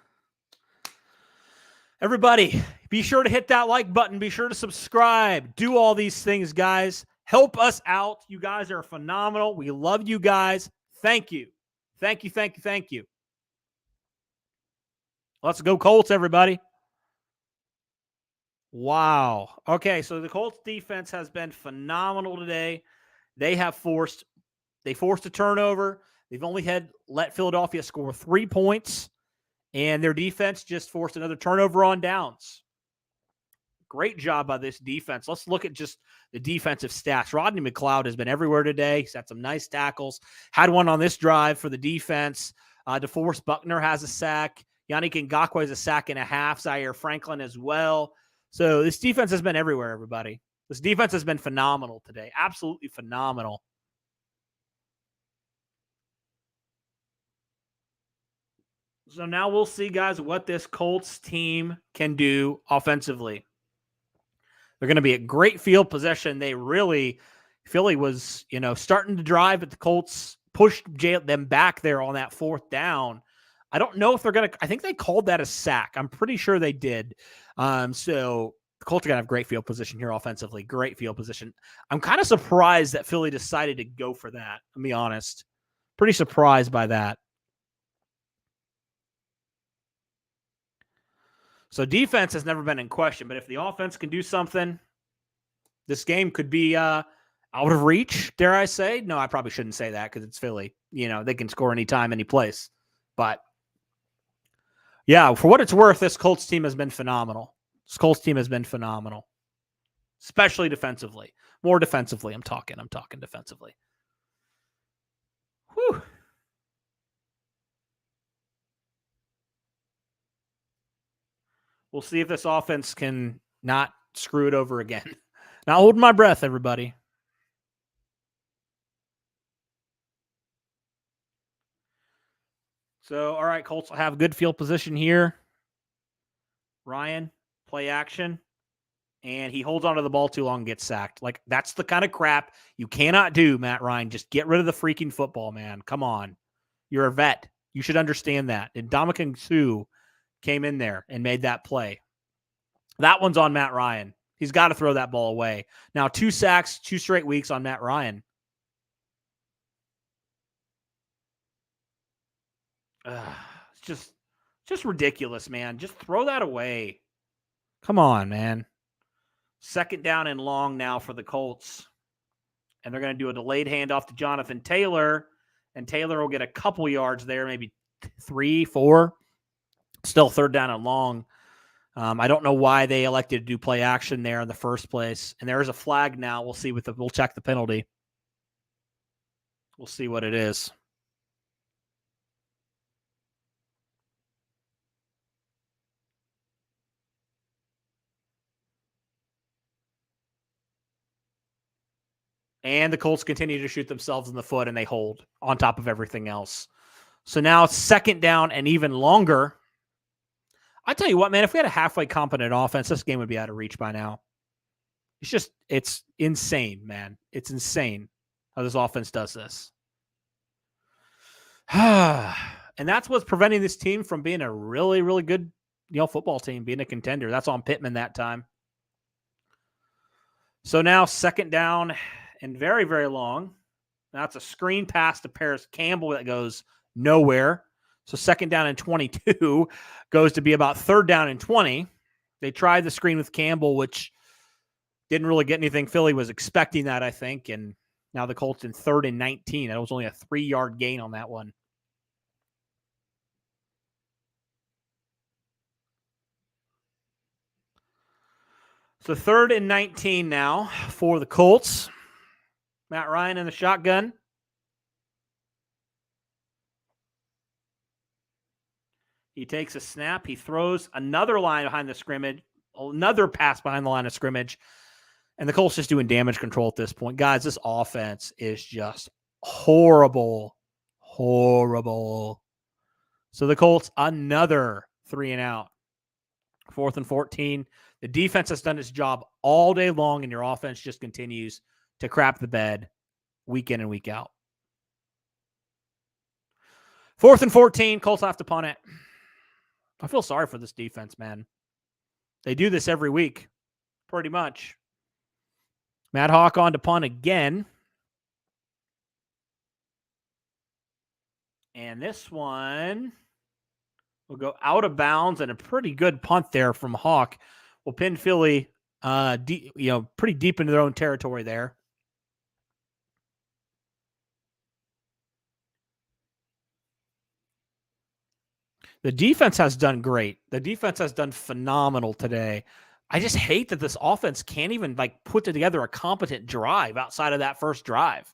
Everybody, be sure to hit that like button. Be sure to subscribe. Do all these things, guys. Help us out. You guys are phenomenal. We love you guys. Thank you. Thank you, thank you, thank you. Let's go Colts, everybody. Wow. Okay, so the Colts defense has been phenomenal today. They forced a turnover. They've only let Philadelphia score 3 points, and their defense just forced another turnover on downs. Great job by this defense. Let's look at just the defensive stats. Rodney McLeod has been everywhere today. He's had some nice tackles. Had one on this drive for the defense. DeForest Buckner has a sack. Yannick Ngakoue has a sack and a half. Zaire Franklin as well. So this defense has been everywhere, everybody. This defense has been phenomenal today. Absolutely phenomenal. So now we'll see, guys, what this Colts team can do offensively. They're going to be a great field possession. Philly was, starting to drive, but the Colts pushed them back there on that 4th down. I don't know if they're going to, I think they called that a sack. I'm pretty sure they did. So the Colts are going to have great field position here offensively. Great field position. I'm kind of surprised that Philly decided to go for that. I'll be honest. Pretty surprised by that. So defense has never been in question, but if the offense can do something, this game could be out of reach, dare I say. No, I probably shouldn't say that because it's Philly. They can score anytime, any place. But, yeah, for what it's worth, this Colts team has been phenomenal. This Colts team has been phenomenal, especially defensively. More defensively, I'm talking defensively. Whew. We'll see if this offense can not screw it over again. Not holding my breath, everybody. So, all right, Colts will have good field position here. Ryan, play action. And he holds onto the ball too long and gets sacked. Like, that's the kind of crap you cannot do, Matt Ryan. Just get rid of the freaking football, man. Come on. You're a vet. You should understand that. And Ndamukong Suh came in there and made that play. That one's on Matt Ryan. He's got to throw that ball away. Now, 2 sacks, 2 straight weeks on Matt Ryan. It's just ridiculous, man. Just throw that away. Come on, man. 2nd down and long now for the Colts. And they're going to do a delayed handoff to Jonathan Taylor. And Taylor will get a couple yards there, maybe 3, 4. Still 3rd down and long. I don't know why they elected to do play action there in the first place. And there is a flag now. We'll see we'll check the penalty. We'll see what it is. And the Colts continue to shoot themselves in the foot, and they hold on top of everything else. So now it's 2nd down and even longer. I tell you what, man, if we had a halfway competent offense, this game would be out of reach by now. It's insane, man. It's insane how this offense does this. And that's what's preventing this team from being a really, really good, football team, being a contender. That's on Pittman that time. So now 2nd down and very, very long. That's a screen pass to Paris Campbell that goes nowhere. So 2nd down and 22 goes to be about 3rd down and 20. They tried the screen with Campbell, which didn't really get anything. Philly was expecting that, I think. And now the Colts in 3rd and 19. That was only a 3-yard gain on that one. So 3rd and 19 now for the Colts. Matt Ryan in the shotgun. He takes a snap. He throws another line behind the scrimmage, another pass behind the line of scrimmage. And the Colts just doing damage control at this point. Guys, this offense is just horrible. Horrible. So the Colts, another 3 and out. 4th and 14. The defense has done its job all day long, and your offense just continues to crap the bed week in and week out. 4th and 14. Colts have to punt it. I feel sorry for this defense, man. They do this every week, pretty much. Matt Hawk on to punt again. And this one will go out of bounds, and a pretty good punt there from Hawk will pin Philly pretty deep into their own territory there. The defense has done great. The defense has done phenomenal today. I just hate that this offense can't even put together a competent drive outside of that first drive.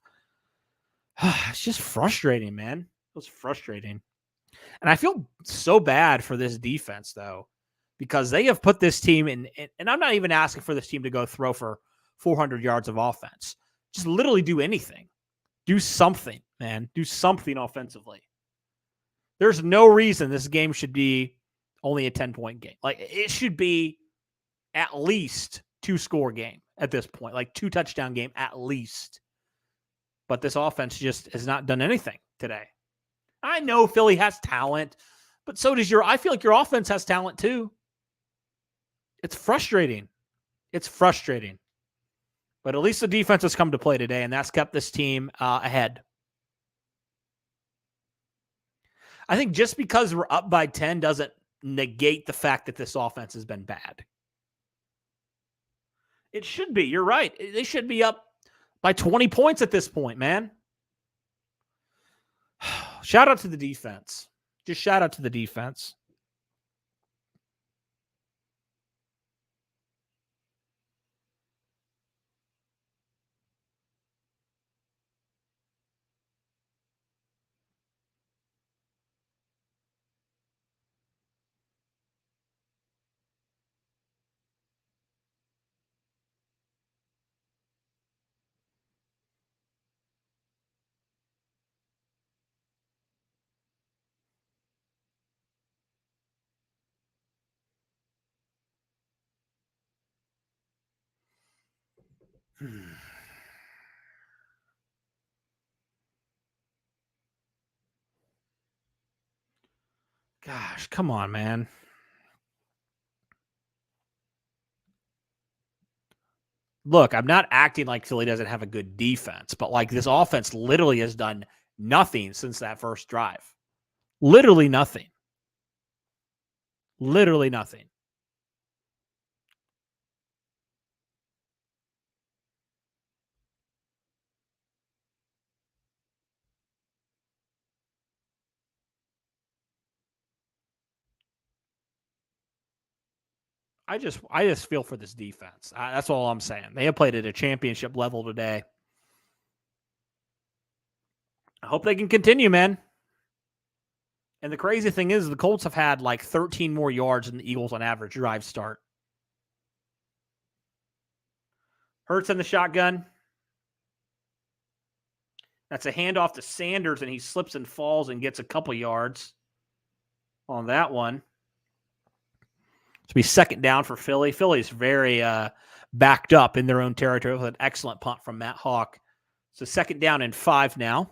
It's just frustrating, man. It was frustrating. And I feel so bad for this defense, though, because they have put this team in, and I'm not even asking for this team to go throw for 400 yards of offense. Just literally do anything. Do something, man. Do something offensively. There's no reason this game should be only a 10-point game. It should be at least 2-score game at this point, 2-touchdown game at least. But this offense just has not done anything today. I know Philly has talent, but so does I feel like your offense has talent too. It's frustrating. It's frustrating. But at least the defense has come to play today, and that's kept this team ahead. I think just because we're up by 10 doesn't negate the fact that this offense has been bad. It should be. You're right. They should be up by 20 points at this point, man. Shout out to the defense. Just shout out to the defense. Gosh, come on, man. Look, I'm not acting like Philly doesn't have a good defense, but this offense literally has done nothing since that first drive. Literally nothing. Literally nothing. I just feel for this defense. That's all I'm saying. They have played at a championship level today. I hope they can continue, man. And the crazy thing is the Colts have had 13 more yards than the Eagles on average drive start. Hurts in the shotgun. That's a handoff to Sanders, and he slips and falls and gets a couple yards on that one. To be second down for Philly. Philly's very backed up in their own territory with an excellent punt from Matt Hawk. So second down and 5 now. I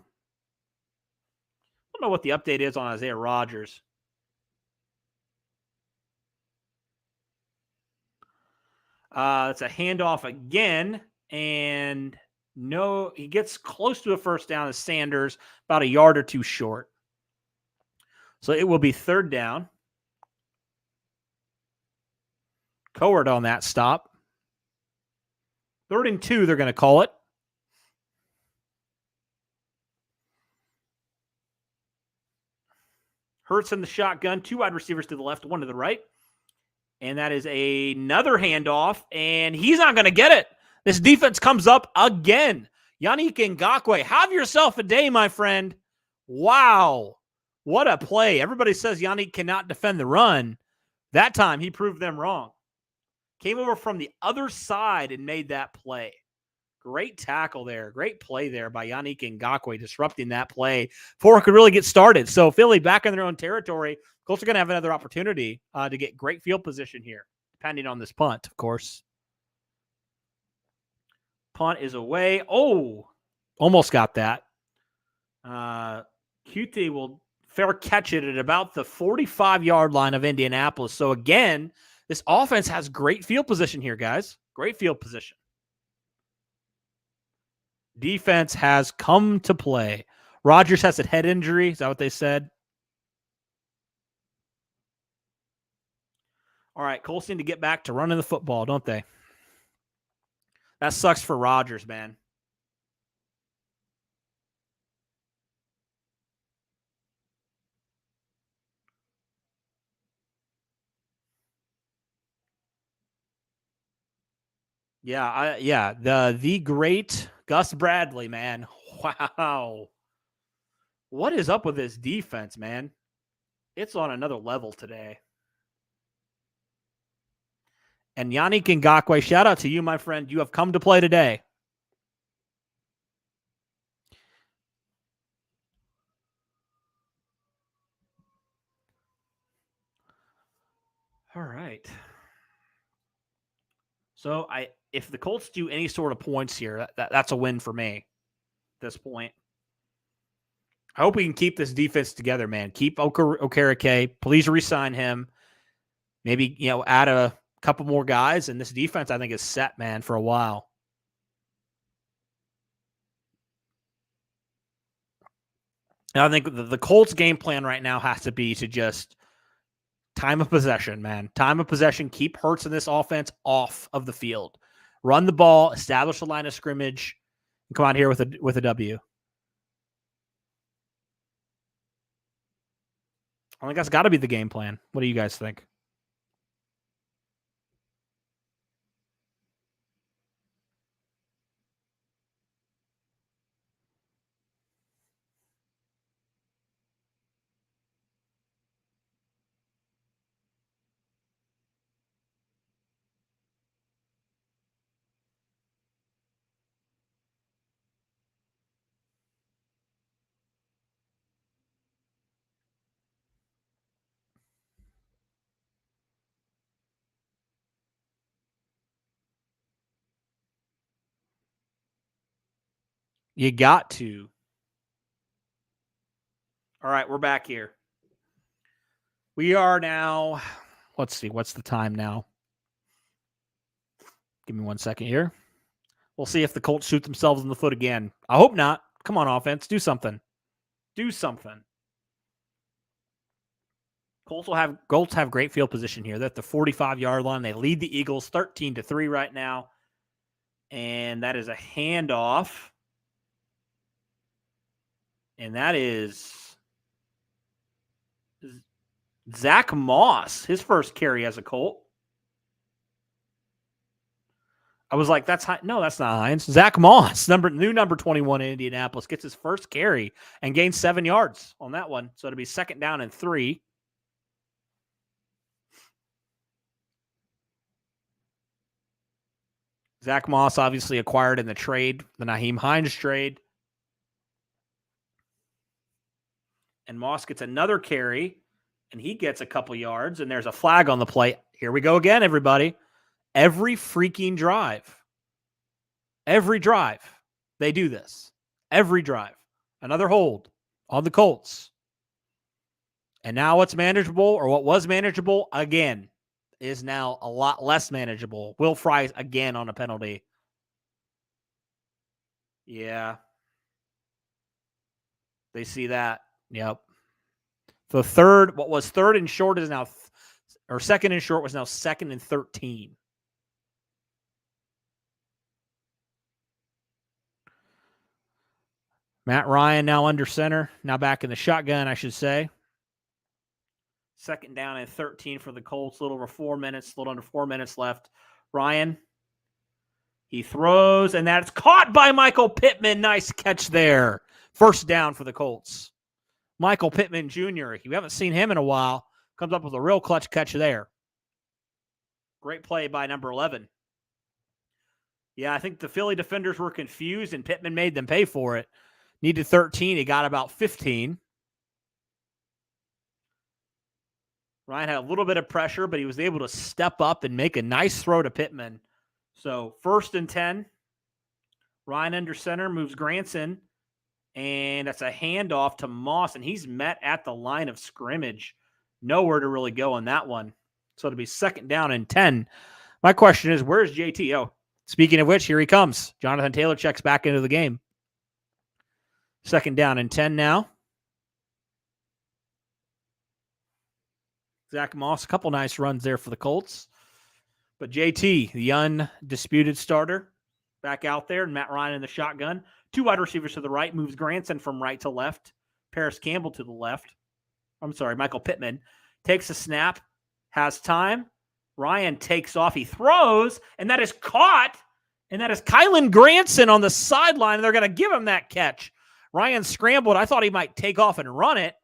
don't know what the update is on Isaiah Rodgers. It's a handoff again, and no, he gets close to a first down as Sanders, about a yard or two short. So it will be third down. Coward on that stop. 3rd and 2, they're going to call it. Hurts in the shotgun, 2 wide receivers to the left, 1 to the right. And that is another handoff, and he's not going to get it. This defense comes up again. Yannick Ngakoue, have yourself a day, my friend. Wow. What a play. Everybody says Yannick cannot defend the run. That time, he proved them wrong. Came over from the other side and made that play. Great tackle there. Great play there by Yannick Ngakoue, disrupting that play before it could really get started. So Philly back in their own territory. Colts are going to have another opportunity to get great field position here, depending on this punt, of course. Punt is away. Oh, almost got that. QT will fair catch it at about the 45-yard line of Indianapolis. So again, this offense has great field position here, guys. Great field position. Defense has come to play. Rodgers has a head injury. Is that what they said? All right, Colts need to get back to running the football, don't they? That sucks for Rodgers, man. Yeah, the great Gus Bradley, man. Wow. What is up with this defense, man? It's on another level today. And Yannick Ngakoue, shout out to you, my friend. You have come to play today. All right. So if the Colts do any sort of points here, that's a win for me at this point. I hope we can keep this defense together, man. Keep Okereke. Please re-sign him. Maybe, add a couple more guys, and this defense, I think, is set, man, for a while. And I think the Colts game plan right now has to be to just time of possession, man. Time of possession. Keep Hurts in this offense off of the field. Run the ball, establish the line of scrimmage, and come out here with a W. I think that's got to be the game plan. What do you guys think? You got to. All right, we're back here. We are now, let's see, what's the time now? Give me 1 second here. We'll see if the Colts shoot themselves in the foot again. I hope not. Come on, offense. Do something. Do something. Colts have great field position here. They're at the 45-yard line. They lead the Eagles 13-3 right now. And that is a handoff. And that is Zach Moss, his first carry as a Colt. I was like, that's no, that's not Hines. Zach Moss, new number 21 in Indianapolis, gets his first carry and gains 7 yards on that one. So it'll be second down and 3. Zach Moss obviously acquired in the trade, the Nyheim Hines trade. And Moss gets another carry, and he gets a couple yards, and there's a flag on the play. Here we go again, everybody. Every freaking drive. Every drive. They do this. Every drive. Another hold on the Colts. And now what's manageable, or what was manageable, again, is now a lot less manageable. Will Fries again on a penalty. Yeah. They see that. Yep. The third, what was third and short is now, or second and short was now 2nd and 13. Matt Ryan now under center, now back in the shotgun, I should say. 2nd down and 13 for the Colts, a little over 4 minutes, a little under 4 minutes left. Ryan, he throws, and that's caught by Michael Pittman. Nice catch there. First down for the Colts. Michael Pittman Jr., we haven't seen him in a while, comes up with a real clutch catch there. Great play by number 11. Yeah, I think the Philly defenders were confused, and Pittman made them pay for it. Needed 13. He got about 15. Ryan had a little bit of pressure, but he was able to step up and make a nice throw to Pittman. So 1st and 10. Ryan under center, moves Granson, and that's a handoff to Moss, and he's met at the line of scrimmage. Nowhere to really go on that one. So it'll be 2nd down and 10. My question is, where's JT? Oh, speaking of which, here he comes. Jonathan Taylor checks back into the game. 2nd down and 10 now. Zach Moss, a couple nice runs there for the Colts. But JT, the undisputed starter, back out there, and Matt Ryan in the shotgun. 2 wide receivers to the right, moves Granson from right to left. Paris Campbell to the left. I'm sorry, Michael Pittman. Takes a snap, has time. Ryan takes off, he throws, and that is caught. And that is Kylan Granson on the sideline, and they're going to give him that catch. Ryan scrambled. I thought he might take off and run it,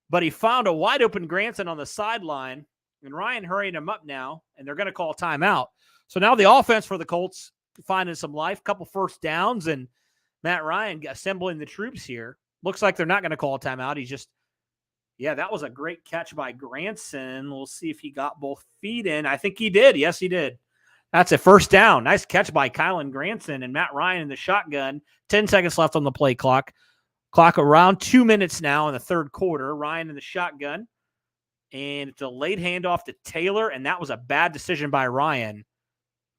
but he found a wide open Granson on the sideline, and Ryan hurried him up now, and they're going to call timeout. So now the offense for the Colts finding some life, couple first downs, and Matt Ryan assembling the troops here. Looks like they're not going to call a timeout. He's just, yeah, that was a great catch by Granson. We'll see if he got both feet in. I think he did. Yes, he did. That's a first down. Nice catch by Kylan Granson and Matt Ryan in the shotgun. 10 seconds left on the play clock. Clock around 2 minutes now in the third quarter. Ryan in the shotgun. And it's a late handoff to Taylor, and that was a bad decision by Ryan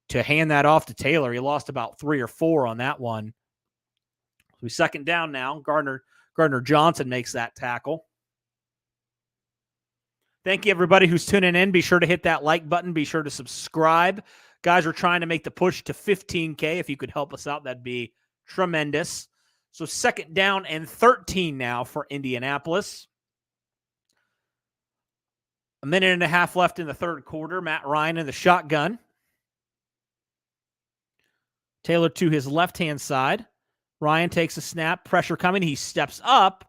to hand that off to Taylor. He lost about 3 or 4 on that one. So he's 2nd down now. Gardner Johnson makes that tackle. Thank you, everybody who's tuning in. Be sure to hit that like button. Be sure to subscribe. Guys, we're trying to make the push to 15K. If you could help us out, that'd be tremendous. So 2nd down and 13 now for Indianapolis. A minute and a half left in the third quarter. Matt Ryan in the shotgun. Taylor to his left-hand side. Ryan takes a snap. Pressure coming. He steps up,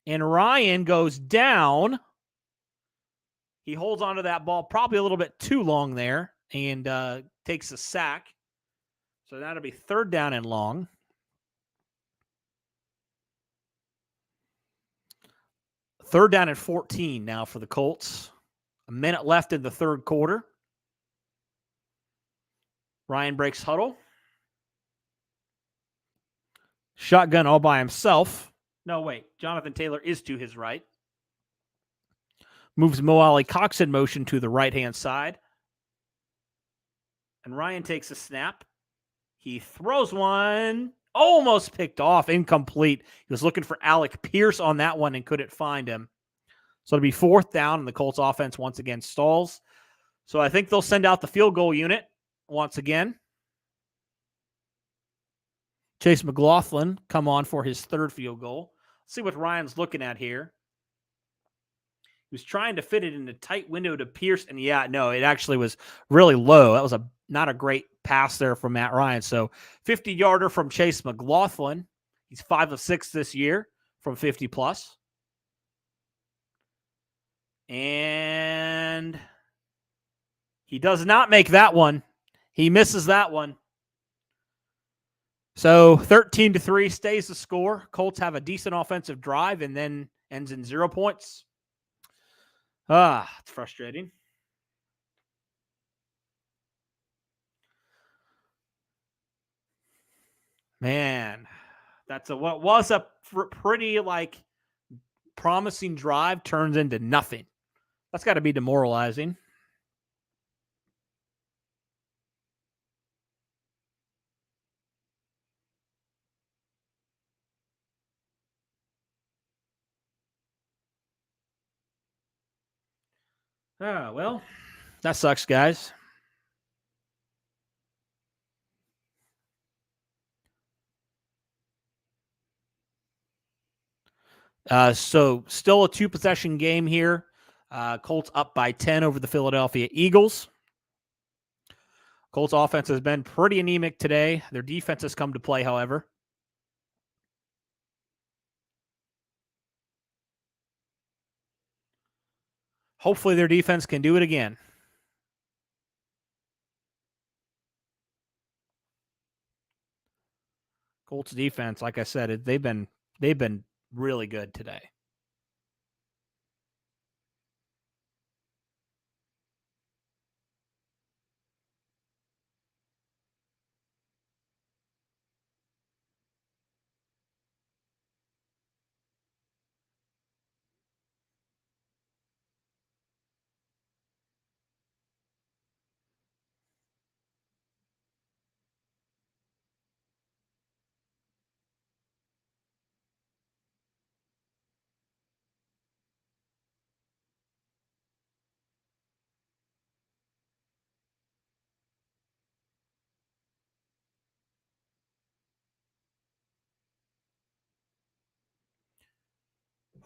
and Ryan goes down. He holds onto that ball probably a little bit too long there and takes a sack. So that'll be 3rd down and long. Third down and 14 now for the Colts. A minute left in the third quarter. Ryan breaks huddle. Shotgun all by himself. No, wait. Jonathan Taylor is to his right. Moves Mo Alley Cox in motion to the right-hand side. And Ryan takes a snap. He throws one. Almost picked off. Incomplete. He was looking for Alec Pierce on that one and couldn't find him. So it'll be 4th down, and the Colts offense once again stalls. So I think they'll send out the field goal unit once again. Chase McLaughlin come on for his 3rd field goal. Let's see what Ryan's looking at here. He was trying to fit it in a tight window to Pierce, and yeah, no, it actually was really low. That was not a great pass there from Matt Ryan. So 50-yarder from Chase McLaughlin. He's 5 of 6 this year from 50+. And he does not make that one. He misses that one. So 13-3 stays the score. Colts have a decent offensive drive and then ends in 0 points. It's frustrating. Man, what was a pretty promising drive turns into nothing. That's got to be demoralizing. Well, that sucks, guys. So still a 2-possession game here. Colts up by 10 over the Philadelphia Eagles. Colts offense has been pretty anemic today. Their defense has come to play, however. Hopefully their defense can do it again. Colts defense, like I said, they've been really good today.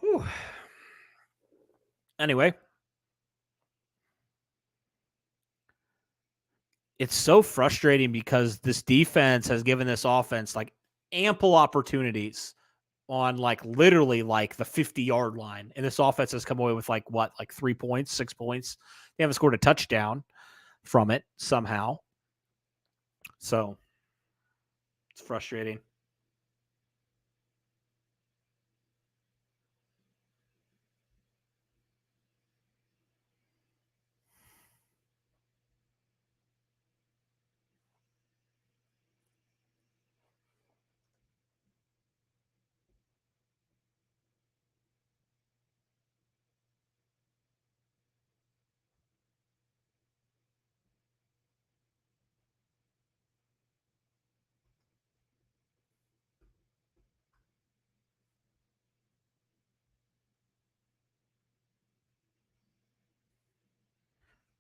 Whew. Anyway, it's so frustrating because this defense has given this offense ample opportunities on literally the 50-yard line. And this offense has come away with 3 points, 6 points. They haven't scored a touchdown from it somehow. So it's frustrating.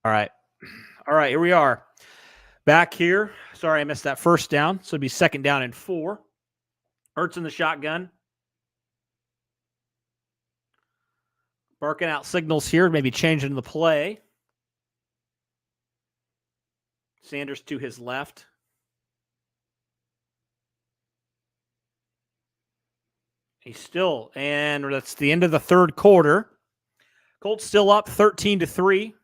All right, here we are. Back here. Sorry, I missed that first down. So it'd be 2nd down and 4. Hurts in the shotgun. Barking out signals here, maybe changing the play. Sanders to his left. He's still, and that's the end of the 3rd quarter. Colts still up 13-3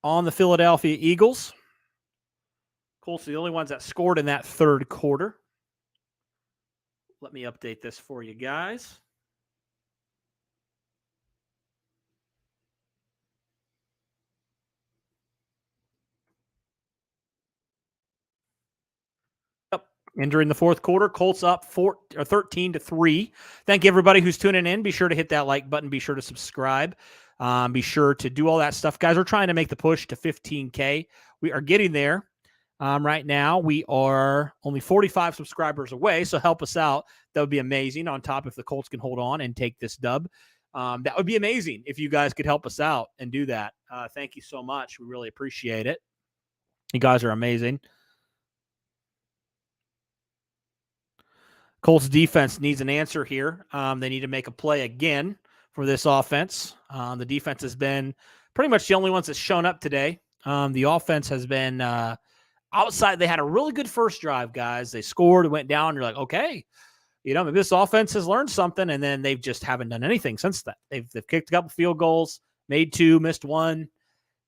on the Philadelphia Eagles. Colts are the only ones that scored in that 3rd quarter. Let me update this for you guys. Entering the 4th quarter, Colts up 13-3. Thank you, everybody who's tuning in. Be sure to hit that like button. Be sure to subscribe. Be sure to do all that stuff. Guys, we're trying to make the push to 15K. We are getting there. Right now, we are only 45 subscribers away, so help us out. That would be amazing. On top, if the Colts can hold on and take this dub, that would be amazing if you guys could help us out and do that. Thank you so much. We really appreciate it. You guys are amazing. Colts defense needs an answer here. They need to make a play again for this offense. The defense has been pretty much the only ones that's shown up today. The offense has been outside. They had a really good first drive, guys. They scored, went down. You're like, okay, maybe this offense has learned something, and then they just haven't done anything since that. They've kicked a couple field goals, made 2, missed 1,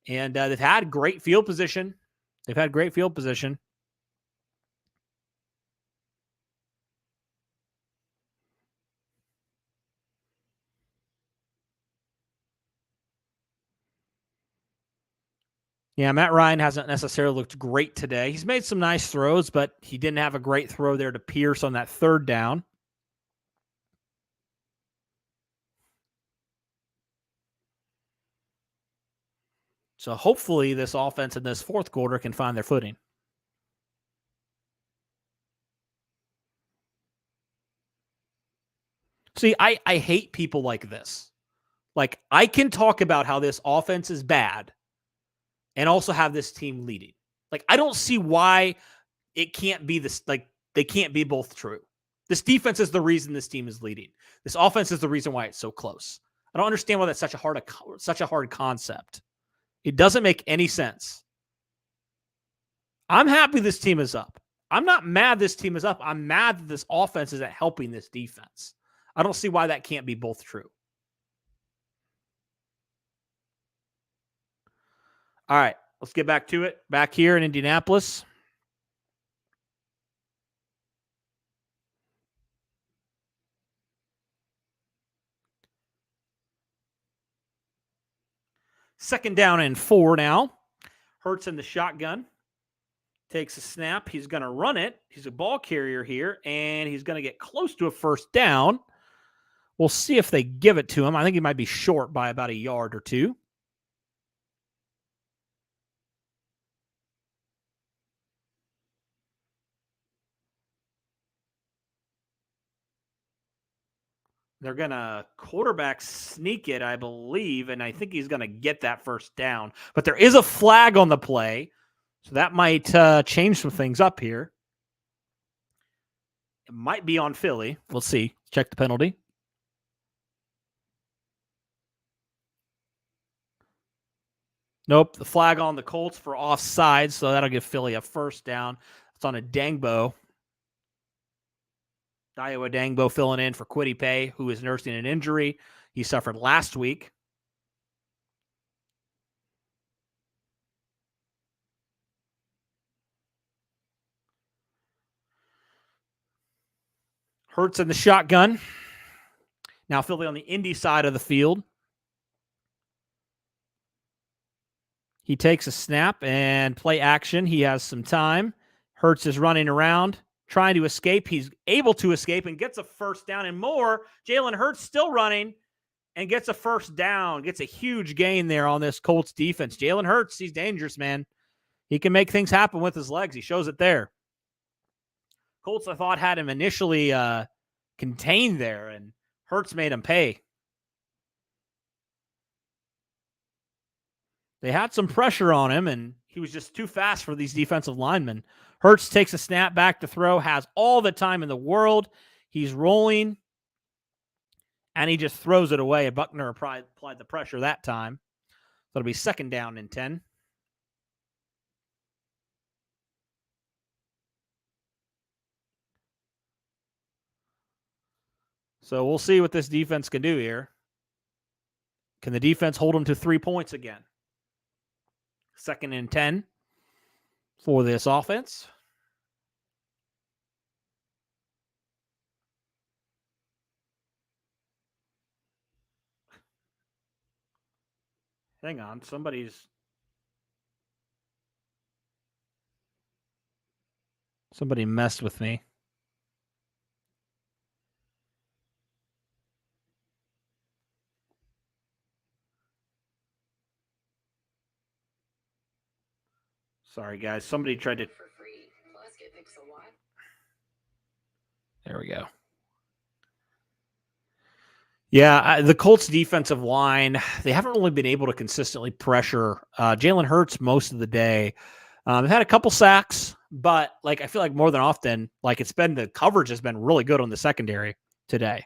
and they've had great field position. Yeah, Matt Ryan hasn't necessarily looked great today. He's made some nice throws, but he didn't have a great throw there to Pierce on that third down. So hopefully this offense in this fourth quarter can find their footing. See, I hate people like this. Like, I can talk about how this offense is bad and also have this team leading. Like, I don't see why it can't be this, like, they can't be both true. This defense is the reason this team is leading. This offense is the reason why it's so close. I don't understand why that's such a hard concept. It doesn't make any sense. I'm happy this team is up. I'm not mad this team is up. I'm mad that this offense isn't helping this defense. I don't see why that can't be both true. All right, let's get back to it. Back here in Indianapolis. Second down and 4 now. Hurts in the shotgun. Takes a snap. He's going to run it. He's a ball carrier here, and he's going to get close to a first down. We'll see if they give it to him. I think he might be short by about a yard or two. They're going to quarterback sneak it, I believe, and I think he's going to get that first down. But there is a flag on the play, so that might change some things up here. It might be on Philly. We'll see. Check the penalty. Nope, the flag on the Colts for offside, so that'll give Philly a first down. It's on a Dangbo. Iowa Dangbo filling in for Kwity Paye, who is nursing an injury he suffered last week. Hurts in the shotgun. Now Philly on the Indy side of the field. He takes a snap and play action. He has some time. Hurts is running around, trying to escape. He's able to escape and gets a first down and more. Jalen Hurts still running and gets a first down. Gets a huge gain there on this Colts defense. Jalen Hurts, he's dangerous, man. He can make things happen with his legs. He shows it there. Colts, I thought, had him initially contained there, and Hurts made him pay. They had some pressure on him, and he was just too fast for these defensive linemen. Hurts takes a snap back to throw, has all the time in the world. He's rolling, and he just throws it away. Buckner applied the pressure that time. So it'll be second down and 10. So we'll see what this defense can do here. Can the defense hold them to 3 points again? Second and 10 for this offense. Hang on, somebody messed with me. Sorry, guys. Somebody tried to. There we go. Yeah, the Colts defensive line, they haven't really been able to consistently pressure Jalen Hurts most of the day. They've had a couple sacks, but like I feel like more than often, like the coverage has been really good on the secondary today.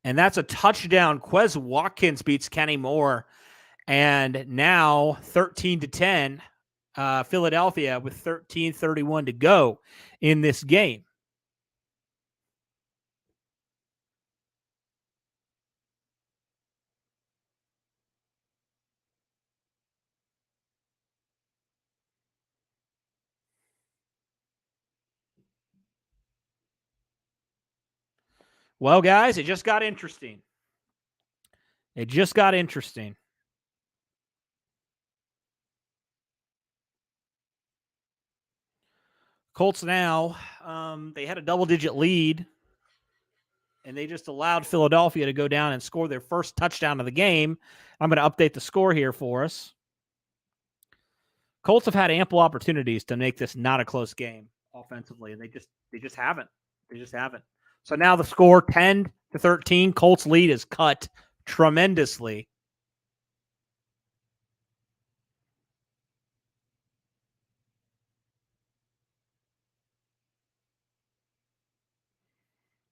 And that's a touchdown. Quez Watkins beats Kenny Moore. And now 13-10, Philadelphia with 13:31 to go in this game. Well, guys, it just got interesting. It just got interesting. Colts now, they had a double-digit lead, and they just allowed Philadelphia to go down and score their first touchdown of the game. I'm going to update the score here for us. Colts have had ample opportunities to make this not a close game offensively, and they just haven't. They just haven't. So now the score 10-13. Colts lead is cut tremendously.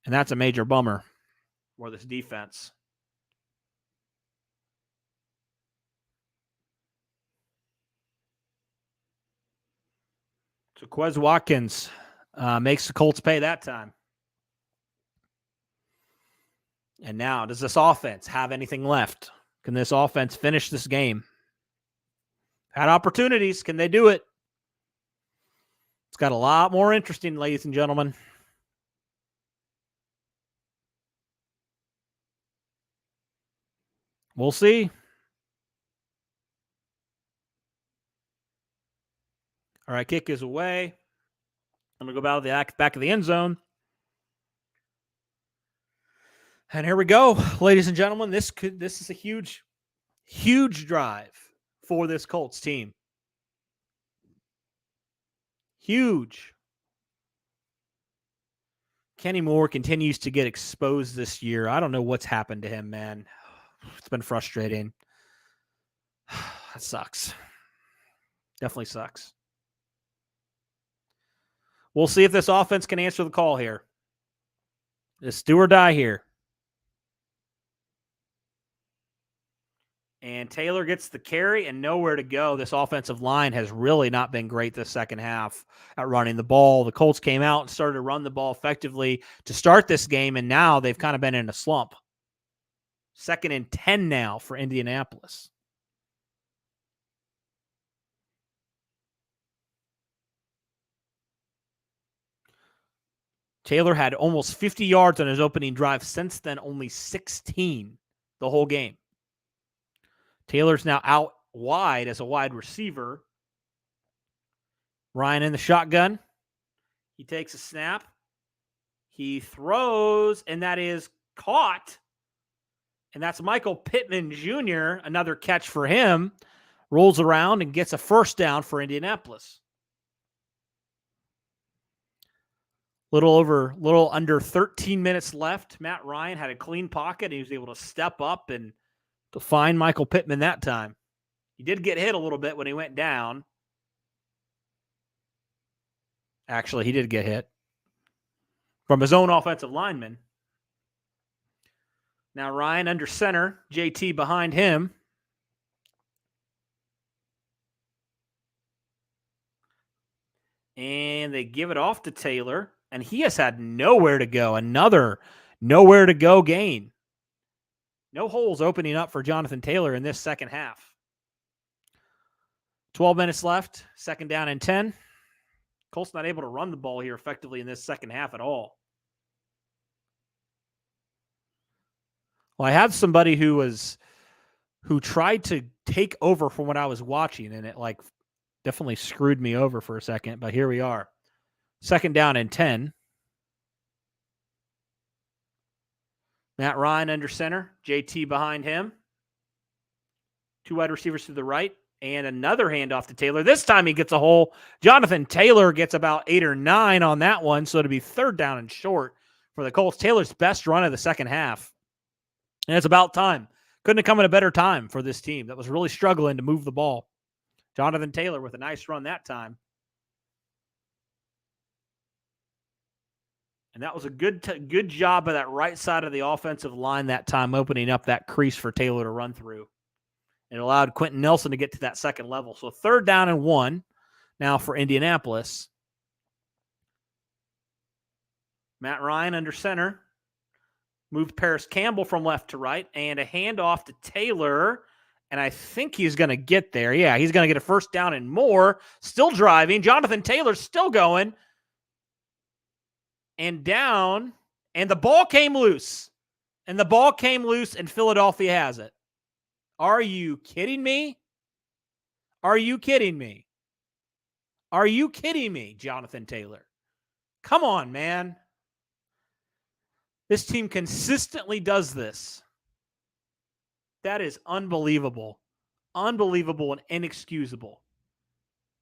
And that's a major bummer for this defense. So Quez Watkins makes the Colts pay that time. And now, does this offense have anything left? Can this offense finish this game? Had opportunities. Can they do it? It's got a lot more interesting, ladies and gentlemen. We'll see. All right, kick is away. I'm going to go back of the end zone. And here we go, ladies and gentlemen. This is a huge, huge drive for this Colts team. Huge. Kenny Moore continues to get exposed this year. I don't know what's happened to him, man. It's been frustrating. That sucks. Definitely sucks. We'll see if this offense can answer the call here. It's do or die here. And Taylor gets the carry and nowhere to go. This offensive line has really not been great this second half at running the ball. The Colts came out and started to run the ball effectively to start this game, and now they've kind of been in a slump. 2nd and 10 now for Indianapolis. Taylor had almost 50 yards on his opening drive. Since then, only 16 the whole game. Taylor's now out wide as a wide receiver. Ryan in the shotgun. He takes a snap. He throws, and that is caught. And that's Michael Pittman Jr., another catch for him. Rolls around and gets a first down for Indianapolis. Little under 13 minutes left. Matt Ryan had a clean pocket. He was able to step up and to find Michael Pittman that time. He did get hit a little bit when he went down. Actually, he did get hit from his own offensive lineman. Now Ryan under center, JT behind him. And they give it off to Taylor, and he has had nowhere to go. Another nowhere to go gain. No holes opening up for Jonathan Taylor in this second half. 12 minutes left, 2nd down and 10. Colts not able to run the ball here effectively in this second half at all. Well, I have somebody who tried to take over from what I was watching, and it definitely screwed me over for a second, but here we are. 2nd down and 10. Matt Ryan under center, JT behind him. 2 wide receivers to the right, and another handoff to Taylor. This time he gets a hole. Jonathan Taylor gets about 8 or 9 on that one, so it'll be 3rd down and short for the Colts. Taylor's best run of the second half. And it's about time. Couldn't have come at a better time for this team that was really struggling to move the ball. Jonathan Taylor with a nice run that time. And that was a good job of that right side of the offensive line that time, opening up that crease for Taylor to run through. It allowed Quentin Nelson to get to that second level. So 3rd down and 1 now for Indianapolis. Matt Ryan under center. Moved Paris Campbell from left to right, and a handoff to Taylor. And I think he's going to get there. Yeah, he's going to get a 1st down and more. Still driving. Jonathan Taylor's still going. And down And the ball came loose. And Philadelphia has it. Are you kidding me? Are you kidding me? Are you kidding me, Jonathan Taylor? Come on, man. This team consistently does this. That is unbelievable. Unbelievable and inexcusable.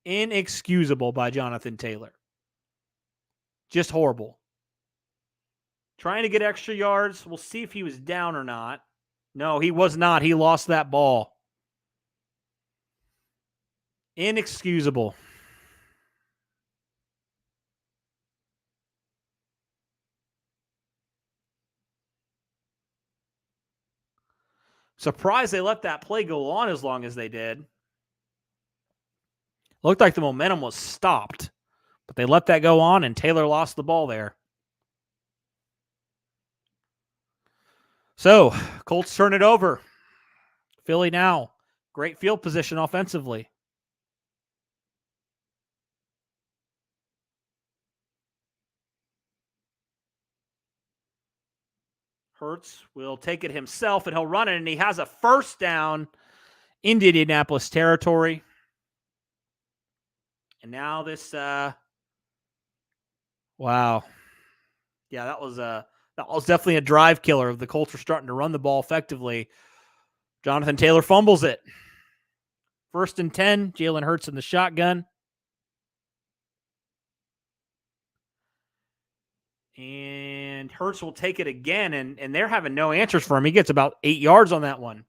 Inexcusable by Jonathan Taylor. Just horrible. Trying to get extra yards. We'll see if he was down or not. No, he was not. He lost that ball. Inexcusable. Surprised they let that play go on as long as they did. Looked like the momentum was stopped, but they let that go on, and Taylor lost the ball there. So, Colts turn it over. Philly now. Great field position offensively. Hurts will take it himself, and he'll run it, and he has a first down in Indianapolis territory. And now this, wow. Yeah, that was definitely a drive killer. The Colts are starting to run the ball effectively. Jonathan Taylor fumbles it. 1st and 10, Jalen Hurts in the shotgun. And Hurts will take it again, and they're having no answers for him. He gets about 8 yards on that one.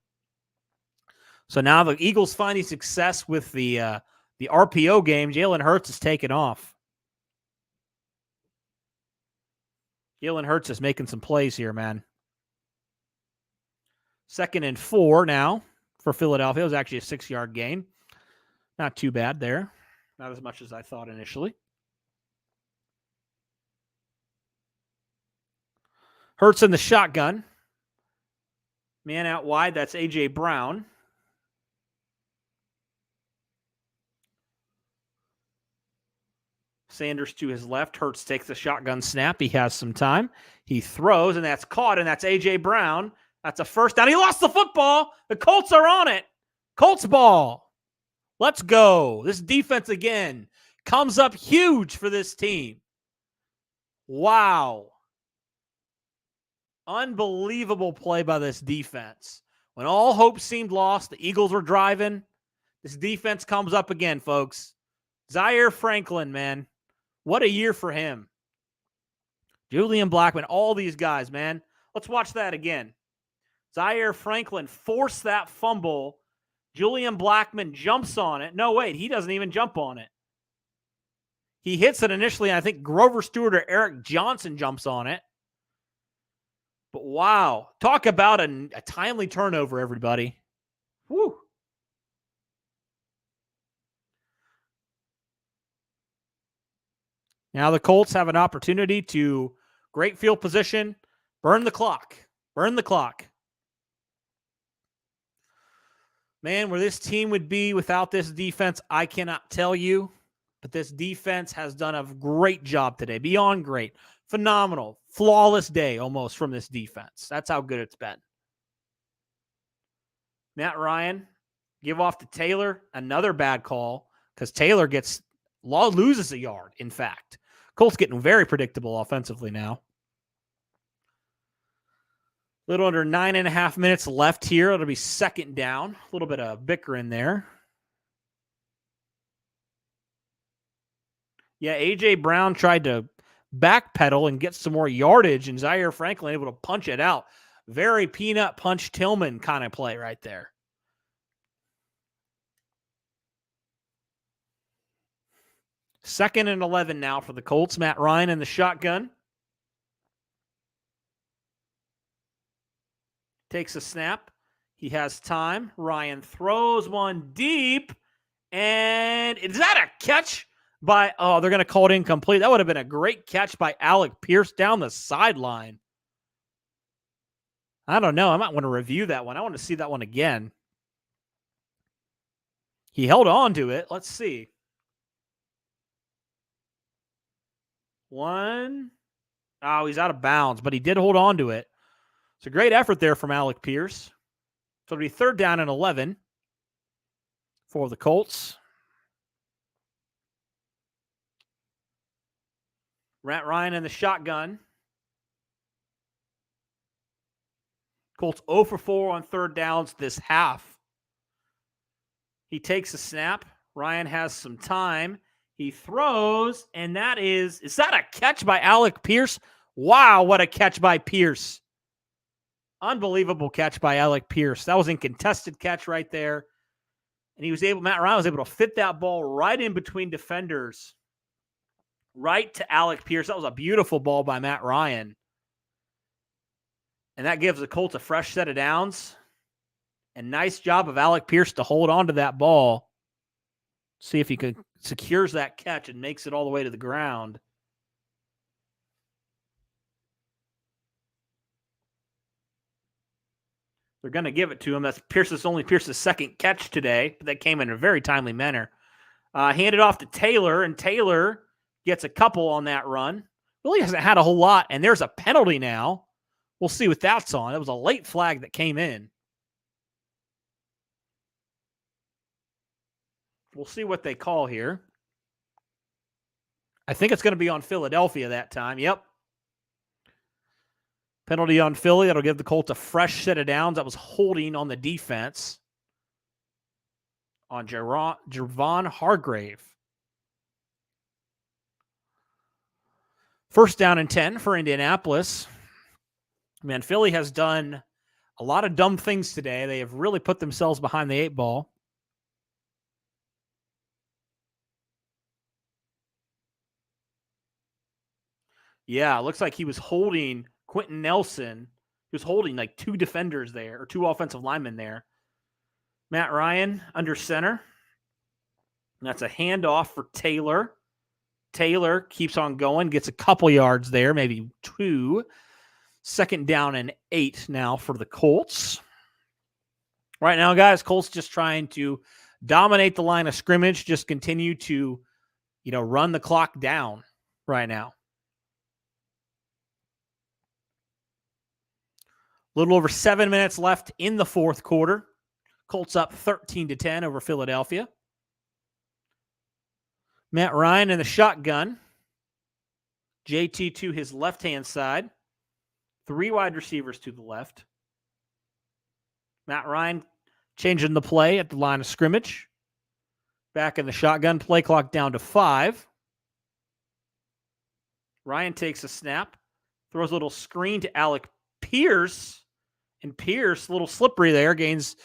So now the Eagles finding success with the RPO game. Jalen Hurts is taken off. Jalen Hurts is making some plays here, man. 2nd and 4 now for Philadelphia. It was actually a 6-yard gain. Not too bad there. Not as much as I thought initially. Hurts in the shotgun. Man out wide, that's A.J. Brown. Sanders to his left. Hurts takes the shotgun snap. He has some time. He throws, and that's caught, and that's A.J. Brown. That's a first down. He lost the football. The Colts are on it. Colts ball. Let's go. This defense again comes up huge for this team. Wow. Unbelievable play by this defense. When all hope seemed lost, the Eagles were driving. This defense comes up again, folks. Zaire Franklin, man. What a year for him. Julian Blackmon, all these guys, man. Let's watch that again. Zaire Franklin forced that fumble. Julian Blackmon jumps on it. No, wait, he doesn't even jump on it. He hits it initially, and I think Grover Stewart or Eric Johnson jumps on it. But wow, talk about a timely turnover, everybody. Woo. Now the Colts have an opportunity to great field position, burn the clock. Burn the clock. Man, where this team would be without this defense, I cannot tell you. But this defense has done a great job today. Beyond great. Phenomenal. Flawless day almost from this defense. That's how good it's been. Matt Ryan, give off to Taylor. Another bad call because Taylor loses a yard, in fact. Colts getting very predictable offensively now. A little under 9.5 minutes left here. It'll be 2nd down. A little bit of bickering there. Yeah, A.J. Brown tried to backpedal and get some more yardage, and Zaire Franklin able to punch it out. Very Peanut Punch Tillman kind of play right there. Second and 11 now for the Colts. Matt Ryan in the shotgun. Takes a snap. He has time. Ryan throws one deep. And is that a catch? They're going to call it incomplete. That would have been a great catch by Alec Pierce down the sideline. I don't know. I might want to review that one. I want to see that one again. He held on to it. Let's see. 1, Oh, he's out of bounds, but he did hold on to it. It's a great effort there from Alec Pierce. So it'll be 3rd down and 11 for the Colts. Matt Ryan in the shotgun. Colts 0 for 4 on 3rd downs this half. He takes a snap. Ryan has some time. He throws, and is that a catch by Alec Pierce? Wow, what a catch by Pierce. Unbelievable catch by Alec Pierce. That was a contested catch right there. And Matt Ryan was able to fit that ball right in between defenders. Right to Alec Pierce. That was a beautiful ball by Matt Ryan. And that gives the Colts a fresh set of downs. And nice job of Alec Pierce to hold on to that ball. See if he secures that catch and makes it all the way to the ground. They're going to give it to him. That's only Pierce's second catch today, but that came in a very timely manner. Handed off to Taylor, and Taylor gets a couple on that run. Really hasn't had a whole lot, and there's a penalty now. We'll see what that's on. It was a late flag that came in. We'll see what they call here. I think it's going to be on Philadelphia that time. Yep. Penalty on Philly. That'll give the Colts a fresh set of downs. That was holding on the defense on Javon Hargrave. 1st down and 10 for Indianapolis. Man, Philly has done a lot of dumb things today. They have really put themselves behind the 8 ball. Yeah, it looks like he was holding Quentin Nelson. He was holding like 2 defenders there, or 2 offensive linemen there. Matt Ryan under center. And that's a handoff for Taylor. Taylor keeps on going, gets a couple yards there, maybe 2. 2nd down and 8 now for the Colts. Right now, guys, Colts just trying to dominate the line of scrimmage, just continue to, run the clock down right now. A little over 7 minutes left in the 4th quarter. Colts up 13-10 over Philadelphia. Matt Ryan in the shotgun. JT to his left-hand side. 3 wide receivers to the left. Matt Ryan changing the play at the line of scrimmage. Back in the shotgun. Play clock down to 5. Ryan takes a snap. Throws a little screen to Alec Pierce. And Pierce, a little slippery there, gains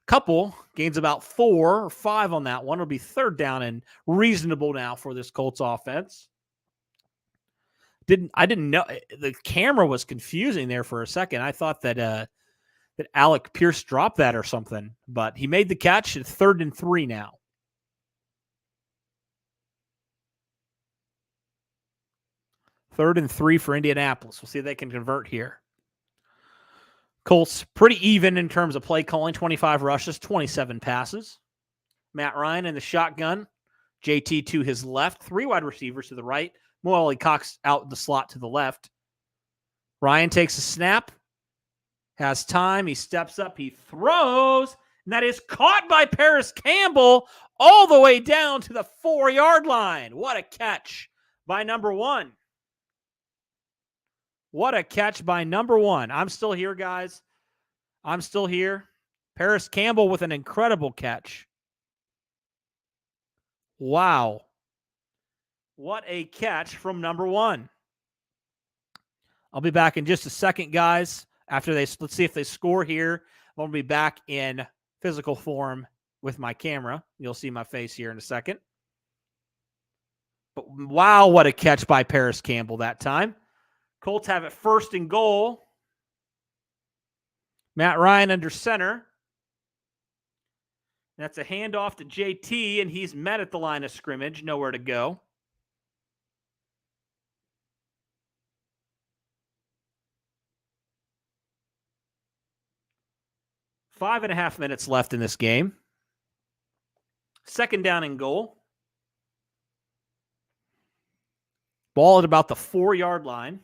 about 4 or 5 on that one. It'll be 3rd down and reasonable now for this Colts offense. I didn't know the camera was confusing there for a second. I thought that Alec Pierce dropped that or something, but he made the catch at 3rd and 3 now. Third and 3 for Indianapolis. We'll see if they can convert here. Colts pretty even in terms of play calling. 25 rushes, 27 passes. Matt Ryan in the shotgun. JT to his left. 3 wide receivers to the right. Mo Cox out the slot to the left. Ryan takes a snap. Has time. He steps up. He throws. And that is caught by Paris Campbell all the way down to the 4-yard line. What a catch by number 1. What a catch by number 1. I'm still here, guys. I'm still here. Paris Campbell with an incredible catch. Wow. What a catch from number 1. I'll be back in just a second, guys. Let's see if they score here. I'm going to be back in physical form with my camera. You'll see my face here in a second. But wow, what a catch by Paris Campbell that time. Colts have it 1st and goal. Matt Ryan under center. That's a handoff to JT, and he's met at the line of scrimmage. Nowhere to go. Five and a half minutes left in this game. 2nd down and goal. Ball at about the 4-yard line.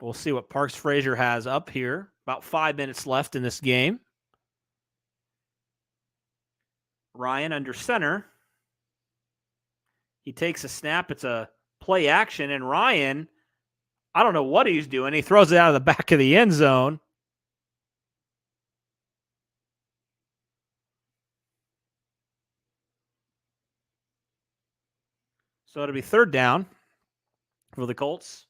We'll see what Parks Frazier has up here. About 5 minutes left in this game. Ryan under center. He takes a snap. It's a play action, and Ryan, I don't know what he's doing. He throws it out of the back of the end zone. So it'll be third down for the Colts.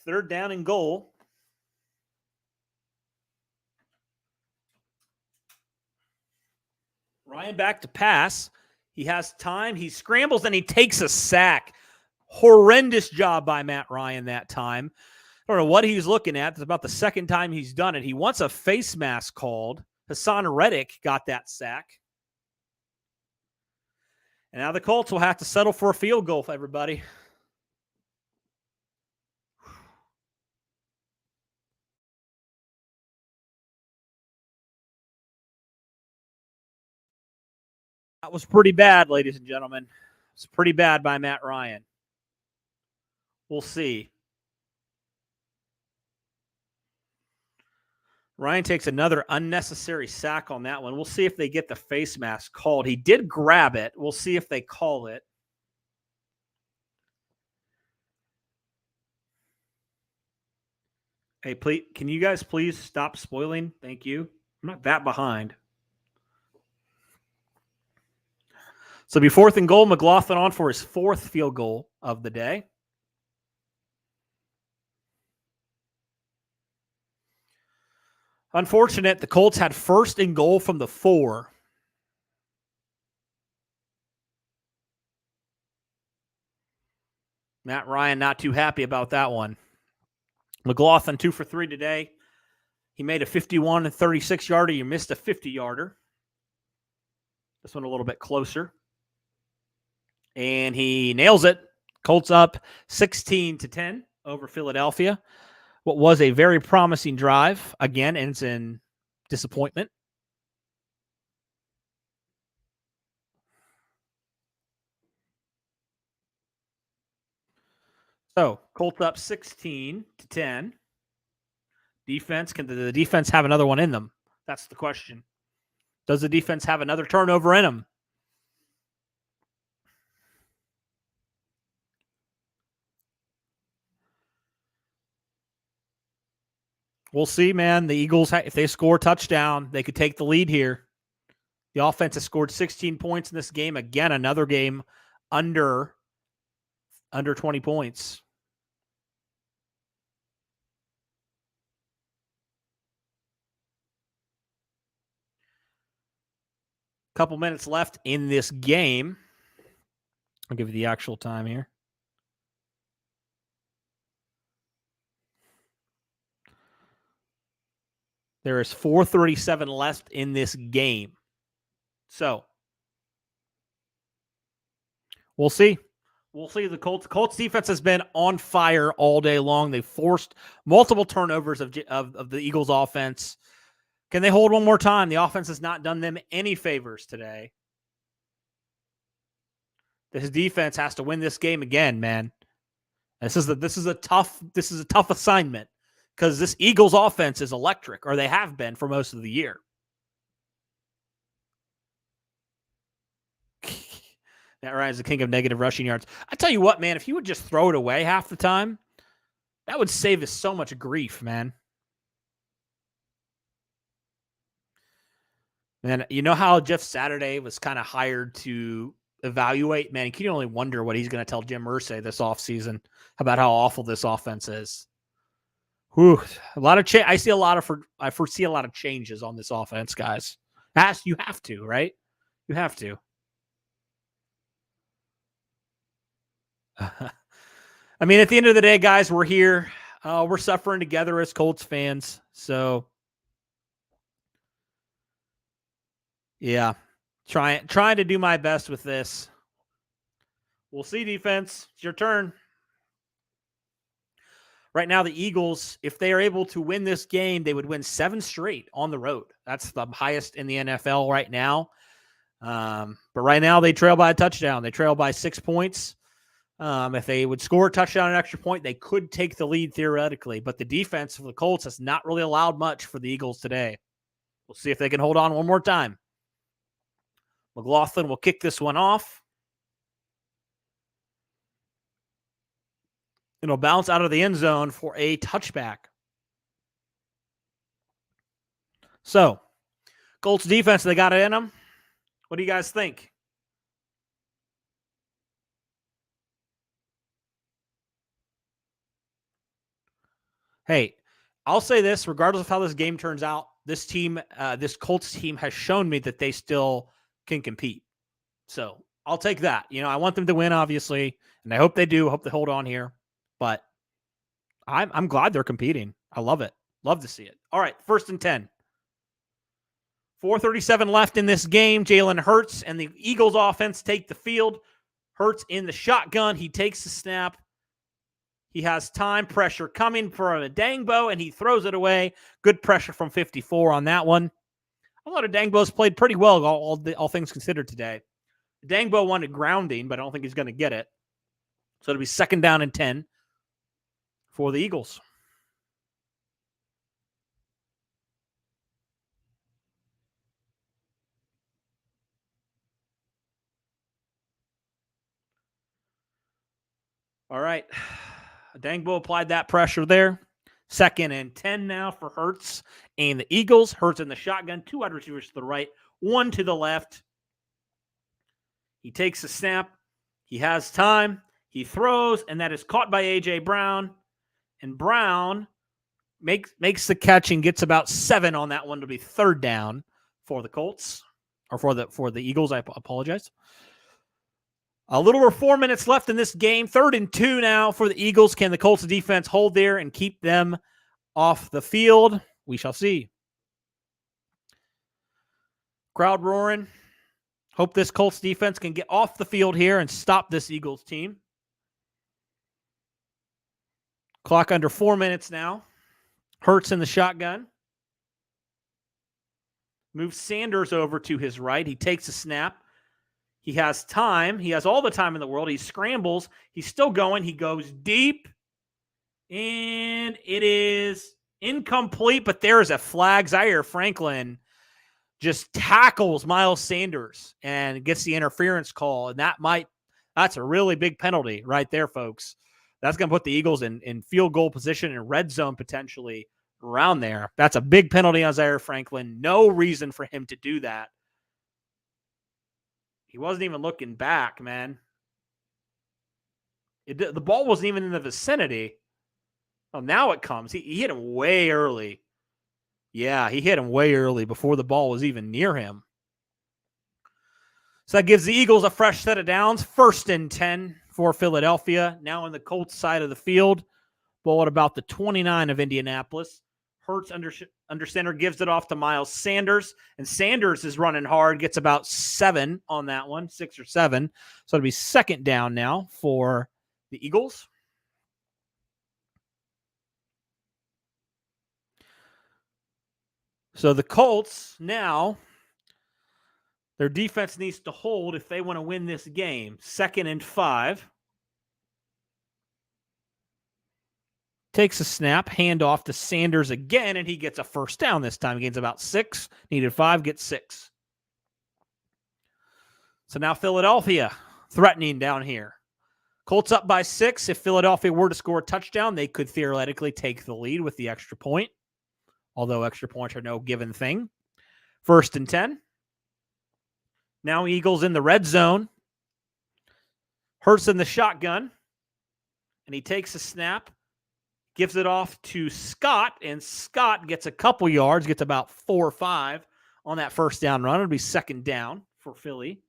Third down and goal. Ryan back to pass. He has time. He scrambles and he takes a sack. Horrendous job by Matt Ryan that time. I don't know what he's looking at. It's about the second time he's done it. He wants a face mask called. Hassan Reddick got that sack. And now the Colts will have to settle for a field goal, everybody. That was pretty bad, ladies and gentlemen. It's pretty bad by Matt Ryan. We'll see. Ryan takes another unnecessary sack on that one. We'll see if they get the face mask called. He did grab it. We'll see if they call it. Hey, please, can you guys please stop spoiling? Thank you. I'm not that behind. So it'll be fourth and goal. McLaughlin on for his fourth field goal of the day. Unfortunate, the Colts had first and goal from the 4. Matt Ryan not too happy about that one. McLaughlin 2 for 3 today. He made a 51 and 36-yarder. You missed a 50-yarder. This one a little bit closer. And he nails it. Colts up 16-10 over Philadelphia. What was a very promising drive, again, ends in disappointment. So, Colts up 16-10. Defense, can the defense have another one in them? That's the question. Does the defense have another turnover in them? We'll see, man. The Eagles, if they score a touchdown, they could take the lead here. The offense has scored 16 points in this game. Again, another game under 20 points. Couple minutes left in this game. I'll give you the actual time here. There is 4:37 left in this game. So, we'll see. We'll see. The Colts defense has been on fire all day long. They forced multiple turnovers of the Eagles offense. Can they hold one more time? The offense has not done them any favors today. This defense has to win this game again, man. This is a tough assignment because this Eagles offense is electric, or they have been for most of the year. Matt Ryan's the king of negative rushing yards. I tell you what, man, if he would just throw it away half the time, that would save us so much grief, man. And you know how Jeff Saturday was kind of hired to evaluate? Man, you can only wonder what he's going to tell Jim Irsay this offseason about how awful this offense is. Whew, a lot of I foresee a lot of changes on this offense, guys. You have to, right? You have to. I mean, at the end of the day, guys, we're here. We're suffering together as Colts fans. So, yeah, trying to do my best with this. We'll see, defense. It's your turn. Right now, the Eagles, if they are able to win this game, they would win 7 straight on the road. That's the highest in the NFL right now. But right now, they trail by a touchdown. They trail by 6 points. If they would score a touchdown, an extra point, they could take the lead theoretically. But the defense of the Colts has not really allowed much for the Eagles today. We'll see if they can hold on one more time. McLaughlin will kick this one off. It'll bounce out of the end zone for a touchback. So, Colts defense, they got it in them. What do you guys think? Hey, I'll say this, regardless of how this game turns out, this team, this Colts team has shown me that they still can compete. So I'll take that. I want them to win, obviously, and I hope they do. I hope they hold on here. But I'm glad they're competing. I love it. Love to see it. All right, 1st and 10. 4:37 left in this game. Jalen Hurts and the Eagles offense take the field. Hurts in the shotgun. He takes the snap. He has time, pressure coming from Adangbo, and he throws it away. Good pressure from 54 on that one. I thought Adangbo's played pretty well, all things considered today. Adangbo wanted grounding, but I don't think he's going to get it. So it'll be 2nd down and 10 for the Eagles. All right. Adangbo applied that pressure there. 2nd and 10 now for Hurts and the Eagles. Hurts in the shotgun. 2 wide receivers to the right, 1 to the left. He takes the snap. He has time. He throws, and that is caught by A.J. Brown. And Brown makes the catch and gets about 7 on that one to be 3rd down for the Colts. Or for the Eagles, I apologize. A little over 4 minutes left in this game. 3rd and 2 now for the Eagles. Can the Colts defense hold there and keep them off the field? We shall see. Crowd roaring. Hope this Colts defense can get off the field here and stop this Eagles team. Clock under 4 minutes now. Hurts in the shotgun. Moves Sanders over to his right. He takes a snap. He has time. He has all the time in the world. He scrambles. He's still going. He goes deep. And it is incomplete, but there is a flag. Zaire Franklin just tackles Miles Sanders and gets the interference call. And that's a really big penalty right there, folks. That's going to put the Eagles in field goal position and red zone potentially around there. That's a big penalty on Zaire Franklin. No reason for him to do that. He wasn't even looking back, man. The ball wasn't even in the vicinity. Oh, now it comes. He hit him way early. Yeah, he hit him way early before the ball was even near him. So that gives the Eagles a fresh set of downs. 1st and 10 for Philadelphia. Now on the Colts side of the field. Ball at about the 29 of Indianapolis. Hurts under center, gives it off to Miles Sanders. And Sanders is running hard, gets about 7 on that one, 6 or 7. So it'll be 2nd down now for the Eagles. So the Colts now, their defense needs to hold if they want to win this game. 2nd and 5. Takes a snap, handoff to Sanders again, and he gets a 1st down this time. He gains about 6. Needed 5, gets 6. So now Philadelphia threatening down here. Colts up by 6. If Philadelphia were to score a touchdown, they could theoretically take the lead with the extra point. Although extra points are no given thing. 1st and 10. Now Eagles in the red zone. Hurts in the shotgun. And he takes a snap. Gives it off to Scott, and Scott gets a couple yards, gets about 4 or 5 on that 1st down run. It'll be 2nd down for Philly.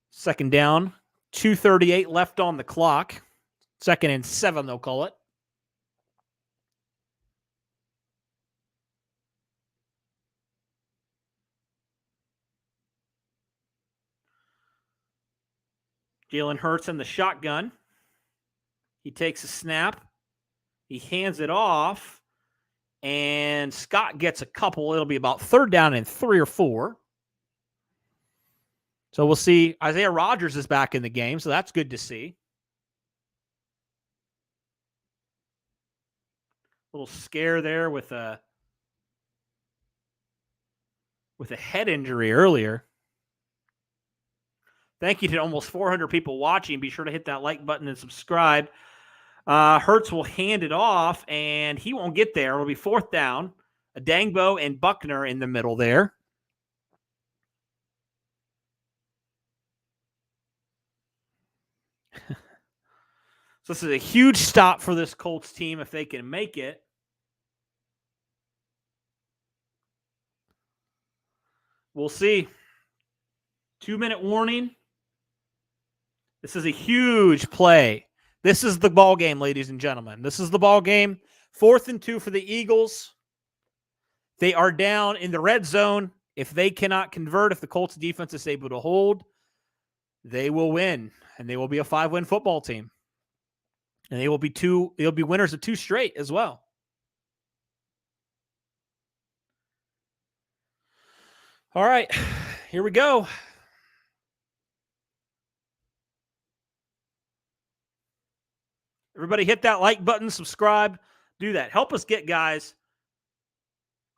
Second down, 2:38 left on the clock. 2nd and 7, they'll call it. Jalen Hurts in the shotgun. He takes a snap. He hands it off. And Scott gets a couple. It'll be about 3rd down and 3 or 4. So we'll see. Isaiah Rodgers is back in the game, so that's good to see. Little scare there with a head injury earlier. Thank you to almost 400 people watching. Be sure to hit that like button and subscribe. Hurts will hand it off, and he won't get there. It'll be 4th down. Adangbo and Buckner in the middle there. So this is a huge stop for this Colts team if they can make it. We'll see. 2-minute warning. This is a huge play. This is the ball game, ladies and gentlemen. This is the ball game. 4th and 2 for the Eagles. They are down in the red zone. If they cannot convert, if the Colts defense is able to hold, they will win, and they will be a 5-win football team. And they'll be winners of 2 straight as well. All right, here we go. Everybody hit that like button, subscribe, do that. Help us get, guys.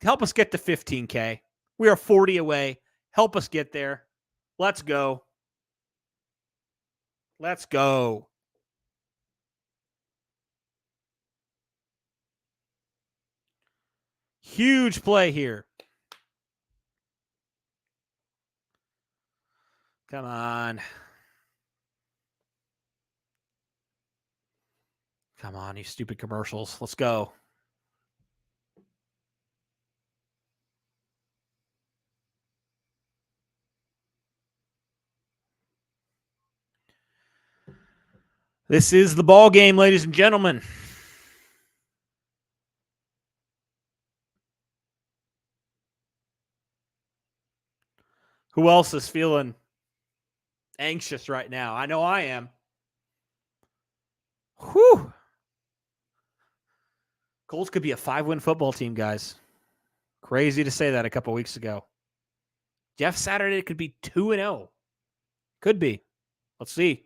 Help us get to 15K. We are 40 away. Help us get there. Let's go. Let's go. Huge play here. Come on. Come on, you stupid commercials. Let's go. This is the ball game, ladies and gentlemen. Who else is feeling anxious right now? I know I am. Whew. Colts could be a 5-win football team, guys. Crazy to say that a couple weeks ago. Jeff Saturday could be 2-0. Could be. Let's see.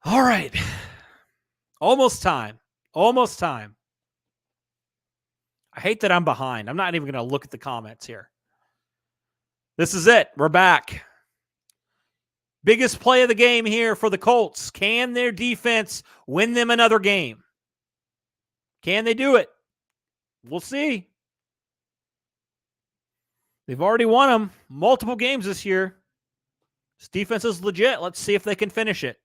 All right. Almost time. Almost time. I hate that I'm behind. I'm not even going to look at the comments here. This is it. We're back. Biggest play of the game here for the Colts. Can their defense win them another game? Can they do it? We'll see. They've already won them multiple games this year. This defense is legit. Let's see if they can finish it.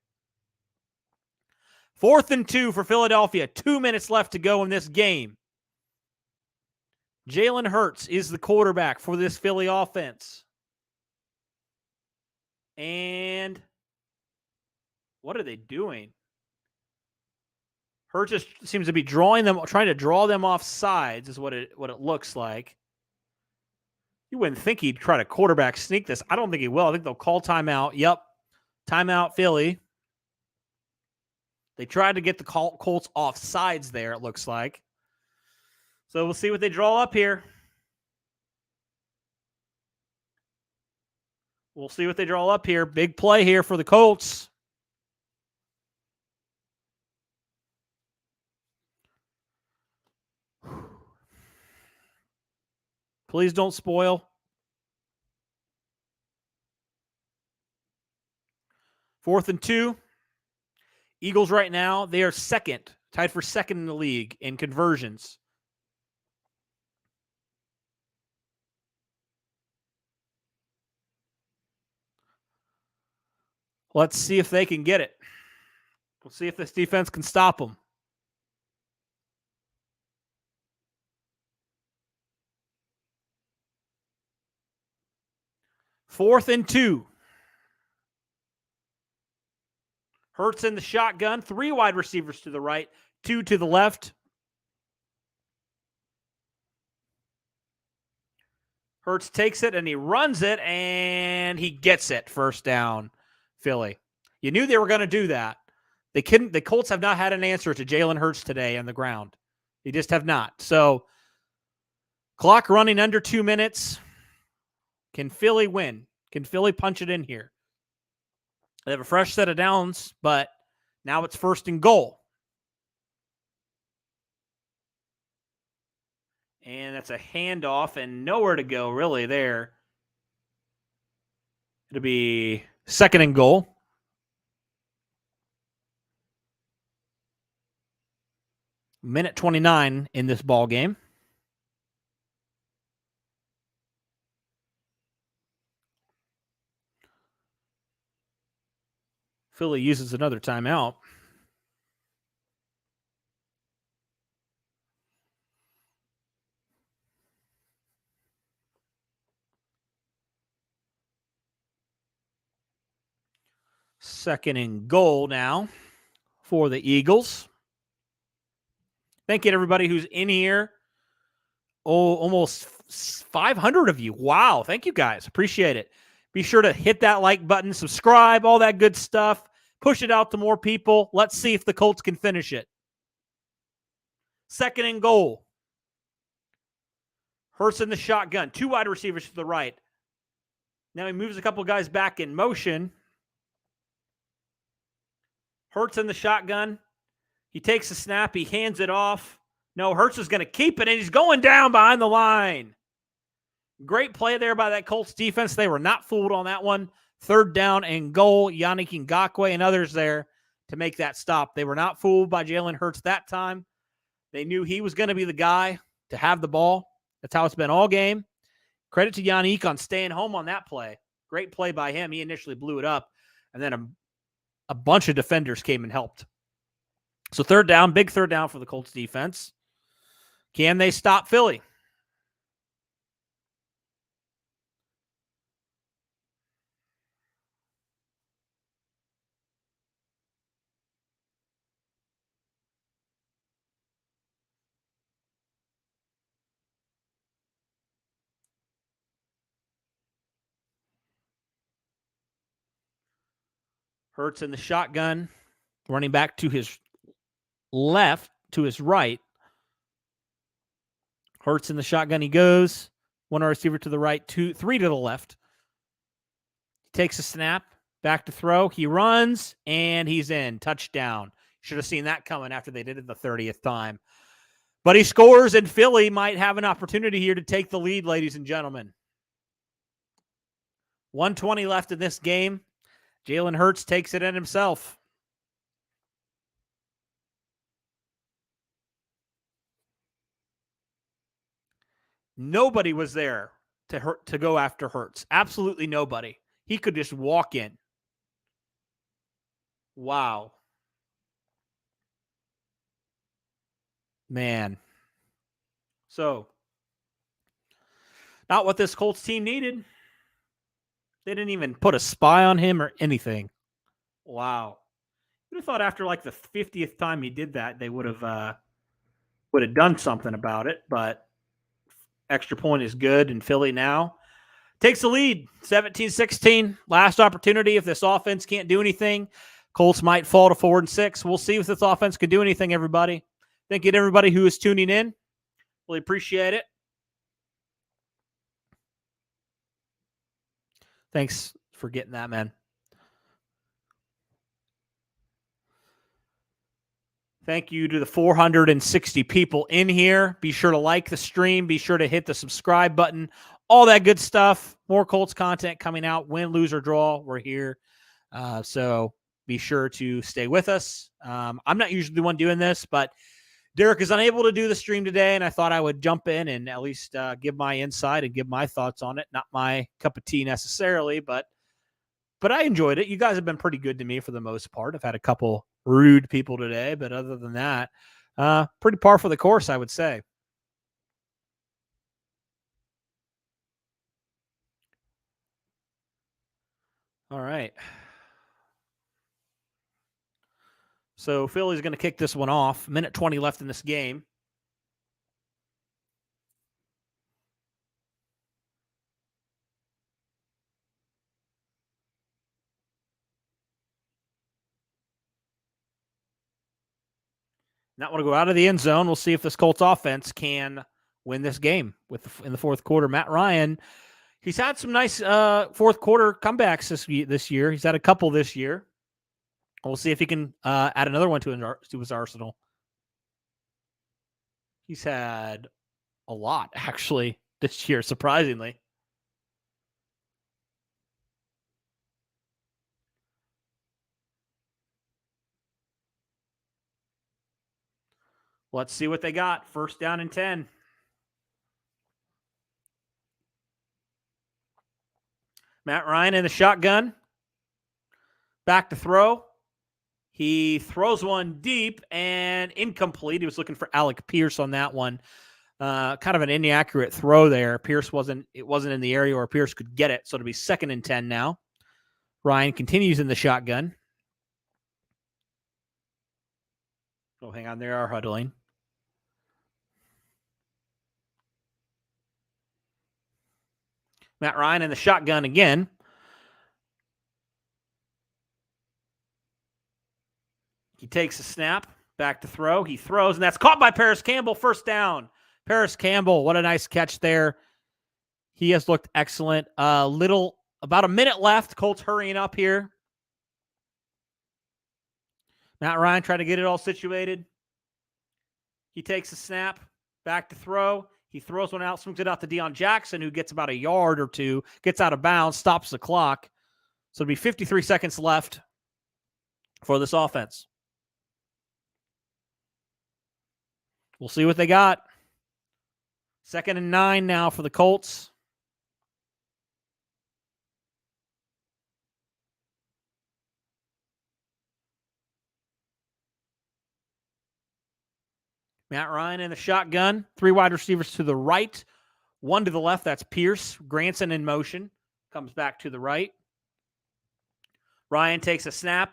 4th and 2 for Philadelphia. 2 minutes left to go in this game. Jalen Hurts is the quarterback for this Philly offense. And what are they doing? Hurts just seems to be trying to draw them off sides is what it looks like. You wouldn't think he'd try to quarterback sneak this. I don't think he will. I think they'll call timeout. Yep. Timeout, Philly. They tried to get the Colts off sides there, it looks like. So we'll see what they draw up here. We'll see what they draw up here. Big play here for the Colts. Please don't spoil. 4th and 2. Eagles right now, they are second, tied for second in the league in conversions. Let's see if they can get it. We'll see if this defense can stop them. Fourth and 2. Hurts in the shotgun. 3 wide receivers to the right, 2 to the left. Hurts takes it and he runs it and he gets it. First down, Philly. You knew they were going to do that. They couldn't. The Colts have not had an answer to Jalen Hurts today on the ground. They just have not. So, clock running under 2 minutes. Can Philly win? Can Philly punch it in here? They have a fresh set of downs, but now it's 1st and goal. And that's a handoff and nowhere to go really there. It'll be 2nd and goal. Minute 29 in this ball game. Philly uses another timeout. Second and goal now for the Eagles. Thank you to everybody who's in here. Oh, almost 500 of you. Wow. Thank you guys. Appreciate it. Be sure to hit that like button, subscribe, all that good stuff. Push it out to more people. Let's see if the Colts can finish it. 2nd and goal. Hurts in the shotgun. 2 wide receivers to the right. Now he moves a couple guys back in motion. Hurts in the shotgun. He takes the snap. He hands it off. No, Hurts is going to keep it, and he's going down behind the line. Great play there by that Colts defense. They were not fooled on that one. 3rd down and goal. Yannick Ngakoue and others there to make that stop. They were not fooled by Jalen Hurts that time. They knew he was going to be the guy to have the ball. That's how it's been all game. Credit to Yannick on staying home on that play. Great play by him. He initially blew it up, and then a bunch of defenders came and helped. So 3rd down, big 3rd down for the Colts defense. Can they stop Philly? Hurts in the shotgun, running back to his left, to his right. Hurts in the shotgun, he goes. 1 receiver to the right, 3 to the left. Takes a snap, back to throw. He runs, and he's in. Touchdown. Should have seen that coming after they did it the 30th time. But he scores, and Philly might have an opportunity here to take the lead, ladies and gentlemen. 1:20 left in this game. Jalen Hurts takes it in himself. Nobody was there to go after Hurts. Absolutely nobody. He could just walk in. Wow. Man. So, not what this Colts team needed. They didn't even put a spy on him or anything. Wow. You'd have thought after like the 50th time he did that, they would have done something about it. But extra point is good, and Philly now takes the lead, 17-16. Last opportunity. If this offense can't do anything, Colts might fall to 4-6. We'll see if this offense can do anything, everybody. Thank you to everybody who is tuning in. Really appreciate it. Thanks for getting that, man. Thank you to the 460 people in here. Be sure to like the stream. Be sure to hit the subscribe button. All that good stuff. More Colts content coming out. Win, lose, or draw. We're here. So be sure to stay with us. I'm not usually the one doing this, but Derek is unable to do the stream today, and I thought I would jump in and at least give my insight and give my thoughts on it. Not my cup of tea necessarily, but I enjoyed it. You guys have been pretty good to me for the most part. I've had a couple rude people today, but other than that, pretty par for the course, I would say. All right. So Philly's going to kick this one off. Minute 20 left in this game. Not want to go out of the end zone. We'll see if this Colts offense can win this game in the fourth quarter. Matt Ryan, he's had some nice fourth quarter comebacks this year. He's had a couple this year. We'll see if he can add another one to his arsenal. He's had a lot, actually, this year, surprisingly. Let's see what they got. First down and 10. Matt Ryan in the shotgun. Back to throw. He throws one deep and incomplete. He was looking for Alec Pierce on that one. Kind of an inaccurate throw there. Pierce wasn't in the area where Pierce could get it. So it'll be 2nd and 10 now. Ryan continues in the shotgun. Oh, hang on. They are huddling. Matt Ryan in the shotgun again. He takes a snap, back to throw. He throws, and that's caught by Paris Campbell. First down. Paris Campbell, what a nice catch there. He has looked excellent. About a minute left. Colts hurrying up here. Matt Ryan trying to get it all situated. He takes a snap, back to throw. He throws one out, swings it out to Deion Jackson, who gets about a yard or two, gets out of bounds, stops the clock. So it'll be 53 seconds left for this offense. We'll see what they got. 2nd and 9 now for the Colts. Matt Ryan in the shotgun. 3 wide receivers to the right. 1 to the left. That's Pierce. Granson in motion. Comes back to the right. Ryan takes a snap.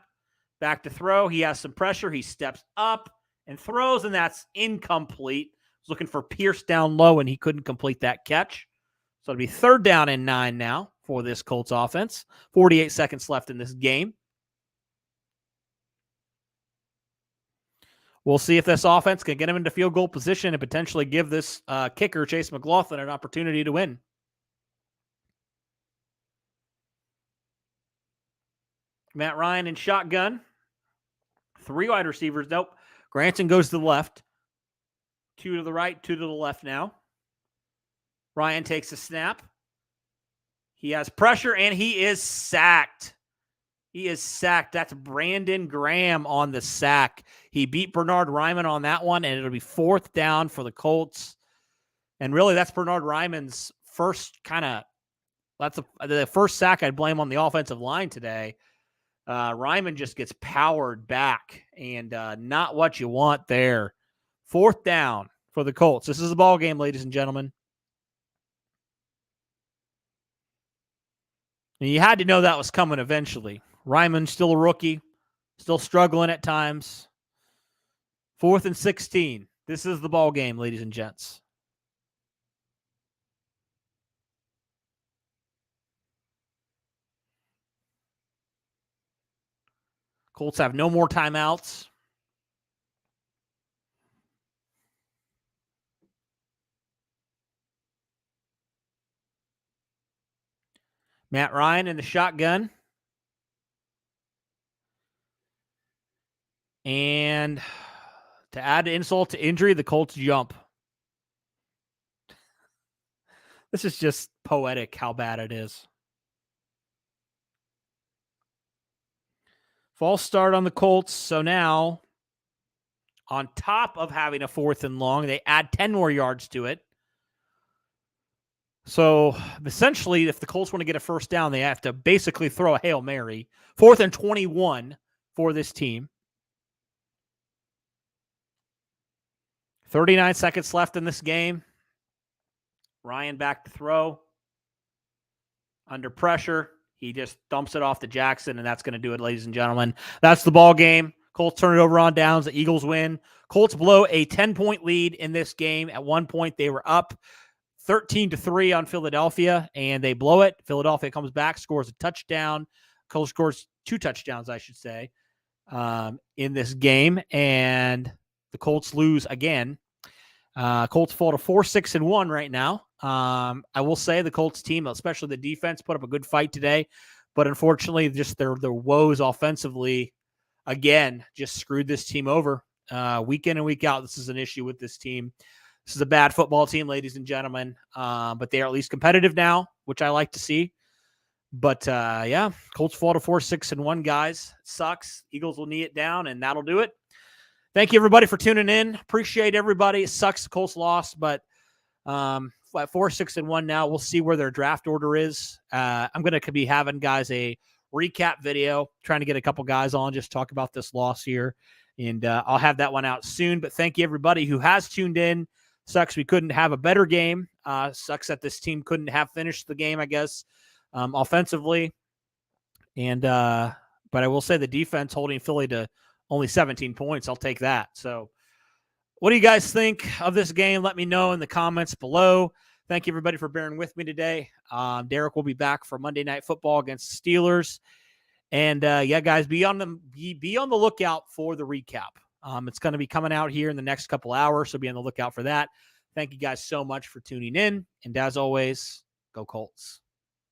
Back to throw. He has some pressure. He steps up and throws, and that's incomplete. Was looking for Pierce down low, and he couldn't complete that catch. So it'll be 3rd down and 9 now for this Colts offense. 48 seconds left in this game. We'll see if this offense can get him into field goal position and potentially give this kicker, Chase McLaughlin, an opportunity to win. Matt Ryan in shotgun. 3 wide receivers. Nope. Granson goes to the left. 2 to the right, 2 to the left now. Ryan takes a snap. He has pressure, and he is sacked. He is sacked. That's Brandon Graham on the sack. He beat Bernard Ryman on that one, and it'll be 4th down for the Colts. And really, that's Bernard Ryman's first the first sack I'd blame on the offensive line today. Ryman just gets powered back, and not what you want there. 4th down for the Colts. This is a ball game, ladies and gentlemen. And you had to know that was coming eventually. Ryman still a rookie, still struggling at times. 4th and 16. This is the ball game, ladies and gents. Colts have no more timeouts. Matt Ryan in the shotgun. And to add insult to injury, the Colts jump. This is just poetic how bad it is. False start on the Colts. So now, on top of having a 4th and long, they add 10 more yards to it. So essentially, if the Colts want to get a first down, they have to basically throw a Hail Mary. 4th and 21 for this team. 39 seconds left in this game. Ryan back to throw. Under pressure. He just dumps it off to Jackson, and that's going to do it, ladies and gentlemen. That's the ball game. Colts turn it over on downs. The Eagles win. Colts blow a 10-point lead in this game. At one point, they were up 13-3 on Philadelphia, and they blow it. Philadelphia comes back, scores a touchdown. Colts scores 2 touchdowns, I should say, in this game, and the Colts lose again. Colts fall to 4-6-1 right now. I will say the Colts team, especially the defense, put up a good fight today, but unfortunately, just their woes offensively, again, just screwed this team over. Week in and week out, this is an issue with this team. This is a bad football team, ladies and gentlemen, but they are at least competitive now, which I like to see. But, yeah, Colts fall to 4-6-1, guys. It sucks. Eagles will knee it down, and that'll do it. Thank you, everybody, for tuning in. Appreciate everybody. It sucks the Colts lost, but at 4-6-1 now, we'll see where their draft order is. I'm going to be having, guys, a recap video, trying to get a couple guys on, just talk about this loss here. And I'll have that one out soon. But thank you, everybody who has tuned in. Sucks we couldn't have a better game. Sucks that this team couldn't have finished the game, I guess, offensively. And but I will say the defense holding Philly to only 17 points. I'll take that. So what do you guys think of this game? Let me know in the comments below. Thank you, everybody, for bearing with me today. Derek will be back for Monday Night Football against the Steelers. And, yeah, guys, be on the lookout for the recap. It's going to be coming out here in the next couple hours, so be on the lookout for that. Thank you guys so much for tuning in. And as always, go Colts.